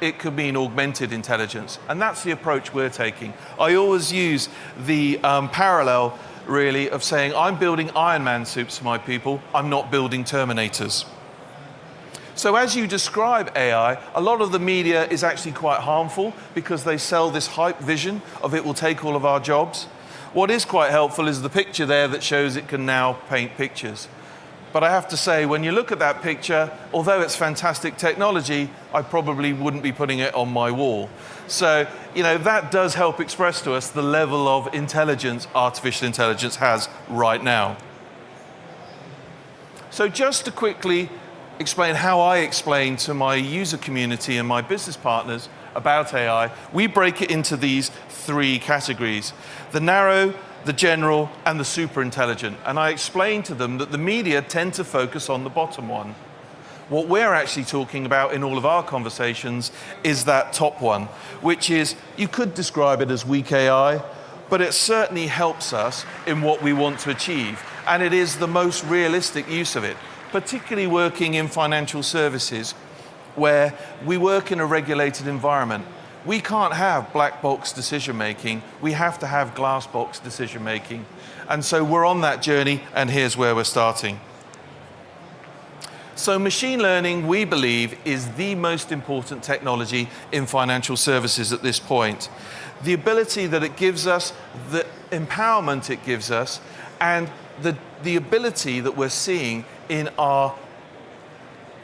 it could mean augmented intelligence. And that's the approach we're taking. I always use the parallel, really, of saying, I'm building Iron Man suits for my people, I'm not building Terminators. So as you describe AI, a lot of the media is actually quite harmful because they sell this hype vision of it will take all of our jobs. What is quite helpful is the picture there that shows it can now paint pictures. But I have to say, when you look at that picture, although it's fantastic technology, I probably wouldn't be putting it on my wall. So, that does help express to us the level of intelligence artificial intelligence has right now. So just to quickly explain how I explain to my user community and my business partners about AI, we break it into these three categories: the narrow, the general, and the super intelligent. And I explain to them that the media tend to focus on the bottom one. What we're actually talking about in all of our conversations is that top one, which is, you could describe it as weak AI, but it certainly helps us in what we want to achieve. And it is the most realistic use of it, particularly working in financial services, where we work in a regulated environment. We can't have black box decision making, we have to have glass box decision making. And so we're on that journey, and here's where we're starting. So machine learning, we believe, is the most important technology in financial services at this point. The ability that it gives us, the empowerment it gives us, and the ability that we're seeing in our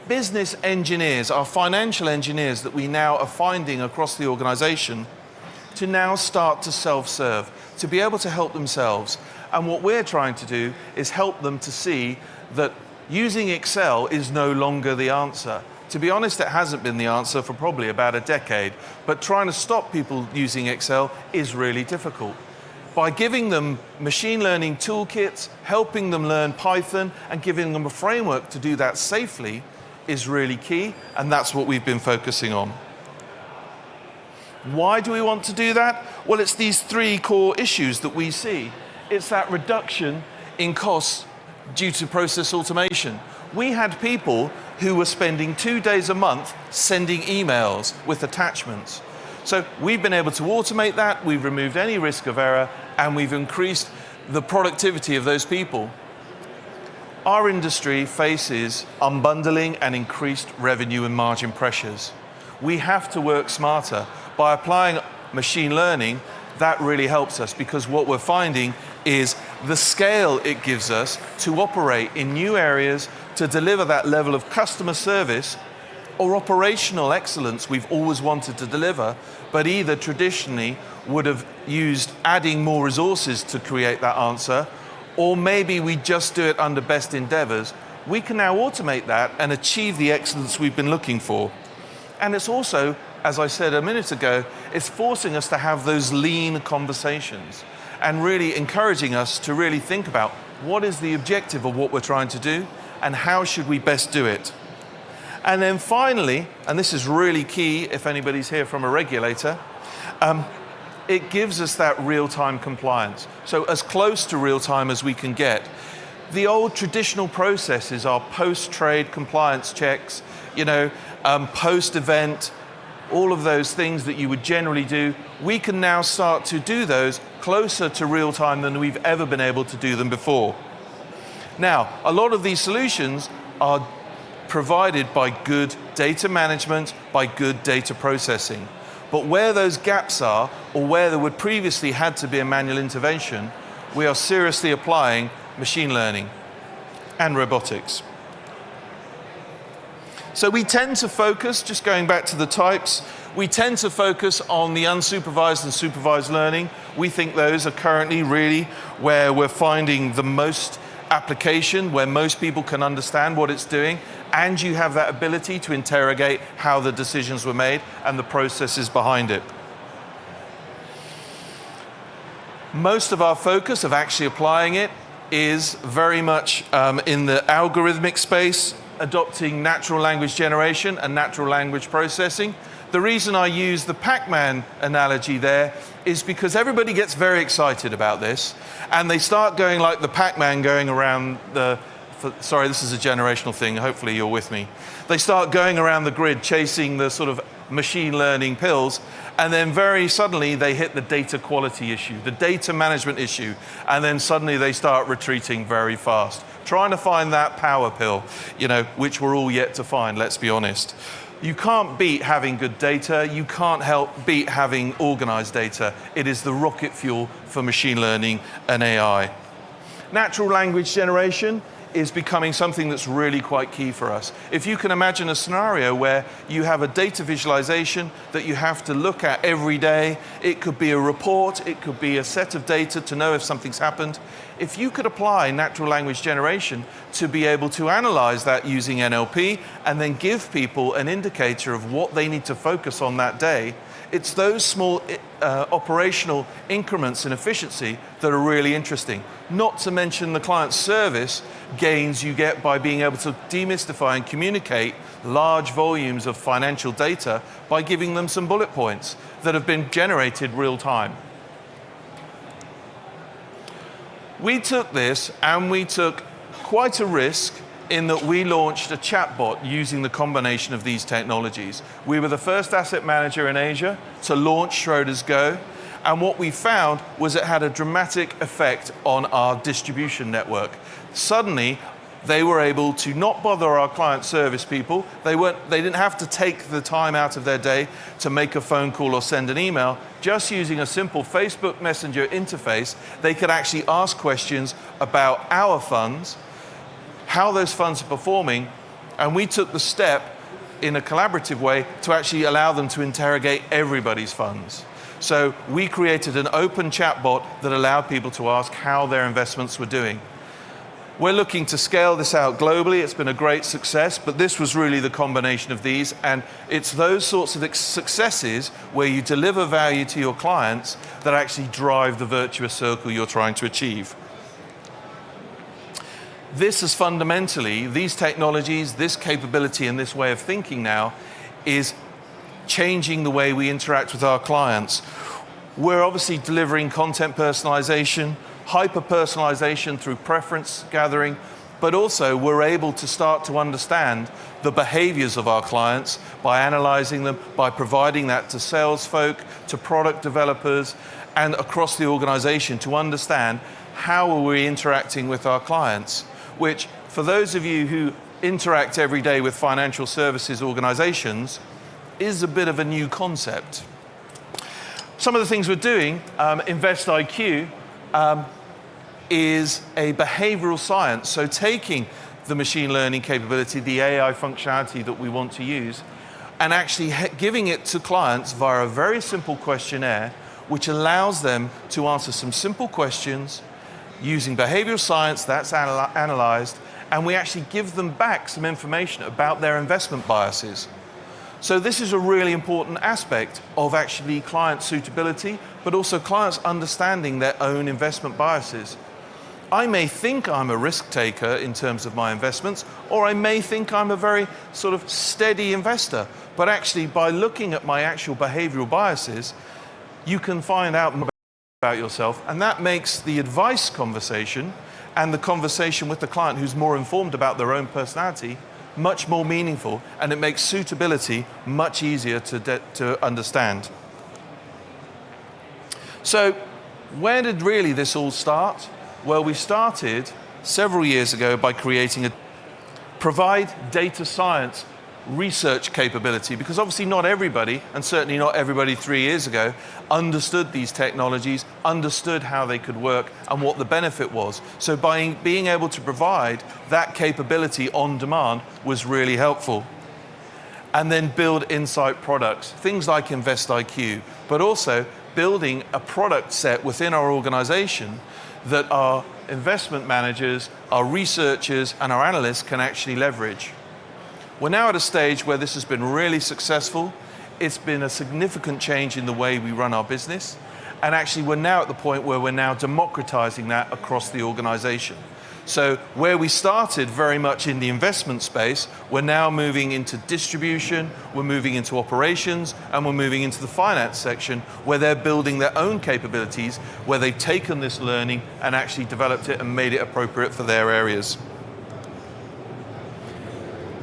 business engineers, our financial engineers that we now are finding across the organization, to now start to self-serve, to be able to help themselves. And what we're trying to do is help them to see that using Excel is no longer the answer. To be honest, it hasn't been the answer for probably about a decade, but trying to stop people using Excel is really difficult. By giving them machine learning toolkits, helping them learn Python, and giving them a framework to do that safely is really key, and that's what we've been focusing on. Why do we want to do that? Well, it's these three core issues that we see. It's that reduction in costs due to process automation. We had people who were spending 2 days a month sending emails with attachments. So we've been able to automate that, we've removed any risk of error, and we've increased the productivity of those people. Our industry faces unbundling and increased revenue and margin pressures. We have to work smarter. By applying machine learning, that really helps us, because what we're finding is the scale it gives us to operate in new areas, to deliver that level of customer service or operational excellence we've always wanted to deliver, but either traditionally would have used adding more resources to create that answer, or maybe we just do it under best endeavors. We can now automate that and achieve the excellence we've been looking for. And it's also, as I said a minute ago, it's forcing us to have those lean conversations and really encouraging us to really think about what is the objective of what we're trying to do and how should we best do it. And then finally, and this is really key if anybody's here from a regulator, it gives us that real-time compliance. So as close to real-time as we can get. The old traditional processes are post-trade compliance checks, post-event, all of those things that you would generally do. We can now start to do those closer to real time than we've ever been able to do them before. Now, a lot of these solutions are provided by good data management, by good data processing. But where those gaps are, or where there would previously had to be a manual intervention, we are seriously applying machine learning and robotics. So we tend to focus, just going back to the types, we tend to focus on the unsupervised and supervised learning. We think those are currently really where we're finding the most application, where most people can understand what it's doing, and you have that ability to interrogate how the decisions were made and the processes behind it. Most of our focus of actually applying it is very much in the algorithmic space, adopting natural language generation and natural language processing. The reason I use the Pac-Man analogy there is because everybody gets very excited about this, and they start going like the Pac-Man going around sorry, this is a generational thing, hopefully you're with me. They start going around the grid chasing the sort of machine learning pills, and then very suddenly they hit the data quality issue, the data management issue, and then suddenly they start retreating very fast, trying to find that power pill, which we're all yet to find, let's be honest. You can't beat having good data. You can't beat having organized data. It is the rocket fuel for machine learning and AI. Natural language generation is becoming something that's really quite key for us. If you can imagine a scenario where you have a data visualization that you have to look at every day, it could be a report, it could be a set of data to know if something's happened. If you could apply natural language generation to be able to analyze that using NLP and then give people an indicator of what they need to focus on that day, it's those small operational increments in efficiency that are really interesting. Not to mention the client service gains you get by being able to demystify and communicate large volumes of financial data by giving them some bullet points that have been generated real time. We took this and we took quite a risk in that we launched a chatbot using the combination of these technologies. We were the first asset manager in Asia to launch Schroders Go, and what we found was it had a dramatic effect on our distribution network. Suddenly, they were able to not bother our client service people. They didn't have to take the time out of their day to make a phone call or send an email. Just using a simple Facebook Messenger interface, they could actually ask questions about our funds, how those funds are performing, and we took the step in a collaborative way to actually allow them to interrogate everybody's funds. So we created an open chatbot that allowed people to ask how their investments were doing. We're looking to scale this out globally. It's been a great success, but this was really the combination of these, and it's those sorts of successes where you deliver value to your clients that actually drive the virtuous circle you're trying to achieve. This is fundamentally, these technologies, this capability and this way of thinking now is changing the way we interact with our clients. We're obviously delivering content personalization, hyper-personalization through preference gathering, but also we're able to start to understand the behaviors of our clients by analyzing them, by providing that to sales folk, to product developers, and across the organization to understand how are we interacting with our clients, which for those of you who interact every day with financial services organizations is a bit of a new concept. Some of the things we're doing, Invest IQ, is a behavioral science. So taking the machine learning capability, the AI functionality that we want to use, and actually giving it to clients via a very simple questionnaire, which allows them to answer some simple questions using behavioral science that's analyzed, and we actually give them back some information about their investment biases. So this is a really important aspect of actually client suitability, but also clients understanding their own investment biases. I may think I'm a risk taker in terms of my investments, or I may think I'm a very sort of steady investor. But actually, by looking at my actual behavioral biases, you can find out more about yourself, and that makes the advice conversation and the conversation with the client who's more informed about their own personality much more meaningful, and it makes suitability much easier to understand. So Where did really this all start? Well, we started several years ago by creating provide data science research capability, because obviously not everybody, and certainly not everybody 3 years ago, understood these technologies, understood how they could work and what the benefit was. So by being able to provide that capability on demand was really helpful. And then build insight products, things like InvestIQ, but also building a product set within our organization that our investment managers, our researchers, and our analysts can actually leverage. We're now at a stage where this has been really successful. It's been a significant change in the way we run our business. And actually, we're now at the point where we're now democratizing that across the organization. So where we started very much in the investment space, we're now moving into distribution, we're moving into operations, and we're moving into the finance section where they're building their own capabilities, where they've taken this learning and actually developed it and made it appropriate for their areas.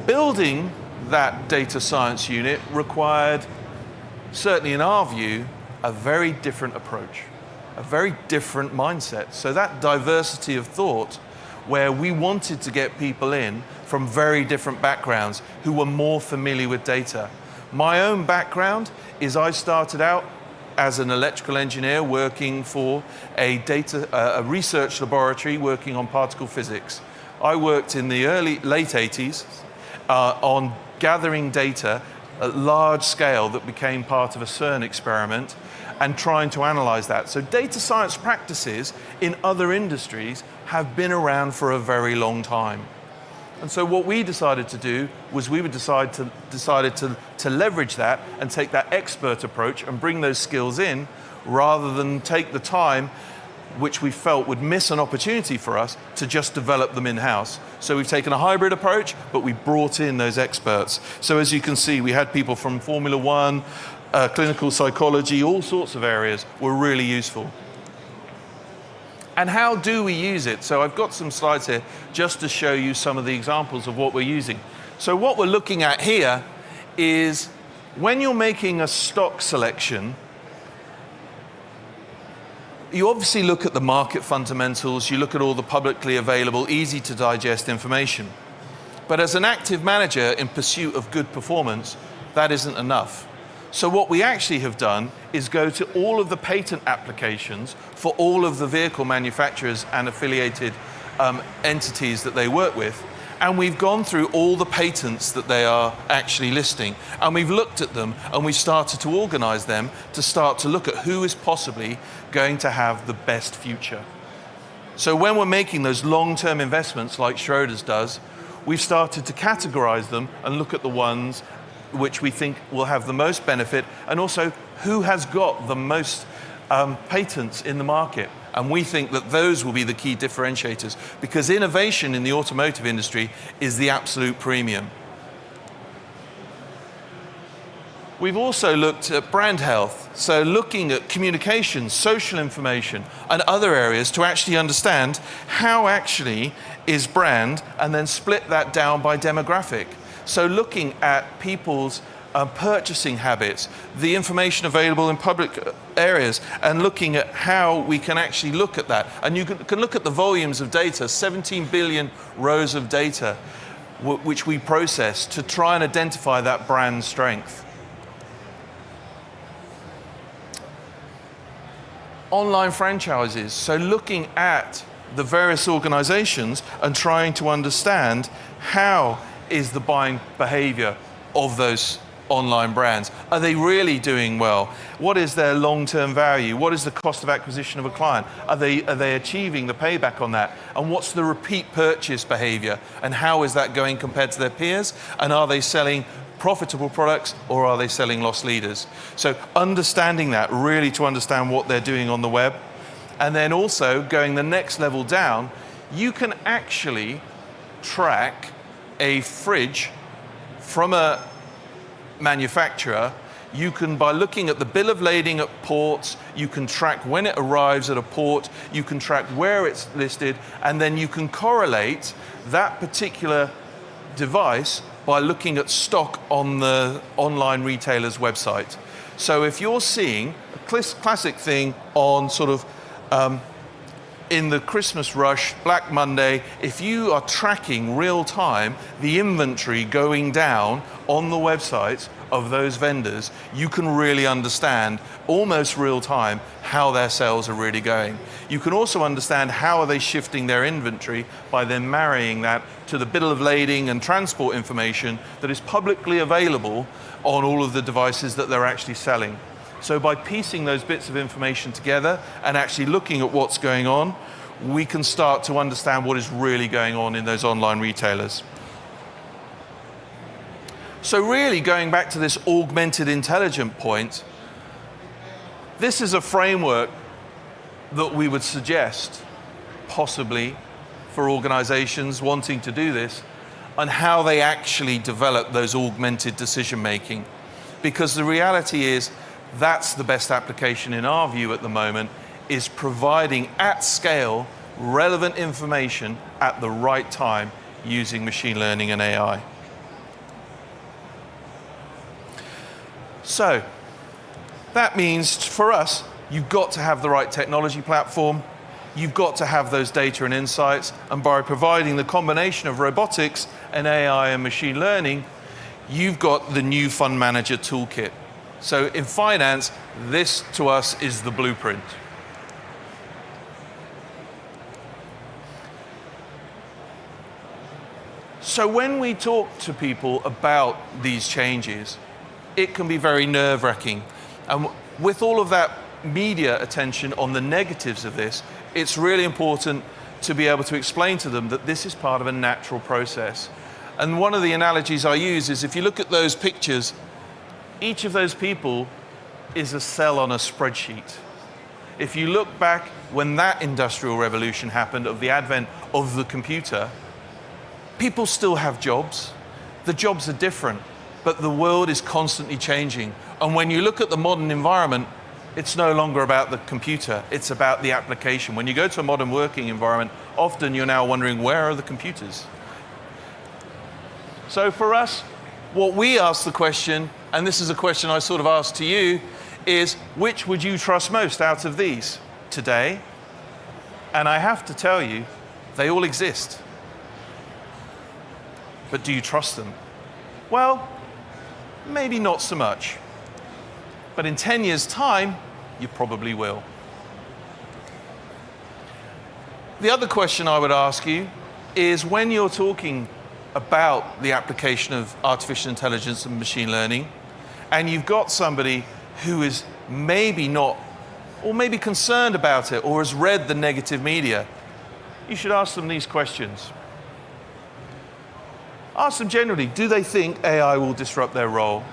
Building that data science unit required, certainly in our view, a very different approach, a very different mindset. So that diversity of thought, where we wanted to get people in from very different backgrounds who were more familiar with data. My own background is I started out as an electrical engineer working for a research laboratory working on particle physics. I worked in the late 80s on gathering data at large scale that became part of a CERN experiment and trying to analyze that. So data science practices in other industries have been around for a very long time. And so what we decided to do was we would decided to leverage that and take that expert approach and bring those skills in rather than take the time which we felt would miss an opportunity for us to just develop them in-house. So we've taken a hybrid approach, but we brought in those experts. So as you can see, we had people from Formula One, clinical psychology, all sorts of areas were really useful. And how do we use it? So I've got some slides here just to show you some of the examples of what we're using. So what we're looking at here is when you're making a stock selection, you obviously look at the market fundamentals, you look at all the publicly available, easy to digest information. But as an active manager in pursuit of good performance, that isn't enough. So what we actually have done is go to all of the patent applications for all of the vehicle manufacturers and affiliated entities that they work with. And we've gone through all the patents that they are actually listing. And we've looked at them and we've started to organize them to start to look at who is possibly going to have the best future. So when we're making those long-term investments like Schroders does, we've started to categorize them and look at the ones which we think will have the most benefit, and also who has got the most patents in the market. And we think that those will be the key differentiators, because innovation in the automotive industry is the absolute premium. We've also looked at brand health, so looking at communication, social information, and other areas to actually understand how actually is brand, and then split that down by demographic. So looking at people's purchasing habits, the information available in public areas, and looking at how we can actually look at that. And you can look at the volumes of data, 17 billion rows of data, which we process to try and identify that brand strength. Online franchises, so looking at the various organizations and trying to understand how is the buying behavior of those online brands. Are they really doing well? What is their long-term value? What is the cost of acquisition of a client? Are they achieving the payback on that? And what's the repeat purchase behavior? And how is that going compared to their peers? And are they selling profitable products, or are they selling loss leaders? So understanding that, really to understand what they're doing on the web. And then also going the next level down, you can actually track a fridge from a manufacturer. You can, by looking at the bill of lading at ports, you can track when it arrives at a port, you can track where it's listed, and then you can correlate that particular device by looking at stock on the online retailer's website. So if you're seeing a classic thing on sort of In the Christmas rush, Black Monday, if you are tracking real time the inventory going down on the websites of those vendors, you can really understand almost real time how their sales are really going. You can also understand how are they shifting their inventory by then marrying that to the bill of lading and transport information that is publicly available on all of the devices that they're actually selling. So by piecing those bits of information together and actually looking at what's going on, we can start to understand what is really going on in those online retailers. So really going back to this augmented intelligence point, this is a framework that we would suggest possibly for organizations wanting to do this and how they actually develop those augmented decision making. Because the reality is that's the best application in our view at the moment, is providing at scale relevant information at the right time using machine learning and AI. So that means for us, you've got to have the right technology platform, you've got to have those data and insights, and by providing the combination of robotics and AI and machine learning, you've got the new fund manager toolkit. So in finance, this to us is the blueprint. So when we talk to people about these changes, it can be very nerve-wracking. And with all of that media attention on the negatives of this, it's really important to be able to explain to them that this is part of a natural process. And one of the analogies I use is if you look at those pictures, each of those people is a cell on a spreadsheet. If you look back when that industrial revolution happened, of the advent of the computer, people still have jobs. The jobs are different, but the world is constantly changing. And when you look at the modern environment, it's no longer about the computer, it's about the application. When you go to a modern working environment, often you're now wondering, where are the computers? So for us, what we ask the question, and this is a question I sort of asked to you, is which would you trust most out of these today? And I have to tell you, they all exist. But do you trust them? Well, maybe not so much. But in 10 years' time, you probably will. The other question I would ask you is when you're talking about the application of artificial intelligence and machine learning, and you've got somebody who is maybe not, or maybe concerned about it, or has read the negative media, you should ask them these questions. Ask them generally, do they think AI will disrupt their role?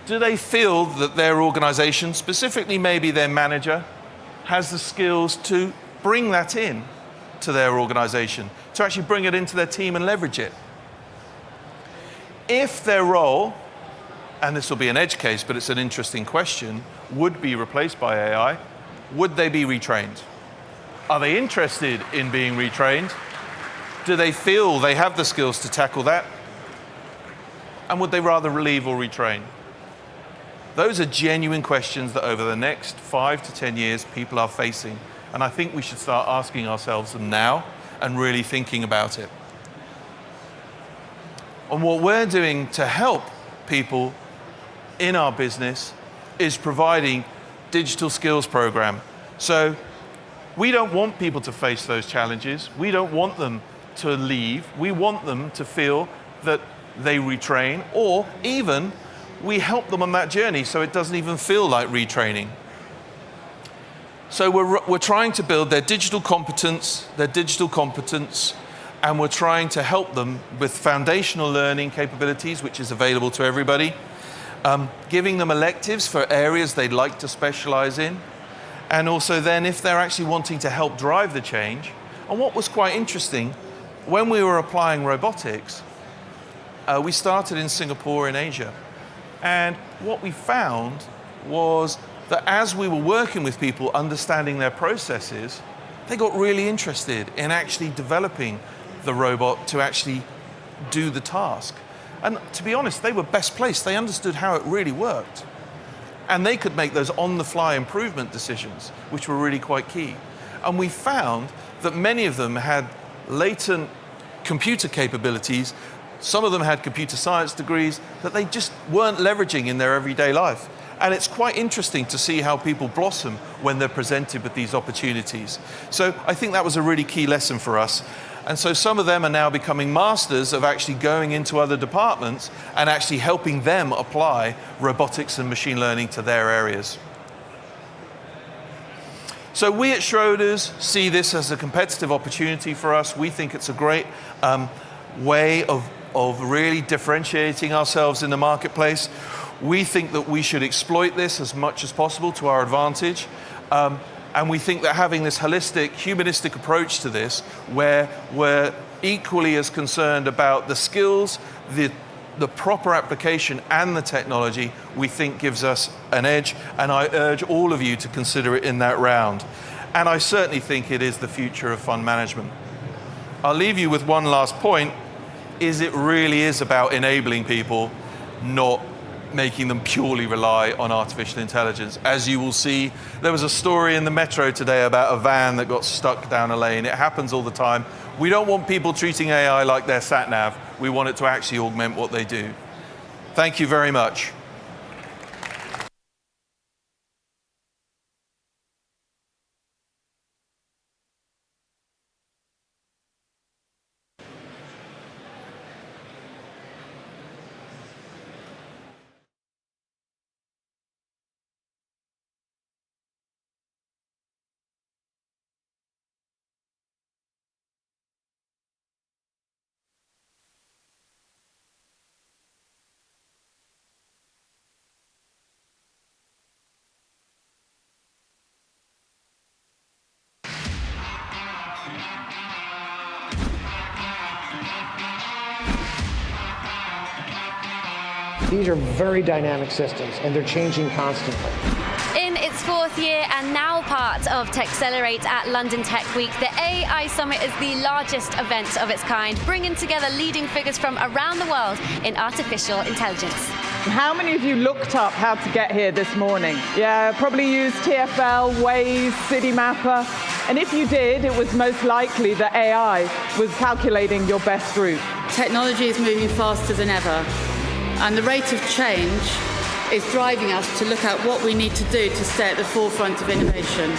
Do they feel that their organization, specifically maybe their manager, has the skills to bring that in to their organization, to actually bring it into their team and leverage it? If their role, and this will be an edge case, but it's an interesting question, would be replaced by AI, would they be retrained? Are they interested in being retrained? Do they feel they have the skills to tackle that? And would they rather leave or retrain? Those are genuine questions that over the next 5 to 10 years people are facing. And I think we should start asking ourselves them now and really thinking about it. And what we're doing to help people in our business is providing digital skills program. So we don't want people to face those challenges. We don't want them to leave. We want them to feel that they retrain, or even we help them on that journey so it doesn't even feel like retraining. So we're trying to build their digital competence, and we're trying to help them with foundational learning capabilities, which is available to everybody, giving them electives for areas they'd like to specialize in, and also then if they're actually wanting to help drive the change. And what was quite interesting, when we were applying robotics, we started in Singapore in Asia. And what we found was that as we were working with people, understanding their processes, they got really interested in actually developing the robot to actually do the task. And to be honest, they were best placed. They understood how it really worked. And they could make those on-the-fly improvement decisions, which were really quite key. And we found that many of them had latent computer capabilities. Some of them had computer science degrees that they just weren't leveraging in their everyday life. And it's quite interesting to see how people blossom when they're presented with these opportunities. So I think that was a really key lesson for us. And so some of them are now becoming masters of actually going into other departments and actually helping them apply robotics and machine learning to their areas. So we at Schroders see this as a competitive opportunity for us. We think it's a great way of really differentiating ourselves in the marketplace. We think that we should exploit this as much as possible to our advantage. And we think that having this holistic, humanistic approach to this, where we're equally as concerned about the skills, the proper application and the technology, we think gives us an edge. And I urge all of you to consider it in that round. And I certainly think it is the future of fund management. I'll leave you with one last point, is it really is about enabling people, not making them purely rely on artificial intelligence. As you will see, there was a story in the metro today about a van that got stuck down a lane. It happens all the time. We don't want people treating AI like their sat-nav. We want it to actually augment what they do. Thank you very much. These are very dynamic systems, and they're changing constantly. In its fourth year and now part of TechCelerate at London Tech Week, the AI Summit is the largest event of its kind, bringing together leading figures from around the world in artificial intelligence. How many of you looked up how to get here this morning? Yeah, probably used TfL, Waze, Citymapper. And if you did, it was most likely that AI was calculating your best route. Technology is moving faster than ever, and the rate of change is driving us to look at what we need to do to stay at the forefront of innovation.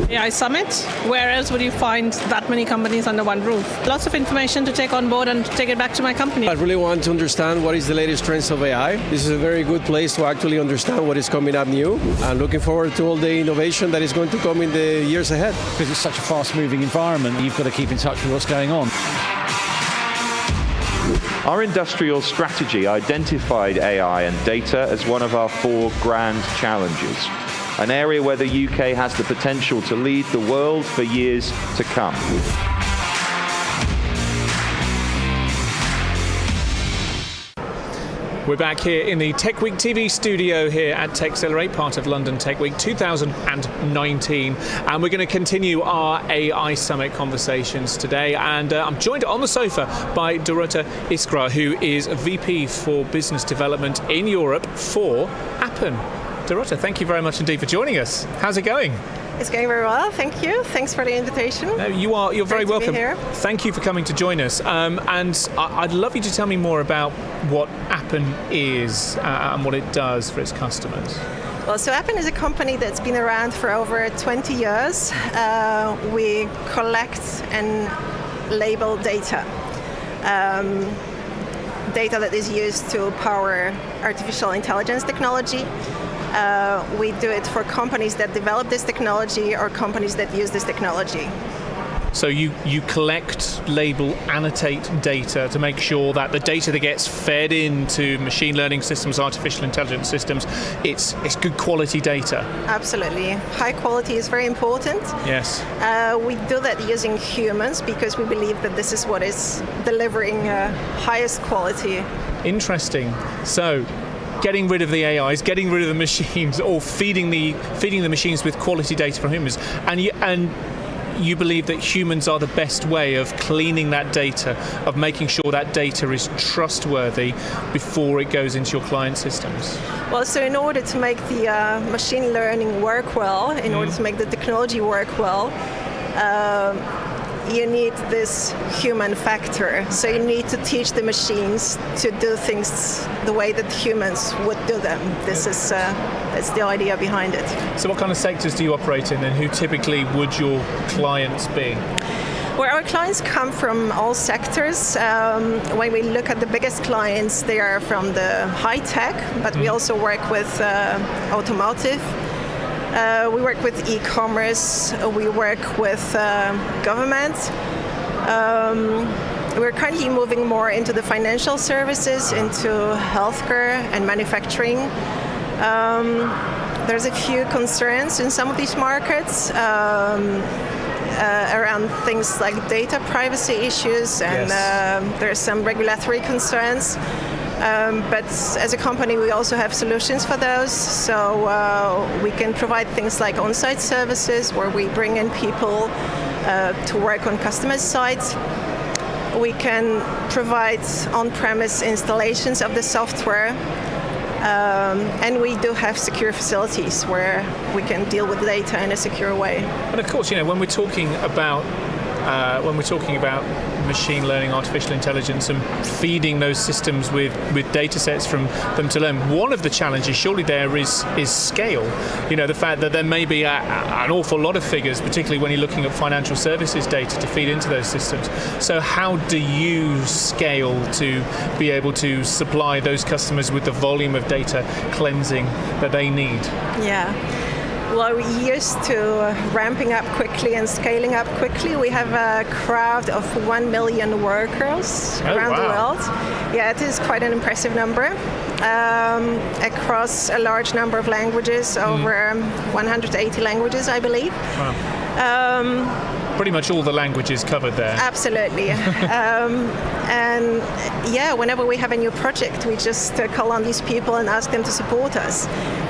AI Summit. Where else would you find that many companies under one roof? Lots of information to take on board and take it back to my company. I really want to understand what is the latest trends of AI. This is a very good place to actually understand what is coming up new. I'm looking forward to all the innovation that is going to come in the years ahead. Because it's such a fast-moving environment, you've got to keep in touch with what's going on. Our industrial strategy identified AI and data as one of our 4 grand challenges, an area where the UK has the potential to lead the world for years to come. We're back here in the Tech Week TV studio here at TechCelerate, part of London Tech Week 2019. And we're going to continue our AI Summit conversations today. And I'm joined on the sofa by Thur Iskra, who is VP for Business Development in Europe for Appen. Thur, thank you very much indeed for joining us. How's it going? It's going very well, thank you. Thanks for the invitation. No, you're very welcome. Be here. Thank you for coming to join us. And I'd love you to tell me more about what Appen is and what it does for its customers. Well, so Appen is a company that's been around for over 20 years. We collect and label data. Data that is used to power artificial intelligence technology. We do it for companies that develop this technology or companies that use this technology. So you collect, label, annotate data to make sure that the data that gets fed into machine learning systems, artificial intelligence systems, it's good quality data. Absolutely. High quality is very important. Yes. We do that using humans because we believe that this is what is delivering highest quality. Interesting. So getting rid of the AIs, getting rid of the machines, or feeding the machines with quality data from humans, and you believe that humans are the best way of cleaning that data, of making sure that data is trustworthy before it goes into your client systems? Well, so in order to make the machine learning work well, in order to make the technology work well, you need this human factor. So you need to teach the machines to do things the way that humans would do them. That's the idea behind it. So what kind of sectors do you operate in, and who typically would your clients be? Well, our clients come from all sectors. When we look at the biggest clients, they are from the high tech, but we also work with automotive. We work with e-commerce. We work with government. We're currently moving more into the financial services, into healthcare and manufacturing. There's a few concerns in some of these markets around things like data privacy issues, and there's some regulatory concerns. But as a company, we also have solutions for those. So we can provide things like on-site services, where we bring in people to work on customers' sites. We can provide on-premise installations of the software. And we do have secure facilities where we can deal with data in a secure way. And of course, when we're talking about machine learning, artificial intelligence, and feeding those systems with data sets from them to learn, one of the challenges surely there is scale. The fact that there may be an awful lot of figures, particularly when you're looking at financial services data to feed into those systems. So how do you scale to be able to supply those customers with the volume of data cleansing that they need? Yeah. Well, we're used to ramping up quickly and scaling up quickly. We have a crowd of 1 million workers around the world. Yeah, it is quite an impressive number. Across a large number of languages, over 180 languages, I believe. Wow. Pretty much all the languages covered there. Absolutely. And yeah, whenever we have a new project, we just call on these people and ask them to support us.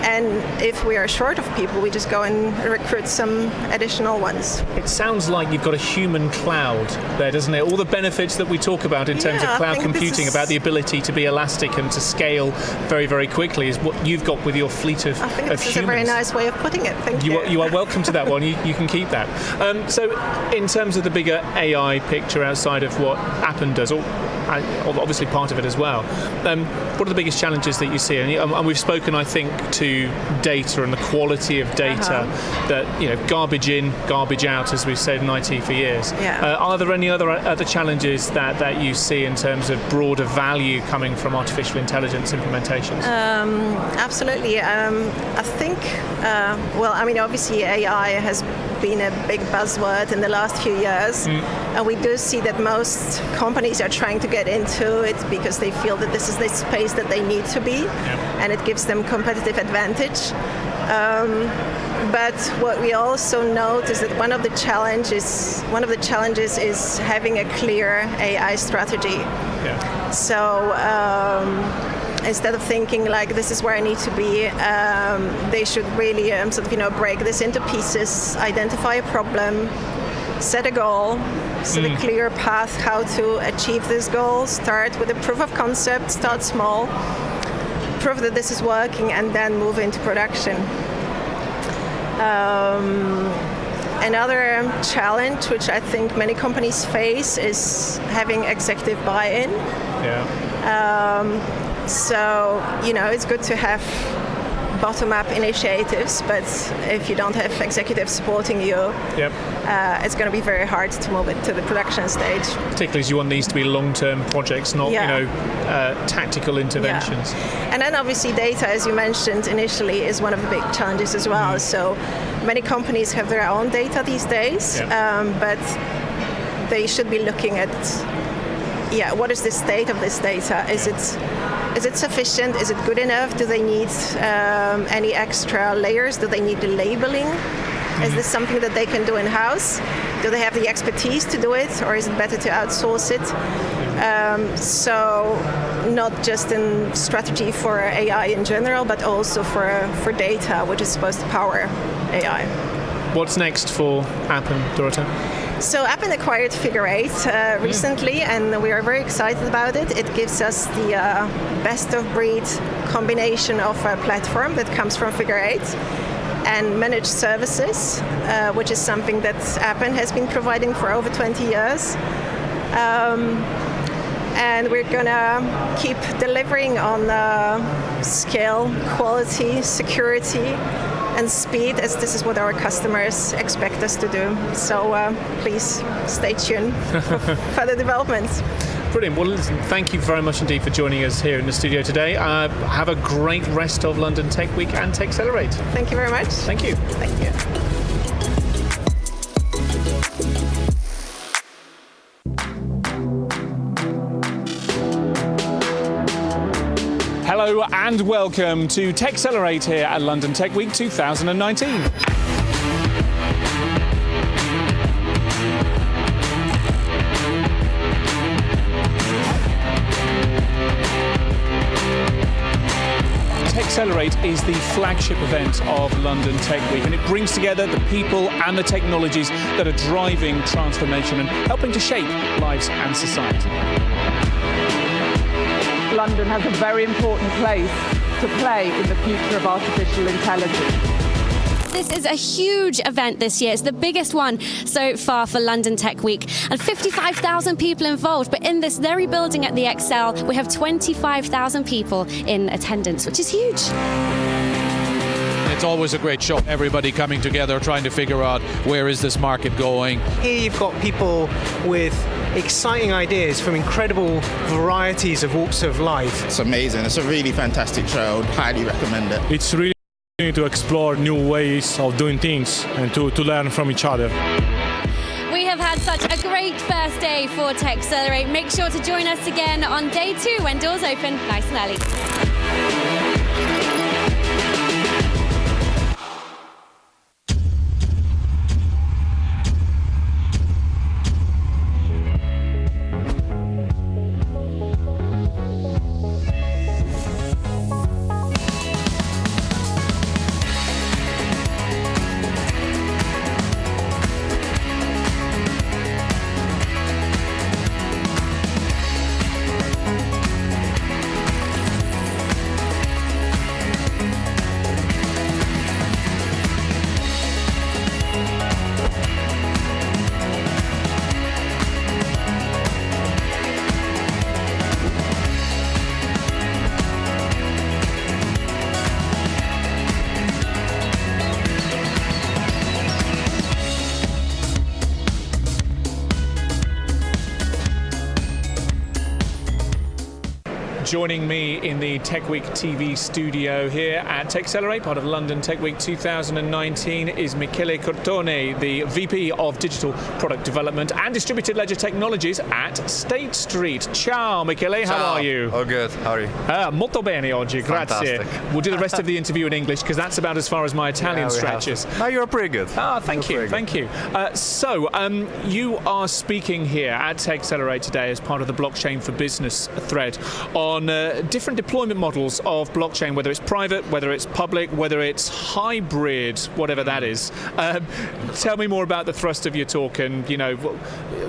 And if we are short of people, we just go and recruit some additional ones. It sounds like you've got a human cloud there, doesn't it? All the benefits that we talk about in terms of cloud computing, about the ability to be elastic and to scale very, very quickly, is what you've got with your fleet of humans. I think this is a very nice way of putting it. Thank you. You are welcome to that one. You can keep that. So in terms of the bigger AI picture outside of what Appen does, or obviously part of it as well, what are the biggest challenges that you see? And we've spoken, I think, to data and the quality of data, that garbage in, garbage out, as we've said in IT for years. Are there any other challenges that you see in terms of broader value coming from artificial intelligence implementations? Absolutely. I think, obviously AI has been a big buzzword in the last few years, and we do see that most companies are trying to get into it because they feel that this is the space that they need to be, and it gives them competitive advantage. But what we also note is that one of the challenges is having a clear AI strategy. So instead of thinking like this is where I need to be, they should really break this into pieces, identify a problem, set a goal, set a clear path how to achieve this goal, start with a proof of concept, start small, prove that this is working, and then move into production. Another challenge which I think many companies face is having executive buy-in. So, it's good to have bottom-up initiatives, but if you don't have executives supporting you, it's going to be very hard to move it to the production stage. Particularly as you want these to be long-term projects, not tactical interventions. And then obviously data, as you mentioned initially, is one of the big challenges as well. So many companies have their own data these days, but they should be looking at what is the state of this data? Is it sufficient? Is it good enough? Do they need any extra layers? Do they need the labeling? Is this something that they can do in-house? Do they have the expertise to do it, or is it better to outsource it? So not just in strategy for AI in general, but also for data, which is supposed to power AI. What's next for Appen, Dorota? So Appen acquired Figure 8 recently, and we are very excited about it. It gives us the best-of-breed combination of a platform that comes from Figure 8 and managed services, which is something that Appen has been providing for over 20 years. And we're going to keep delivering on scale, quality, security, and speed, as this is what our customers expect us to do. So please stay tuned for further developments. Brilliant. Well, listen, thank you very much indeed for joining us here in the studio today. Have a great rest of London Tech Week and TechCelerate. Thank you very much. Thank you. Thank you. Hello and welcome to TechCelerate here at London Tech Week 2019. TechCelerate is the flagship event of London Tech Week, and it brings together the people and the technologies that are driving transformation and helping to shape lives and society. London has a very important place to play in the future of artificial intelligence. This is a huge event this year. It's the biggest one so far for London Tech Week. And 55,000 people involved. But in this very building at the Excel, we have 25,000 people in attendance, which is huge. It's always a great show. Everybody coming together, trying to figure out where is this market going. Here you've got people with exciting ideas from incredible varieties of walks of life. It's amazing. It's a really fantastic show. I would highly recommend it. It's really to explore new ways of doing things and to learn from each other. We have had such a great first day for TechCelerate. Make sure to join us again on day 2 when doors open nice and early. Joining me in the Tech Week TV studio here at TechCelerate, part of London Tech Week 2019, is Michele Cortone, the VP of Digital Product Development and Distributed Ledger Technologies at State Street. Ciao, Michele, how are you? All good, how are you? Molto bene oggi, grazie. Fantastic. We'll do the rest of the interview in English because that's about as far as my Italian stretches. No, you're pretty good. Thank you. So, you are speaking here at TechCelerate today as part of the Blockchain for Business thread on different deployment models of blockchain, whether it's private, whether it's public, whether it's hybrid, whatever that is. Tell me more about the thrust of your talk, and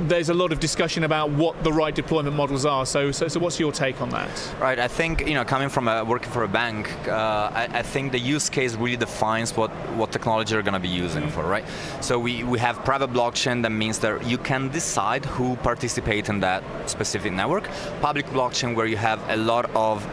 there's a lot of discussion about what the right deployment models are. So what's your take on that? Right, I think coming from working for a bank, I think the use case really defines what technology you're going to be using for, right? So we have private blockchain. That means that you can decide who participates in that specific network. Public blockchain, where you have a lot of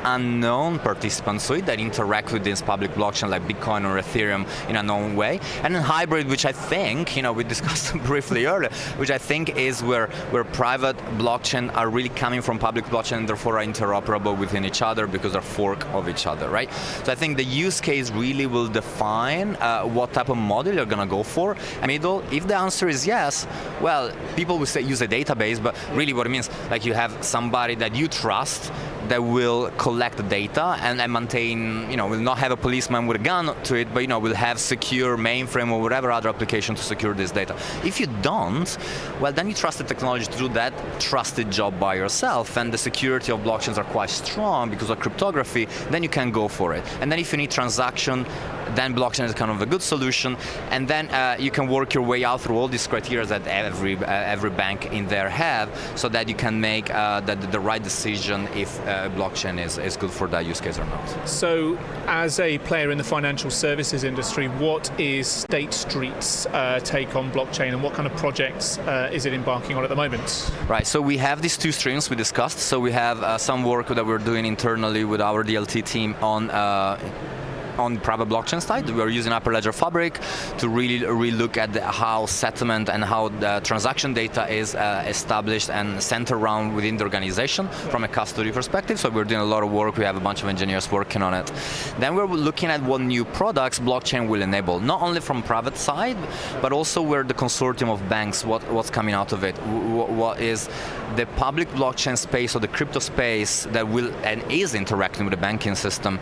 unknown participants that interact with this public blockchain, like Bitcoin or Ethereum, in a known way. And then hybrid, which I think, we discussed briefly earlier, which I think is where private blockchain are really coming from public blockchain and therefore are interoperable within each other because they're fork of each other, right? So I think the use case really will define what type of model you're going to go for. Middle, if the answer is yes, well, people will say use a database, but really what it means, like you have somebody that you trust that will collect the data and maintain, will not have a policeman with a gun to it, but will have secure mainframe or whatever other application to secure this data. If you don't, well, then you trust the technology to do that trusted job by yourself, and the security of blockchains are quite strong because of cryptography, then you can go for it. And then if you need transaction, then blockchain is kind of a good solution, and then you can work your way out through all these criteria that every bank in there have, so that you can make the right decision if blockchain is good for that use case or not. So, as a player in the financial services industry, what is State Street's take on blockchain, and what kind of projects is it embarking on at the moment? Right, so we have these two streams we discussed. So we have some work that we're doing internally with our DLT team on private blockchain side. We're using Hyperledger Fabric to really look at how settlement and how the transaction data is established and centered around within the organization from a custody perspective. So we're doing a lot of work. We have a bunch of engineers working on it. Then we're looking at what new products blockchain will enable, not only from private side, but also where the consortium of banks, what's coming out of it, what is the public blockchain space or the crypto space that will and is interacting with the banking system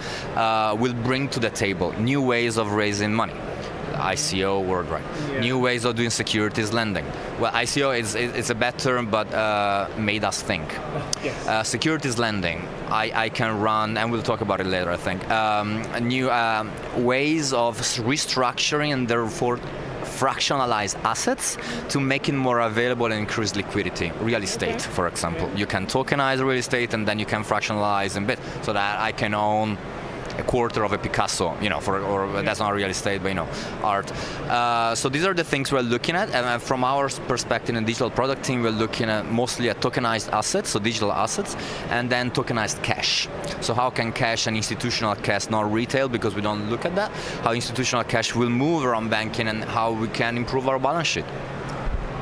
will bring to the table new ways of raising money. ICO word, right? Yeah. New ways of doing securities lending. Well, ICO is a bad term, but made us think. Yes. Securities lending, I can run, and we'll talk about it later, I think, new ways of restructuring and therefore fractionalize assets to make it more available and increase liquidity. Real estate, for example. You can tokenize real estate and then you can fractionalize in bit, so that I can own a quarter of a Picasso, that's not real estate, but art. So these are the things we're looking at, and from our perspective in the digital product team, we're looking at mostly at tokenized assets, so digital assets, and then tokenized cash. So how can cash and institutional cash, not retail, because we don't look at that, how institutional cash will move around banking and how we can improve our balance sheet.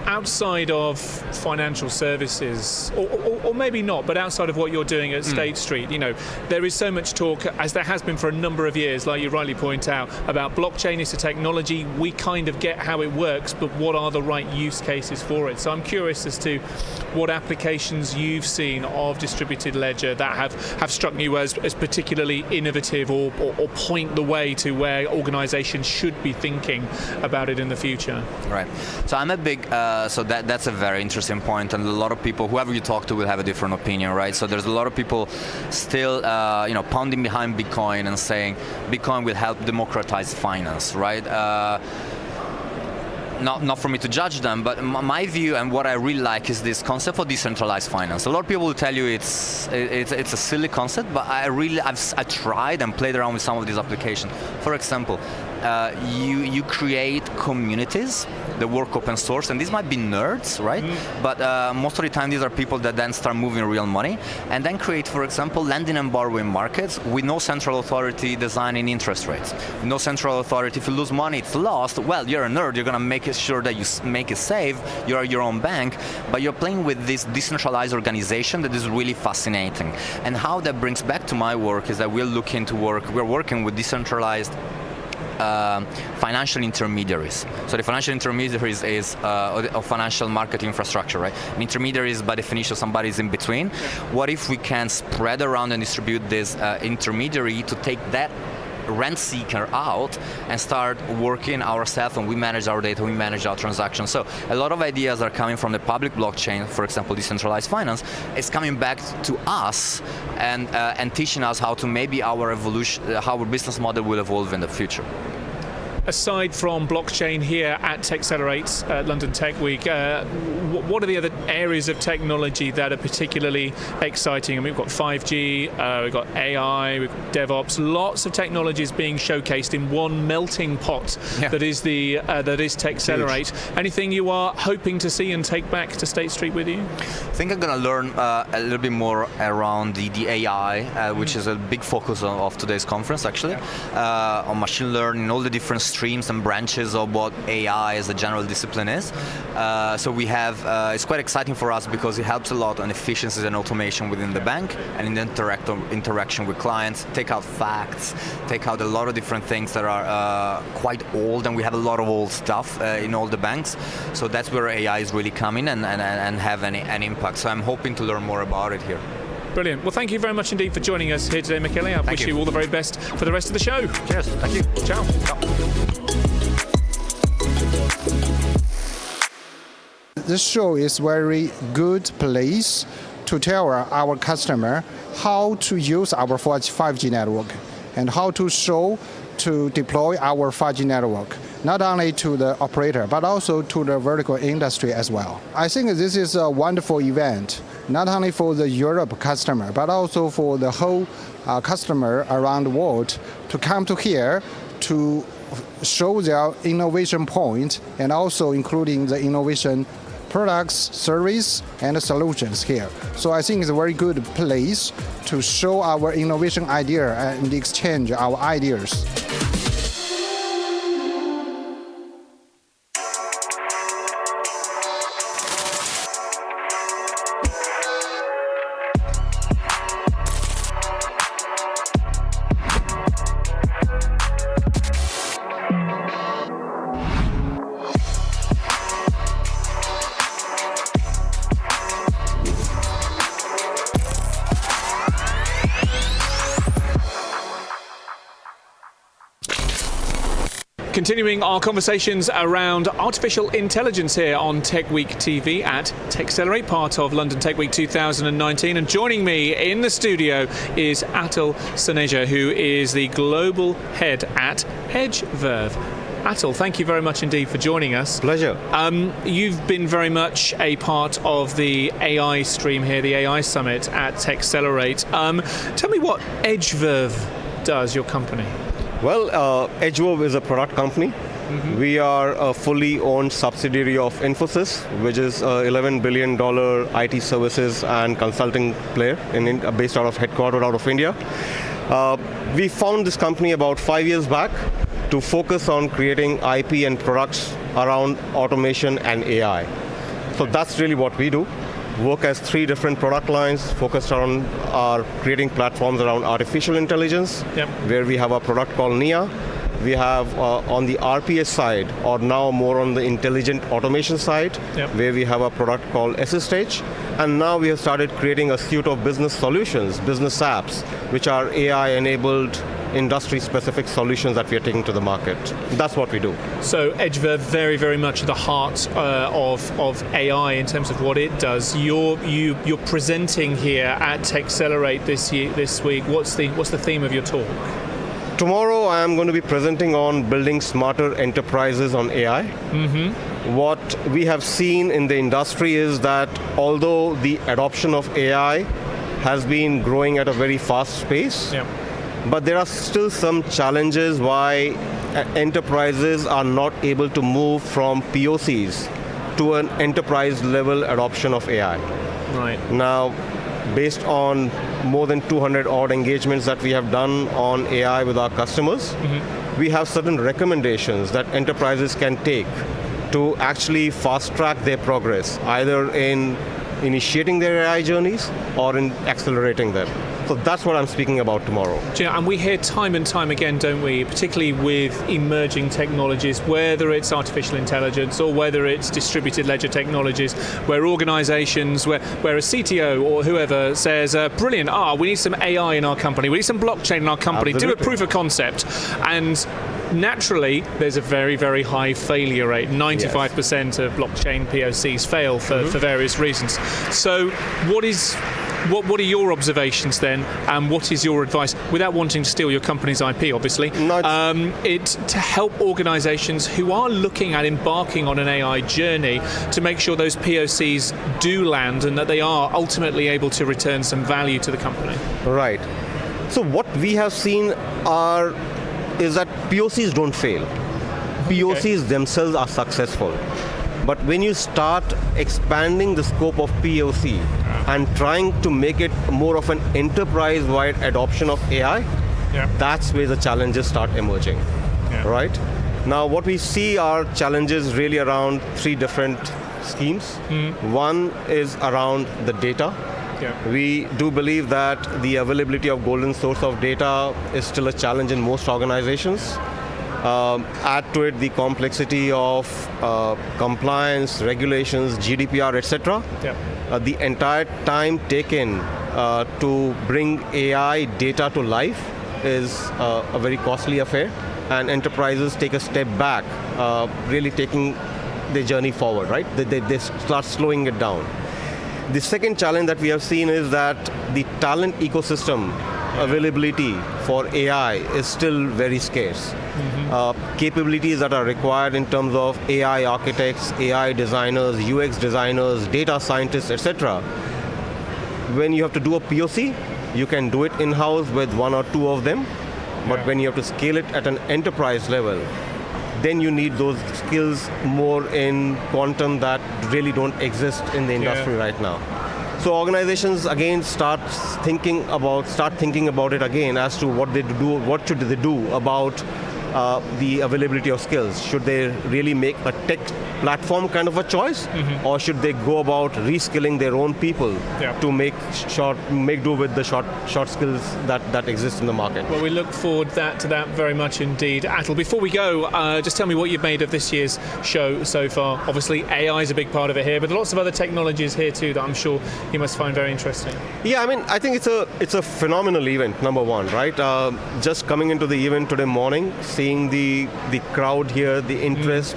Outside of financial services, or maybe not, but outside of what you're doing at State Street, there is so much talk, as there has been for a number of years, like you rightly point out, about blockchain is a technology. We kind of get how it works, but what are the right use cases for it? So I'm curious as to what applications you've seen of distributed ledger that have struck you as particularly innovative or point the way to where organizations should be thinking about it in the future. Right. So I'm a big so that's a very interesting point, and a lot of people, whoever you talk to, will have a different opinion, right? So there's a lot of people still, pounding behind Bitcoin and saying Bitcoin will help democratize finance, right? Not for me to judge them, but my view and what I really like is this concept of decentralized finance. A lot of people will tell you it's a silly concept, but I tried and played around with some of these applications. For example, you create communities that work open source, and these might be nerds, right? But most of the time these are people that then start moving real money and then create, for example, lending and borrowing markets with no central authority designing interest rates. No central authority. If you lose money, it's lost. Well, you're a nerd. You're going to make sure that you make it safe. You're your own bank, but you're playing with this decentralized organization that is really fascinating. And how that brings back to my work is that we're working with decentralized financial intermediaries. So the financial intermediaries is a financial market infrastructure, right? An intermediary is by definition somebody's in between. What if we can spread around and distribute this intermediary to take that rent seeker out and start working ourselves, and we manage our data, we manage our transactions. So a lot of ideas are coming from the public blockchain, for example, decentralized finance. It's coming back to us and teaching us how to maybe our evolution, how our business model will evolve in the future. Aside from blockchain here at TechCelerate London Tech Week, what are the other areas of technology that are particularly exciting? I mean, we've got 5G, we've got AI, we've got DevOps, lots of technologies being showcased in one melting pot that is TechCelerate. Huge. Anything you are hoping to see and take back to State Street with you? I think I'm going to learn a little bit more around the AI, which is a big focus of today's conference, actually, on machine learning, all the different streams and branches of what AI as a general discipline is. So we have, it's quite exciting for us because it helps a lot on efficiencies and automation within the bank and in the interaction with clients, take out facts, take out a lot of different things that are quite old, and we have a lot of old stuff in all the banks. So that's where AI is really coming and have an impact. So I'm hoping to learn more about it here. Brilliant. Well, thank you very much indeed for joining us here today, Michele. I wish you all the very best for the rest of the show. Cheers. Thank you. Ciao. This show is very good place to tell our customer how to use our 5G network and how to show to deploy our 5G network, not only to the operator, but also to the vertical industry as well. I think this is a wonderful event, not only for the Europe customer, but also for the whole customer around the world to come to here to show their innovation point and also including the innovation products, service, and solutions here. So I think it's a very good place to show our innovation idea and exchange our ideas. Continuing our conversations around artificial intelligence here on Tech Week TV at TechCelerate, part of London Tech Week 2019. And joining me in the studio is Atul Saneja, who is the global head at EdgeVerve. Atul, thank you very much indeed for joining us. Pleasure. You've been very much a part of the AI stream here, the AI Summit at TechCelerate. Tell me what EdgeVerve does, your company. Well, EdgeVerve is a product company. Mm-hmm. We are a fully owned subsidiary of Infosys, which is an $11 billion IT services and consulting player based headquartered out of India. We found this company about 5 years back to focus on creating IP and products around automation and AI. So that's really what we do. Work as 3 different product lines focused on our creating platforms around artificial intelligence, where we have a product called NIA. We have on the RPS side, or now more on the intelligent automation side, where we have a product called SSH. And now we have started creating a suite of business solutions, business apps, which are AI-enabled industry-specific solutions that we are taking to the market. That's what we do. So EdgeVerve very, very much at the heart of AI in terms of what it does. You're presenting here at TechCelerate this week. What's the theme of your talk? Tomorrow I am going to be presenting on building smarter enterprises on AI. Mm-hmm. What we have seen in the industry is that although the adoption of AI has been growing at a very fast pace, but there are still some challenges why enterprises are not able to move from POCs to an enterprise level adoption of AI. Right. Now, based on more than 200 odd engagements that we have done on AI with our customers, we have certain recommendations that enterprises can take to actually fast track their progress, either in initiating their AI journeys or in accelerating them. So that's what I'm speaking about tomorrow. And we hear time and time again, don't we, particularly with emerging technologies, whether it's artificial intelligence or whether it's distributed ledger technologies, where organizations, where a CTO or whoever says, brilliant, we need some AI in our company, we need some blockchain in our company, do a proof of concept. And naturally, there's a very, very high failure rate. 95% of blockchain POCs fail for various reasons. So what are your observations then, and what is your advice, without wanting to steal your company's IP, obviously, to help organizations who are looking at embarking on an AI journey to make sure those POCs do land and that they are ultimately able to return some value to the company? Right. So what we have seen is that POCs don't fail. POCs themselves are successful. But when you start expanding the scope of POC and trying to make it more of an enterprise-wide adoption of AI, that's where the challenges start emerging, right? Now, what we see are challenges really around 3 different schemes. One is around the data. We do believe that the availability of golden source of data is still a challenge in most organizations. Add to it the complexity of compliance, regulations, GDPR, etc. The entire time taken to bring AI data to life is a very costly affair, and enterprises take a step back, really taking the journey forward, right? They start slowing it down. The second challenge that we have seen is that the talent ecosystem availability for AI is still very scarce. Capabilities that are required in terms of AI architects, AI designers, UX designers, data scientists, etc. When you have to do a POC, you can do it in-house with one or two of them, but when you have to scale it at an enterprise level, then you need those skills more in quantum that really don't exist in the industry right now. So organizations again start thinking about it again as to what should they do about the availability of skills. Should they really make a tech platform kind of a choice, or should they go about reskilling their own people to make do with the short skills that exist in the market? Well, we look forward to that very much indeed. Atul, before we go, just tell me what you've made of this year's show so far. Obviously, AI is a big part of it here, but lots of other technologies here too that I'm sure you must find very interesting. Yeah, I mean, I think it's a phenomenal event, number one, right? Just coming into the event today morning, seeing the crowd here, the interest.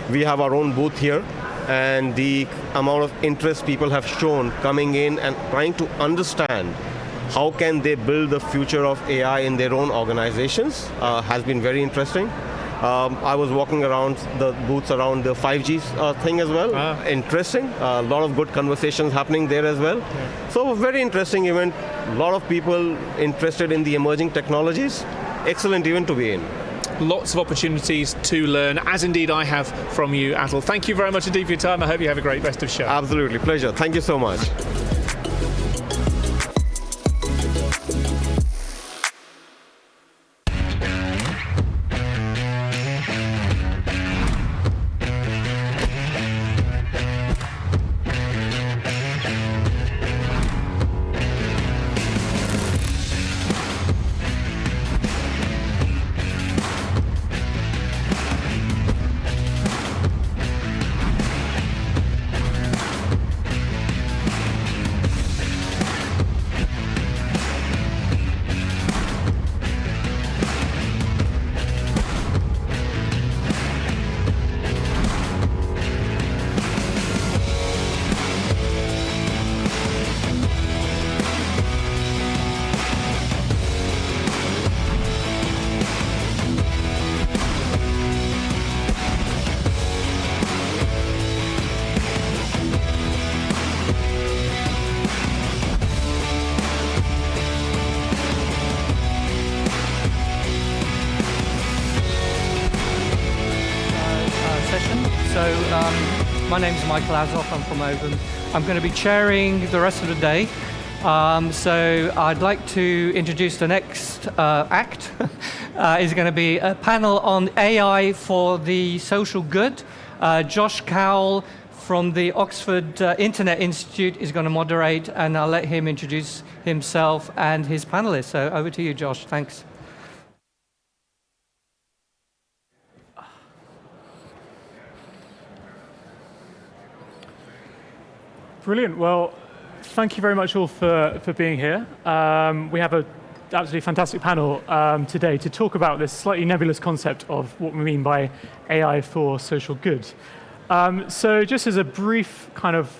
We have our own booth here, and the amount of interest people have shown coming in and trying to understand how can they build the future of AI in their own organizations has been very interesting. I was walking around the booths around the 5G thing as well. Interesting. A lot of good conversations happening there as well. So a very interesting event. A lot of people interested in the emerging technologies. Excellent event to be in. Lots of opportunities to learn, as indeed I have from you, Atul. Thank you very much indeed for your time. I hope you have a great rest of show. Absolutely. Pleasure. Thank you so much. My name's Michael Azoff, I'm from Open. I'm going to be chairing the rest of the day. So I'd like to introduce the next act. Is going to be a panel on AI for the social good. Josh Cowell from the Oxford Internet Institute is going to moderate, and I'll let him introduce himself and his panelists. So over to you, Josh. Thanks. Brilliant. Well, thank you very much all for being here. We have an absolutely fantastic panel today to talk about this slightly nebulous concept of what we mean by AI for social good. So just as a brief kind of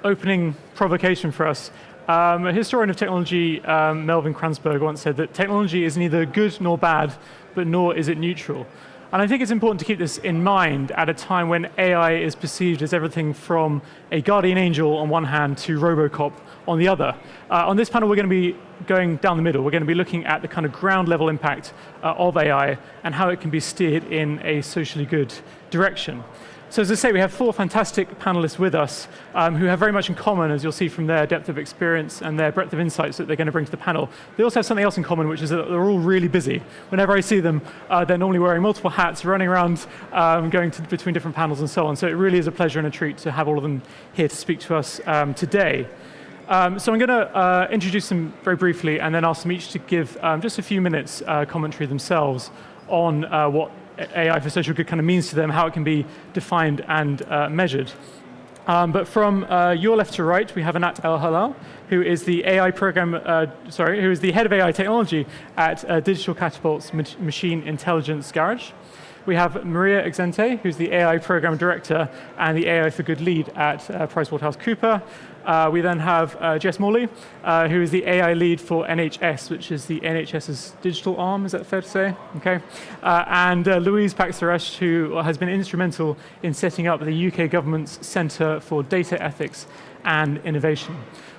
opening provocation for us, a historian of technology, Melvin Kranzberg, once said that technology is neither good nor bad, but nor is it neutral. And I think it's important to keep this in mind at a time when AI is perceived as everything from a guardian angel on one hand to Robocop on the other. On this panel, we're going to be going down the middle. We're going to be looking at the kind of ground level impact of AI and how it can be steered in a socially good direction. So as I say, we have four fantastic panelists with us who have very much in common, as you'll see from their depth of experience and their breadth of insights that they're going to bring to the panel. They also have something else in common, which is that they're all really busy. Whenever I see them, they're normally wearing multiple hats, running around, going between different panels and so on. So it really is a pleasure and a treat to have all of them here to speak to us today. So I'm going to introduce them very briefly and then ask them each to give just a few minutes commentary themselves on what AI for social good kind of means to them, how it can be defined and measured. But from your left to right, we have Anat El Halal, who is the AI program, who is the head of AI technology at Digital Catapult's Machine Intelligence Garage. We have Maria Exente, who's the AI program director and the AI for Good lead at PricewaterhouseCoopers. We then have Jess Morley, who is the AI lead for NHS, which is the NHS's digital arm, is that fair to say? Okay. And Louise Paxaresh, who has been instrumental in setting up the UK government's Centre for Data Ethics and Innovation.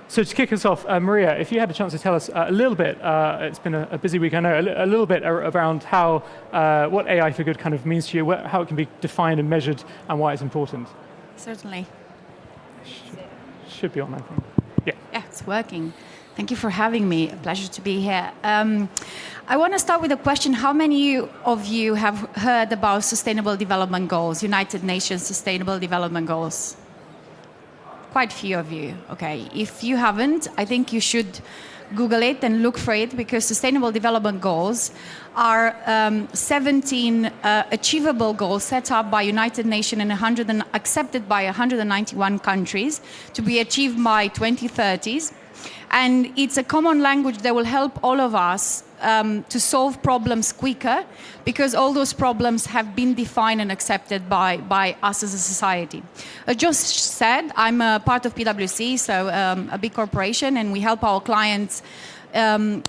So to kick us off, Maria, if you had a chance to tell us a little bit, it's been a busy week, I know, a little bit around how, what AI for Good kind of means to you, how it can be defined and measured, and why it's important. Certainly. Should be on, I think. Yeah. Yeah, it's working. Thank you for having me. A pleasure to be here. I want to start with a question. How many of you have heard about Sustainable Development Goals, United Nations Sustainable Development Goals? Quite a few of you. Okay. If you haven't, I think you should Google it and look for it, because Sustainable Development Goals are 17 achievable goals set up by United Nations and accepted by 191 countries to be achieved by 2030s. And it's a common language that will help all of us to solve problems quicker, because all those problems have been defined and accepted by us as a society. As just said, I'm a part of PwC, so a big corporation, and we help our clients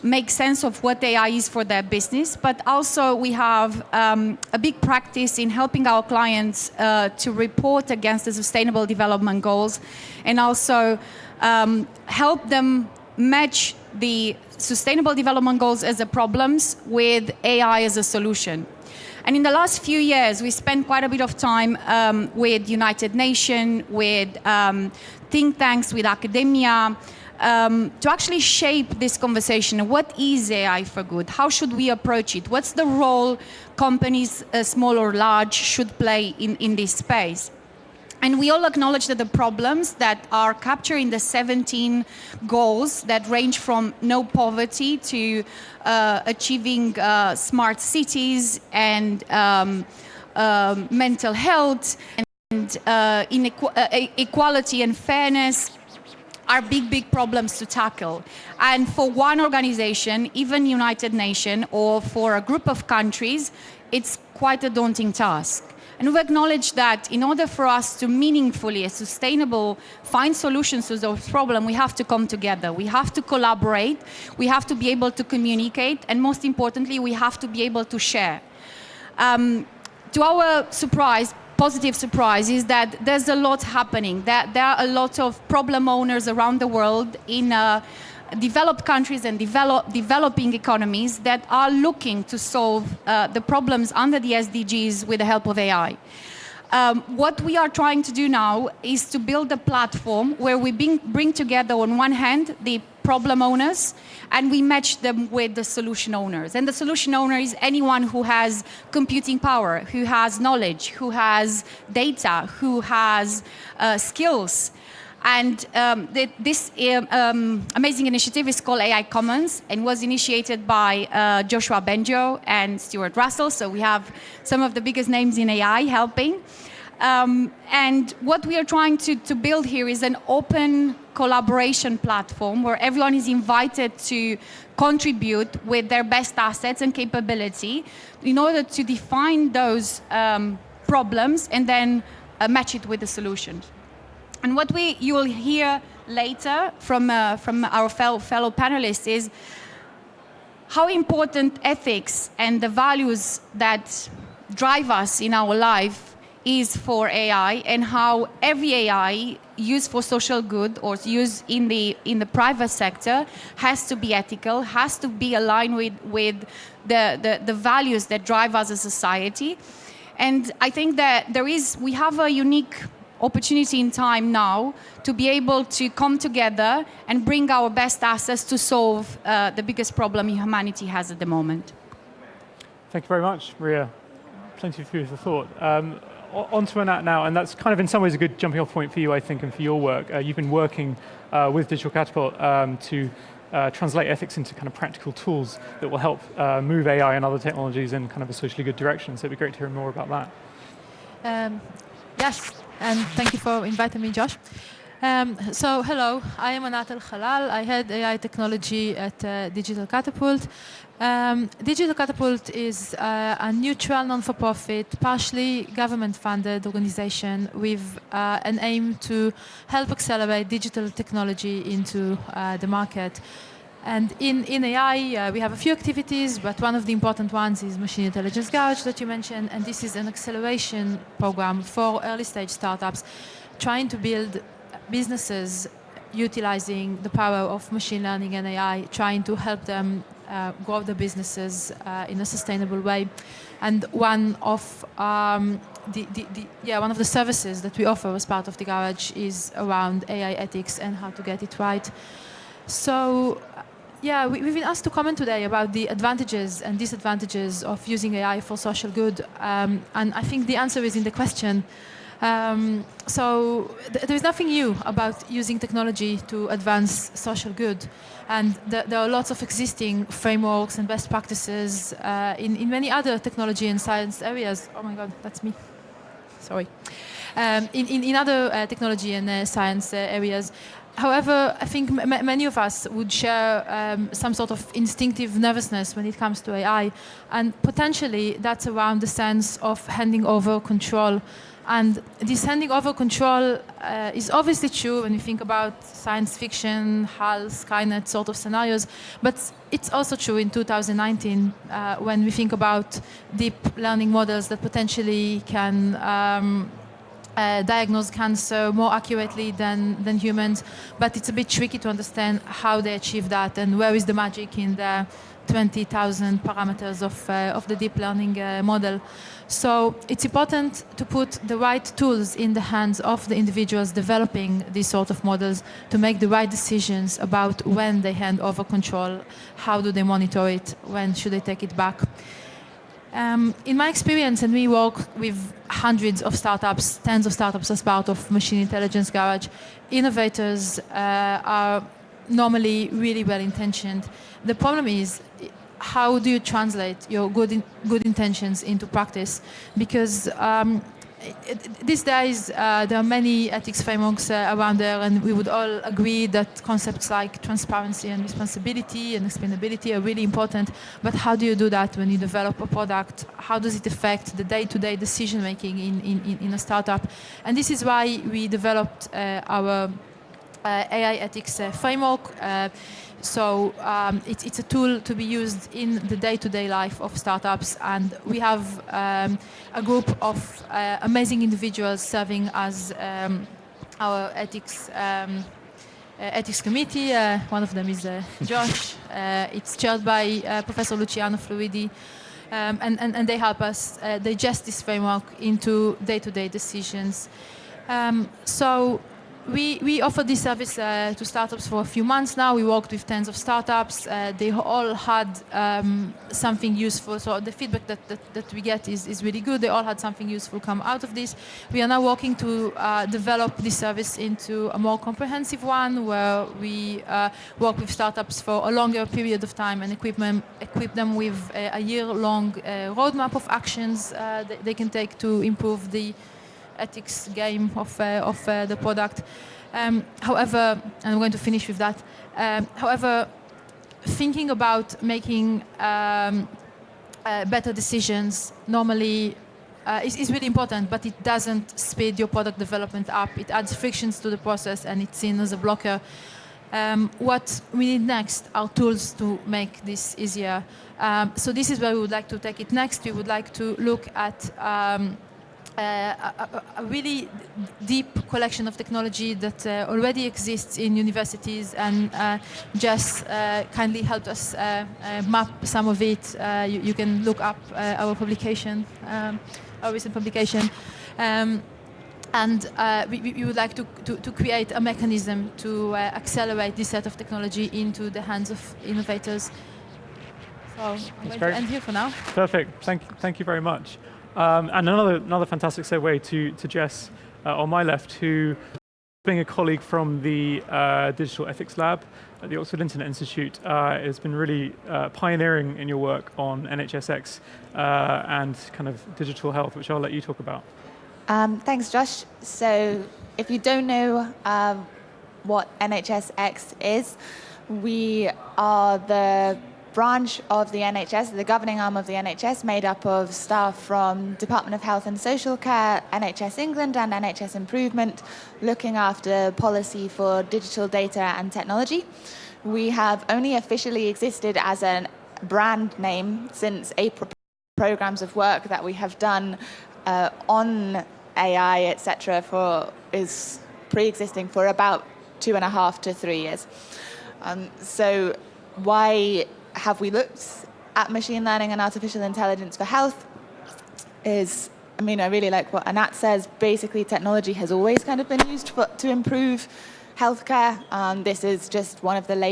make sense of what AI is for their business, but also we have a big practice in helping our clients to report against the Sustainable Development Goals, and also help them match the Sustainable Development Goals as the problems with AI as a solution. And in the last few years, we spent quite a bit of time with United Nations, with think tanks, with academia, to actually shape this conversation. What is AI for Good? How should we approach it? What's the role companies, small or large, should play in this space? And we all acknowledge that the problems that are captured in the 17 goals that range from no poverty to achieving smart cities and mental health and equality and fairness are big problems to tackle. And for one organization, even United Nations, or for a group of countries, it's quite a daunting task. And we acknowledge that in order for us to meaningfully and sustainable find solutions to those problems, we have to come together. We have to collaborate. We have to be able to communicate. And most importantly, we have to be able to share. To our surprise, positive surprise, is that there's a lot happening. That there are a lot of problem owners around the world in developed countries and developing economies that are looking to solve the problems under the SDGs with the help of AI. What we are trying to do now is to build a platform where we bring together, on one hand, the problem owners, and we match them with the solution owners. And the solution owner is anyone who has computing power, who has knowledge, who has data, who has skills. And this amazing initiative is called AI Commons and was initiated by Joshua Benjo and Stuart Russell. So we have some of the biggest names in AI helping. And what we are trying to build here is an open collaboration platform where everyone is invited to contribute with their best assets and capability in order to define those problems and then match it with the solutions. And what you will hear later from our fellow panelists is how important ethics and the values that drive us in our life is for AI, and how every AI used for social good or used in the private sector has to be ethical, has to be aligned with the values that drive us as a society. And I think that we have a unique opportunity in time now to be able to come together and bring our best assets to solve the biggest problem humanity has at the moment. Thank you very much, Maria. Plenty of food for thought. On to Anat now, and that's kind of in some ways a good jumping off point for you, I think, and for your work. You've been working with Digital Catapult to translate ethics into kind of practical tools that will help move AI and other technologies in kind of a socially good direction. So it'd be great to hear more about that. Yes, and thank you for inviting me, Josh. So, hello, I am Anat El-Khalal. I head AI technology at Digital Catapult. Digital Catapult is a neutral, non-for-profit, partially government-funded organization with an aim to help accelerate digital technology into the market. And in AI, we have a few activities, but one of the important ones is Machine Intelligence Garage that you mentioned, and this is an acceleration program for early-stage startups trying to build businesses utilizing the power of machine learning and AI, trying to help them grow their businesses in a sustainable way. And one of one of the services that we offer as part of the garage is around AI ethics and how to get it right. So, yeah, we've been asked to comment today about the advantages and disadvantages of using AI for social good, and I think the answer is in the question. So there's nothing new about using technology to advance social good, and there are lots of existing frameworks and best practices in many other technology and science areas. Oh my God, that's me. Sorry. In other technology and science areas. However, I think many of us would share some sort of instinctive nervousness when it comes to AI, and potentially that's around the sense of handing over control. And this handing over control is obviously true when you think about science fiction, HAL, Skynet sort of scenarios, but it's also true in 2019 when we think about deep learning models that potentially can diagnose cancer more accurately than humans, but it's a bit tricky to understand how they achieve that and where is the magic in the 20,000 parameters of the deep learning model. So it's important to put the right tools in the hands of the individuals developing these sort of models to make the right decisions about when they hand over control, how do they monitor it, when should they take it back. In my experience, and we work with hundreds of startups, tens of startups as part of Machine Intelligence Garage, innovators are normally really well-intentioned. The problem is, how do you translate your good intentions into practice? Because these days, there are many ethics frameworks around there, and we would all agree that concepts like transparency and responsibility and explainability are really important. But how do you do that when you develop a product? How does it affect the day-to-day decision-making in a startup? And this is why we developed our AI ethics framework. So it's a tool to be used in the day-to-day life of startups, and we have a group of amazing individuals serving as our ethics committee. One of them is Josh. It's chaired by Professor Luciano Fluidi, and they help us digest this framework into day-to-day decisions. So we offer this service to startups for a few months now. We worked with tens of startups. They all had something useful. So the feedback that we get is really good. They all had something useful come out of this. We are now working to develop this service into a more comprehensive one where we work with startups for a longer period of time and equip them with a year-long roadmap of actions that they can take to improve the ethics game of the product. However, and I'm going to finish with that, however, thinking about making better decisions normally is really important, but it doesn't speed your product development up. It adds frictions to the process, and it's seen as a blocker. What we need next are tools to make this easier. So this is where we would like to take it next. We would like to look at a really deep collection of technology that already exists in universities, and Jess kindly helped us map some of it. You can look up our publication, our recent publication. And we would like to create a mechanism to accelerate this set of technology into the hands of innovators. So I'm going to end here for now. Perfect. Thank you very much. And another fantastic segue to Jess on my left, who, being a colleague from the Digital Ethics Lab at the Oxford Internet Institute, has been really pioneering in your work on NHSX and kind of digital health, which I'll let you talk about. Thanks, Josh. So if you don't know what NHSX is, we are the branch of the NHS, the governing arm of the NHS, made up of staff from Department of Health and Social Care, NHS England and NHS Improvement, looking after policy for digital data and technology. We have only officially existed as a brand name since April. Programs of work that we have done on AI, etc., is pre-existing for about 2.5 to 3 years. So why have we looked at machine learning and artificial intelligence for health? I really like what Anat says. Basically, technology has always kind of been used to improve healthcare. This is just one of the latest